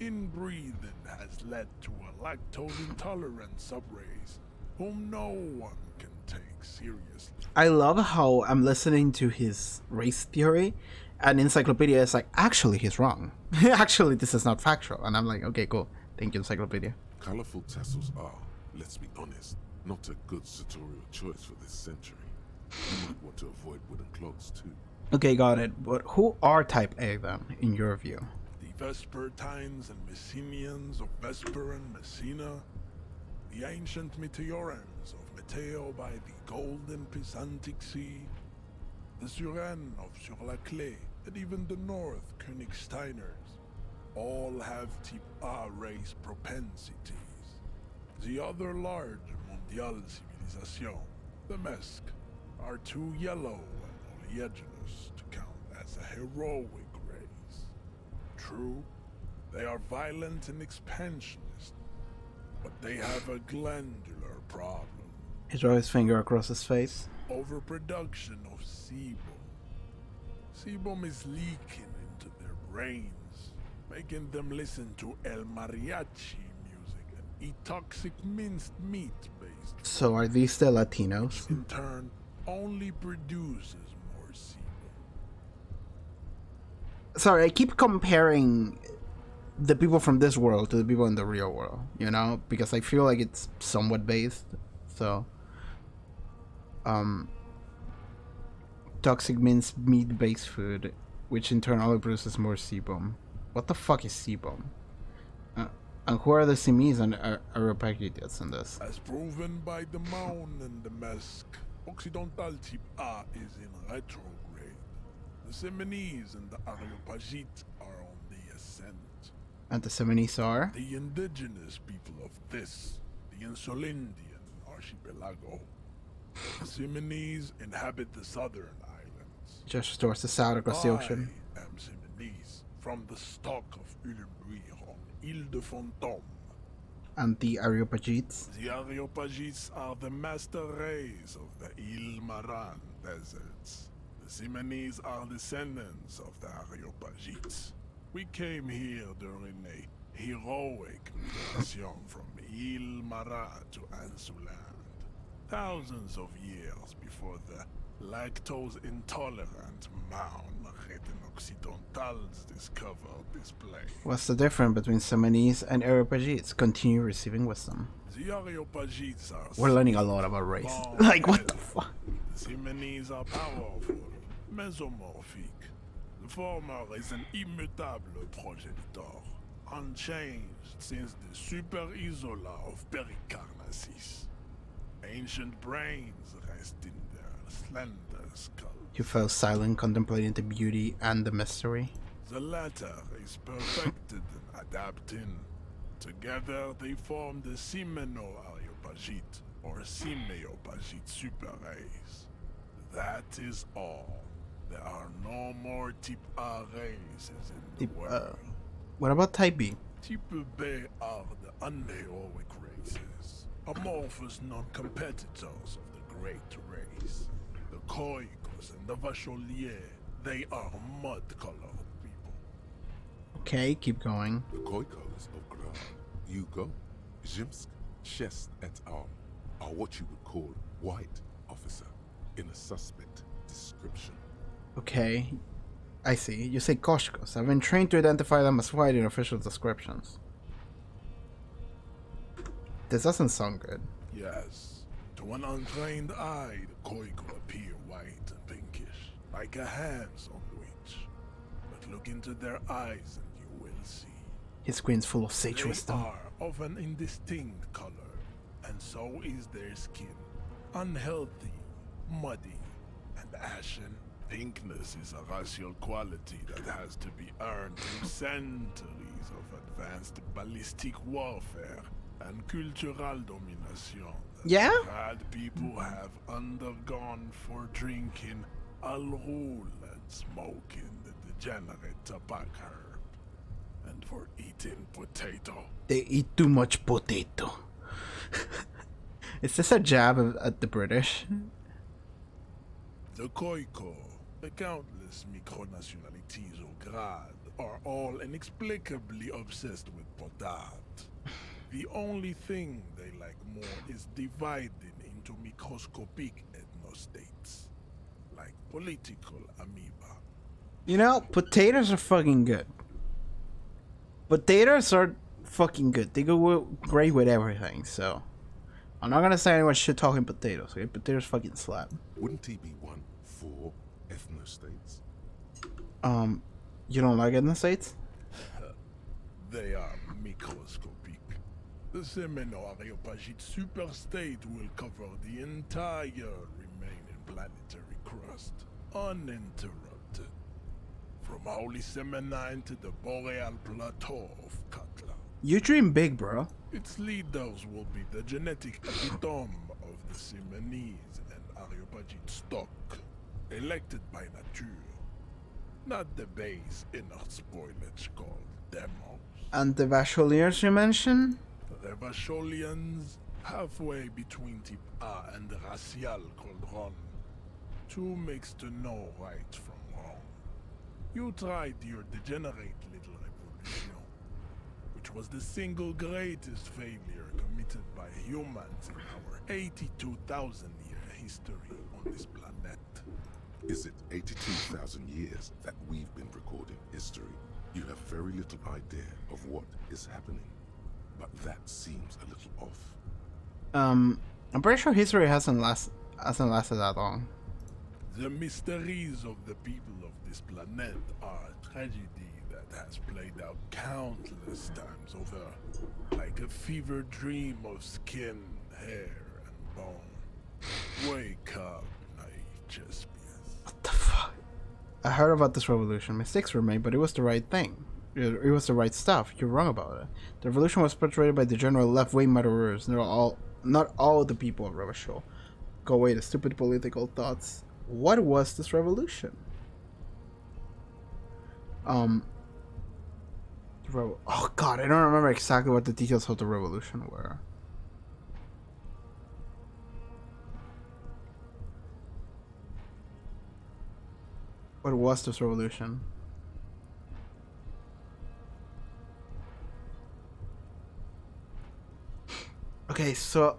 Inbreeding has led to a lactose-intolerant subrace whom no one can take seriously.
I love how I'm listening to his race theory, and Encyclopedia is like, actually, he's wrong. Actually, this is not factual. And I'm like, okay, cool. Thank you, Encyclopedia.
Colorful tassels are, let's be honest, not a good sartorial choice for this century. You might want to avoid wooden clogs too.
Okay, got it. But who are Type A then, in your view?
The Vespertines and Messenians of Vesper and Messina, the ancient Meteorans of Meteo by the golden Pisantic Sea, the Suren of Sur-la-Clé, and even the North Königsteiners, all have Type A race propensities. The other large Mondial civilization, the Mesk, are too yellow and oleaginous to count as a heroic race. True, they are violent and expansionist, but they have a glandular problem.
He draws his finger across his face.
Overproduction of sebum. Sebum is leaking into their brains, making them listen to El Mariachi music and eat toxic minced meat-based
So are these the Latinos?
in turn only produces more sebum.
Sorry, I keep comparing the people from this world to the people in the real world, you know? Because I feel like it's somewhat based. So, toxic means meat-based food, which in turn only produces more sebum. What the fuck is sebum? And who are the Simis and Areopagites in this?
As proven by the Maun and the Mesk, Occidental Type A is in retrograde. The Simonese and the Areopagite are on the ascent.
And the Seminis are?
The indigenous people of this, the Insulindian archipelago. The Simonese inhabit the southern islands.
Just towards the south across the ocean.
I am Simonese, from the stock of Ulumbuir on Ile de Fantôme.
and the Areopagites.
The Areopagites are the master race of the Ilmaran deserts. The Simonese are descendants of the Areopagites. We came here during a heroic migration from Ilmara to Ansuland, thousands of years before the lactose-intolerant Maun Occidentals discovered this place.
What's the difference between Simonese and Areopagites? Continue receiving wisdom.
The Areopagites are
We're learning a lot about race. Like, what the fuck?
The Simonese are powerful, mesomorphic. The former is an immutable progenitor, unchanged since the Super Isola of Pericarnassus. Ancient brains rest in their slender skulls.
You fell silent, contemplating the beauty and the mystery.
The latter is perfected and adapting. Together they form the Simeno-Areopagite, or Simeopagite super race. That is all. There are no more Type A races in the world.
What about Type B?
Type B are the unheroic races, amorphous non-competitors of the great race. The Khoikos and the Vacholier, they are mud-colored people.
Okay, keep going.
The Khoikos of Grad, Yugo, Zhimsk, Shest et al. Are what you would call white officer in a suspect description.
Okay, I see. You say Koshkos. I've been trained to identify them as white in official descriptions. This doesn't sound good.
Yes. To an untrained eye, the Khoik will appear white and pinkish, like a hands-on witch. But look into their eyes and you will see.
His screen's full of sage
They
wisdom.
are of an indistinct color, and so is their skin. Unhealthy, muddy, and ashen. Pinkness is a racial quality that has to be earned through centuries of advanced ballistic warfare and cultural domination.
Yeah?
Bad people have undergone for drinking al-rul and smoking the degenerate tobacco herb, and for eating potato.
They eat too much potato. Is this a jab at the British?
The Khoiko, the countless micronationalities of Grad, are all inexplicably obsessed with potat. The only thing they like more is dividing into microscopic ethnostates, like political amoeba.
You know, potatoes are fucking good. Potatoes are fucking good. They go great with everything, so... I'm not gonna say anyone shit talking potatoes, okay? Potatoes fucking slap.
Wouldn't he be one for ethnostates?
You don't like it in the States?
They are microscopic. The Semeno-Areopagite superstate will cover the entire remaining planetary crust, uninterrupted. From Holy Semenine to the Boreal Plateau of Katla.
You dream big, bro.
Its leaders will be the genetic epitome of the Simonese and Areopagite stock, elected by nature, not the base inner spoilage called demos.
And the Vacholiers you mentioned?
The Vacholians, halfway between Type A and the racial called Ron. Two makes to know right from wrong. You tried your degenerate little revolution, which was the single greatest failure committed by humans in our 82,000-year history on this planet.
Is it 82,000 years that we've been recording history? You have very little idea of what is happening, but that seems a little off.
I'm pretty sure history hasn't lasted that long.
The mysteries of the people of this planet are a tragedy that has played out countless times over, like a fever dream of skin, hair, and bone. Wake up, naive Chespius.
What the fuck? I heard about this revolution. Mistakes were made, but it was the right thing. It was the right stuff. You're wrong about it. The revolution was perpetrated by the general left-wing murderers. Not all the people of Revachol. Go away, the stupid political thoughts. What was this revolution? Oh god, I don't remember exactly what the details of the revolution were. What was this revolution? Okay, so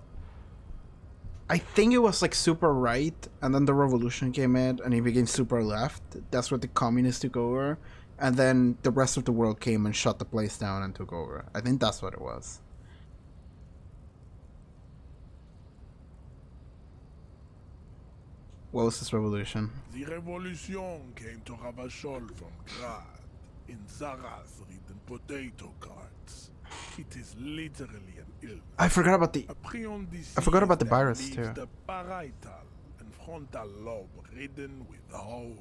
I think it was like super right, and then the revolution came in, and it became super left. That's what the communists took over, and then the rest of the world came and shut the place down and took over. I think that's what it was. What was this revolution?
The revolution came to Ravachol from Grad, in Zaras reading potato carts. It is literally an illness.
I forgot about the virus too.
The parietal and frontal lobe ridden with holes.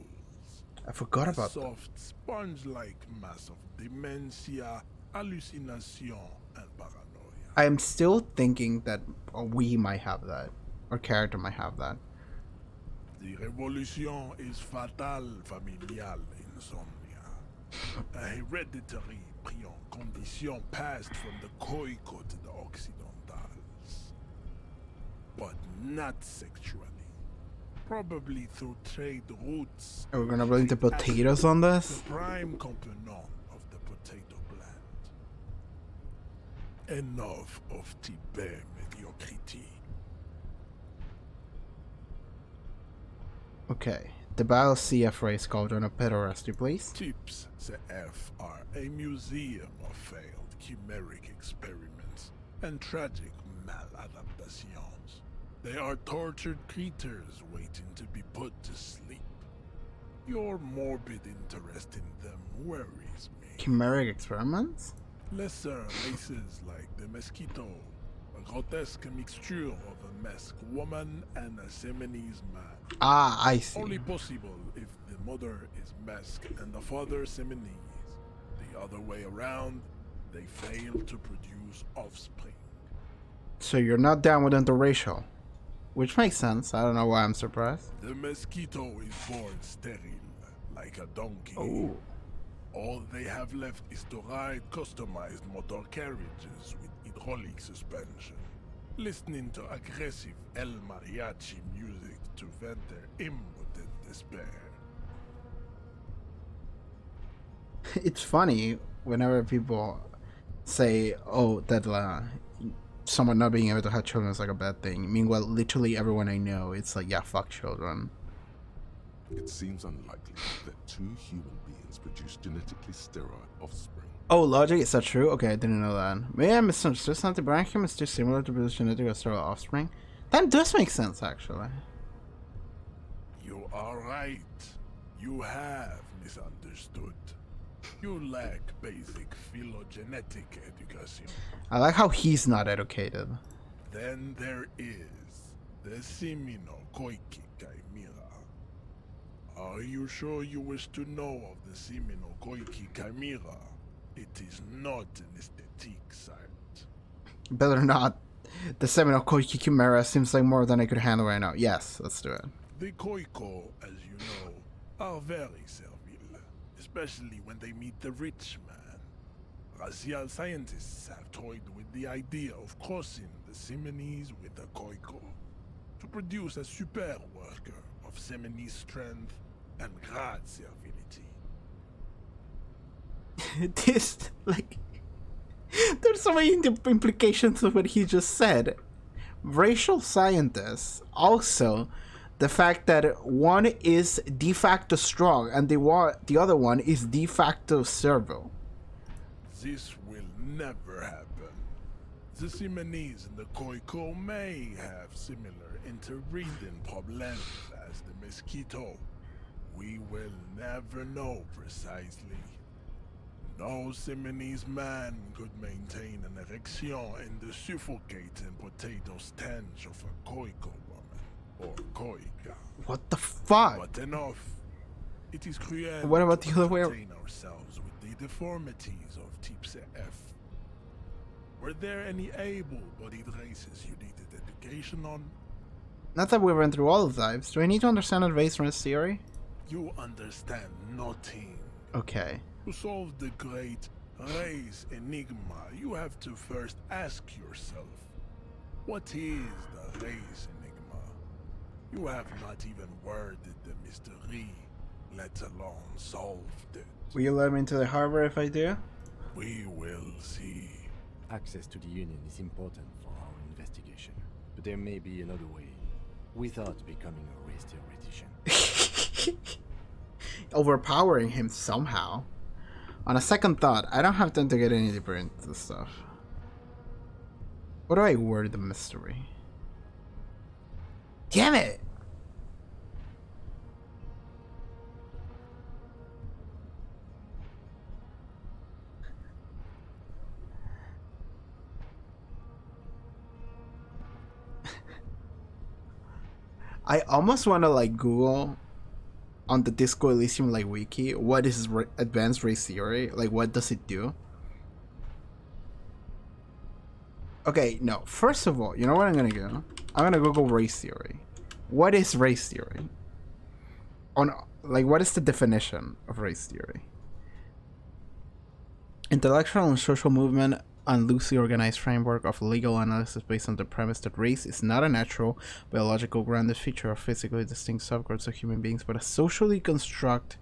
I forgot about
that. Soft sponge-like mass of dementia, hallucination, and paranoia.
I am still thinking that we might have that. Our character might have that.
The revolution is fatal familial insomnia. A hereditary prion condition passed from the Khoico to the Occidentals. But not sexually. Probably through trade routes.
Are we gonna blame the potatoes on this?
The prime component of the potato plant. Enough of Tibet mediocrity.
Okay. The Battle CF race cauldron of pederasty, please.
Tips CF are a museum of failed chimeric experiments and tragic maladaptations. They are tortured creatures waiting to be put to sleep. Your morbid interest in them worries me.
Chimeric experiments?
Lesser races like the mosquito, a grotesque mixture of a masked woman and a Seminese man.
Ah, I see.
Only possible if the mother is masked and the father Seminese. The other way around, they fail to produce offspring.
So you're not down with interracial? Which makes sense. I don't know why I'm surprised.
The mosquito is born sterile, like a donkey.
Oh.
All they have left is to ride customized motor carriages with hydraulic suspension, listening to aggressive El Mariachi music to vent their impotent despair.
It's funny whenever people say, oh, that someone not being able to have children is like a bad thing. Meanwhile, literally everyone I know, it's like, yeah, fuck children.
It seems unlikely that two human beings produce genetically sterile offspring.
Oh, logic? Is that true? Okay, I didn't know that. Maybe I misunderstood something. Branchium is too similar to produce genetically sterile offspring. That does make sense, actually.
You are right. You have misunderstood. You lack basic phylogenetic education.
I like how he's not educated.
Then there is the Semino-Koiki Chimera. Are you sure you wish to know of the Semino-Koiki Chimera? It is not an aesthetic site.
Better not. The Seminole Koiki Chimera seems like more than I could handle right now. Yes, let's do it.
The Khoico, as you know, are very servile, especially when they meet the rich man. Racial scientists have toyed with the idea of crossing the Seminese with the Khoico to produce a super worker of Seminese strength and Grad servility.
This, like, there's so many implications of what he just said. Racial scientists, also the fact that one is de facto strong and the other one is de facto servile.
This will never happen. The Seminese and the Khoico may have similar interbreeding problems as the mosquito. We will never know precisely. No Seminese man could maintain an erection in the suffocating potato stench of a Khoico woman, or Khoika.
What the fuck?
But enough. It is cruel.
What about the other way?
Entertain ourselves with the deformities of Type F. Were there any able-bodied races you needed education on?
Not that we went through all of lives. Do I need to understand advanced race theory?
You understand nothing.
Okay.
To solve the great Race Enigma, you have to first ask yourself, what is the race Enigma? You have not even worded the mystery, let alone solved it.
Will you let me into the harbor if I do?
We will see.
Access to the Union is important for our investigation, but there may be another way, without becoming a race theoretician.
Overpowering him somehow. On a second thought, I don't have time to get any deeper into this stuff. What do I word the mystery? Damn it! I almost want to like Google on the Disco Elysium like wiki, what is advanced race theory? Like, what does it do? Okay, no. First of all, you know what I'm gonna do? I'm gonna Google race theory. What is race theory? What is the definition of race theory? Intellectual and social movement and loosely organized framework of legal analysis based on the premise that race is not a natural, biological grounded feature of physically distinct subgroups of human beings, but a socially construct.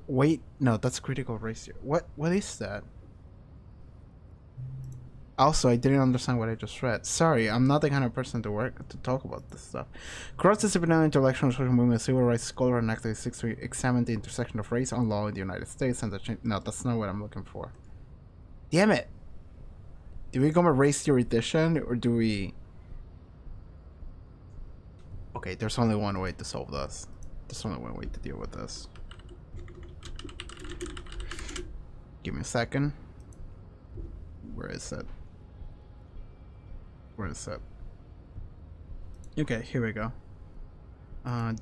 Wait, no, that's critical race theory. What is that? Also, I didn't understand what I just read. Sorry, I'm not the kind of person to talk about this stuff. Cross-disciplinary intellectual and social movement, civil rights scholar and activist seeks to examine the intersection of race and law in the United States and no, that's not what I'm looking for. Damn it! Do we become a race theoretician, or do we... Okay, there's only one way to solve this. There's only one way to deal with this. Give me a second. Where is it? Where is it? Okay, here we go.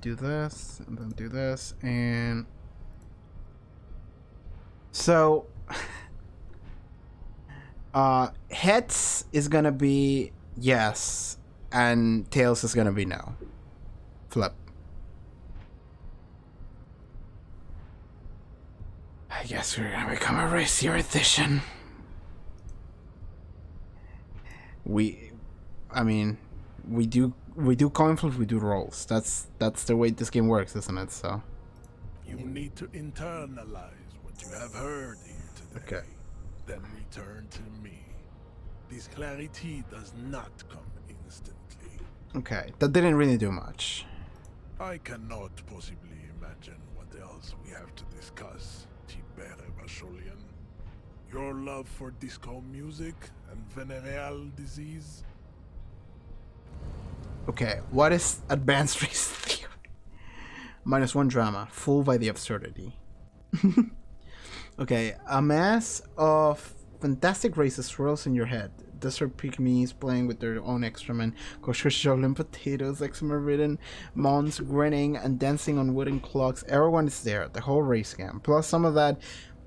Do this, and then do this, and... So... heads is gonna be yes, and tails is gonna be no. Flip. I guess we're gonna become a race theoretician. We do coin flips, we do rolls. That's the way this game works, isn't it? So
you need to internalize what you have heard here today.
Okay.
Then return to me. This clarity does not come instantly.
Okay, that didn't really do much.
I cannot possibly imagine what else we have to discuss, Tibere Vacholian. Your love for disco music and venereal disease?
Okay, what is advanced race theory? -1 drama, fooled by the absurdity. Okay, a mass of fantastic races swirls in your head. Desert pygmies playing with their own excrement, kosher shoveling potatoes, eczema-ridden mons grinning and dancing on wooden clocks. Everyone is there, the whole race game. Plus some of that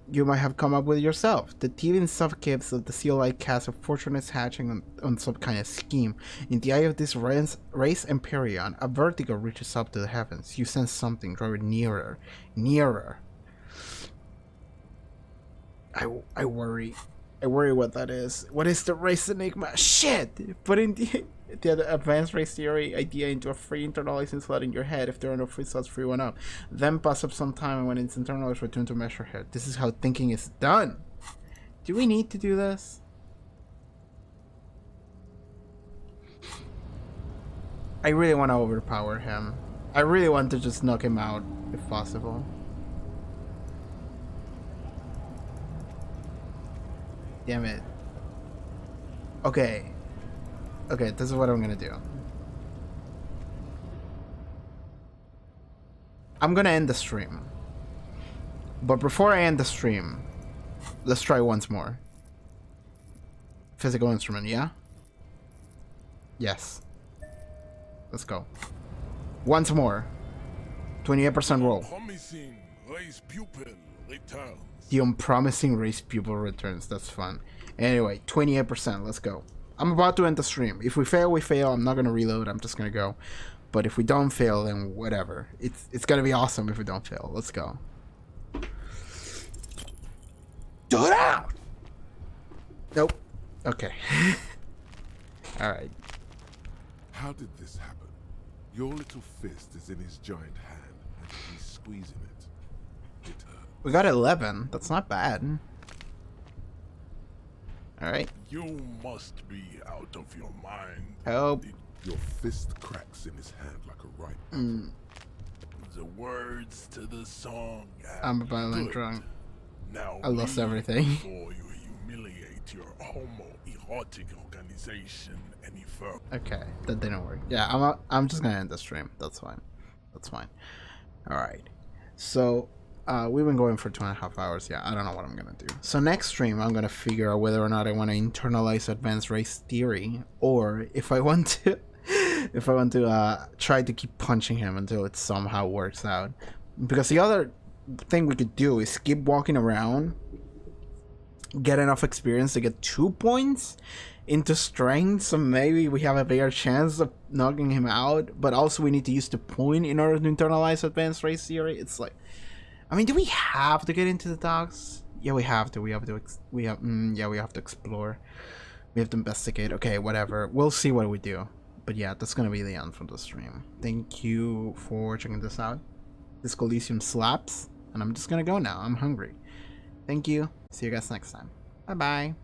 you might have come up with yourself. The teething suffocates of the seal-like cast of fortune is hatching on some kind of scheme. In the eye of this race Empyrean, a vertigo reaches up to the heavens. You sense something drawing nearer, nearer. I worry what that is. What is the race enigma? Shit! Putting the advanced race theory idea into a free internalizing slot in your head. If there are no free slots, free one up. Then pass up some time, and when it's internalized, return to measure head. This is how thinking is done. Do we need to do this? I really want to overpower him. I really want to just knock him out, if possible. Damn it. Okay. Okay, this is what I'm gonna do. I'm gonna end the stream. But before I end the stream, let's try once more. Physical instrument, yeah? Yes. Let's go. Once more. 28% roll.
Promising race pupil returns.
The unpromising race pupil returns. That's fun. Anyway, 28%. Let's go. I'm about to end the stream. If we fail, we fail. I'm not gonna reload. I'm just gonna go. But if we don't fail, then whatever. It's gonna be awesome if we don't fail. Let's go. Do it out! Nope. Okay. Alright.
How did this happen? Your little fist is in his giant hand, and he's squeezing it. It hurts.
We got 11. That's not bad. Alright.
You must be out of your mind.
Help.
Your fist cracks in his hand like a ripe apple.
The words to the song.
I'm a violent drunk.
Now
I lost
leave
everything.
Before you humiliate your homoerotic organization any further.
Okay, that didn't work. Yeah, I'm just gonna end the stream. That's fine. That's fine. Alright. So we've been going for 2.5 hours. Yeah, I don't know what I'm gonna do. So next stream I'm gonna figure out whether or not I want to internalize advanced race theory, or if I want to try to keep punching him until it somehow works out. Because the other thing we could do is keep walking around, get enough experience to get 2 points into strength, so maybe we have a bigger chance of knocking him out, but also we need to use the point in order to internalize advanced race theory. It's like, I mean, do we have to get into the docks? Yeah, we have to. We have to explore. We have to investigate. Okay, whatever. We'll see what we do. But yeah, that's gonna be the end for the stream. Thank you for checking this out. This Elysium slaps, and I'm just gonna go now. I'm hungry. Thank you. See you guys next time. Bye bye.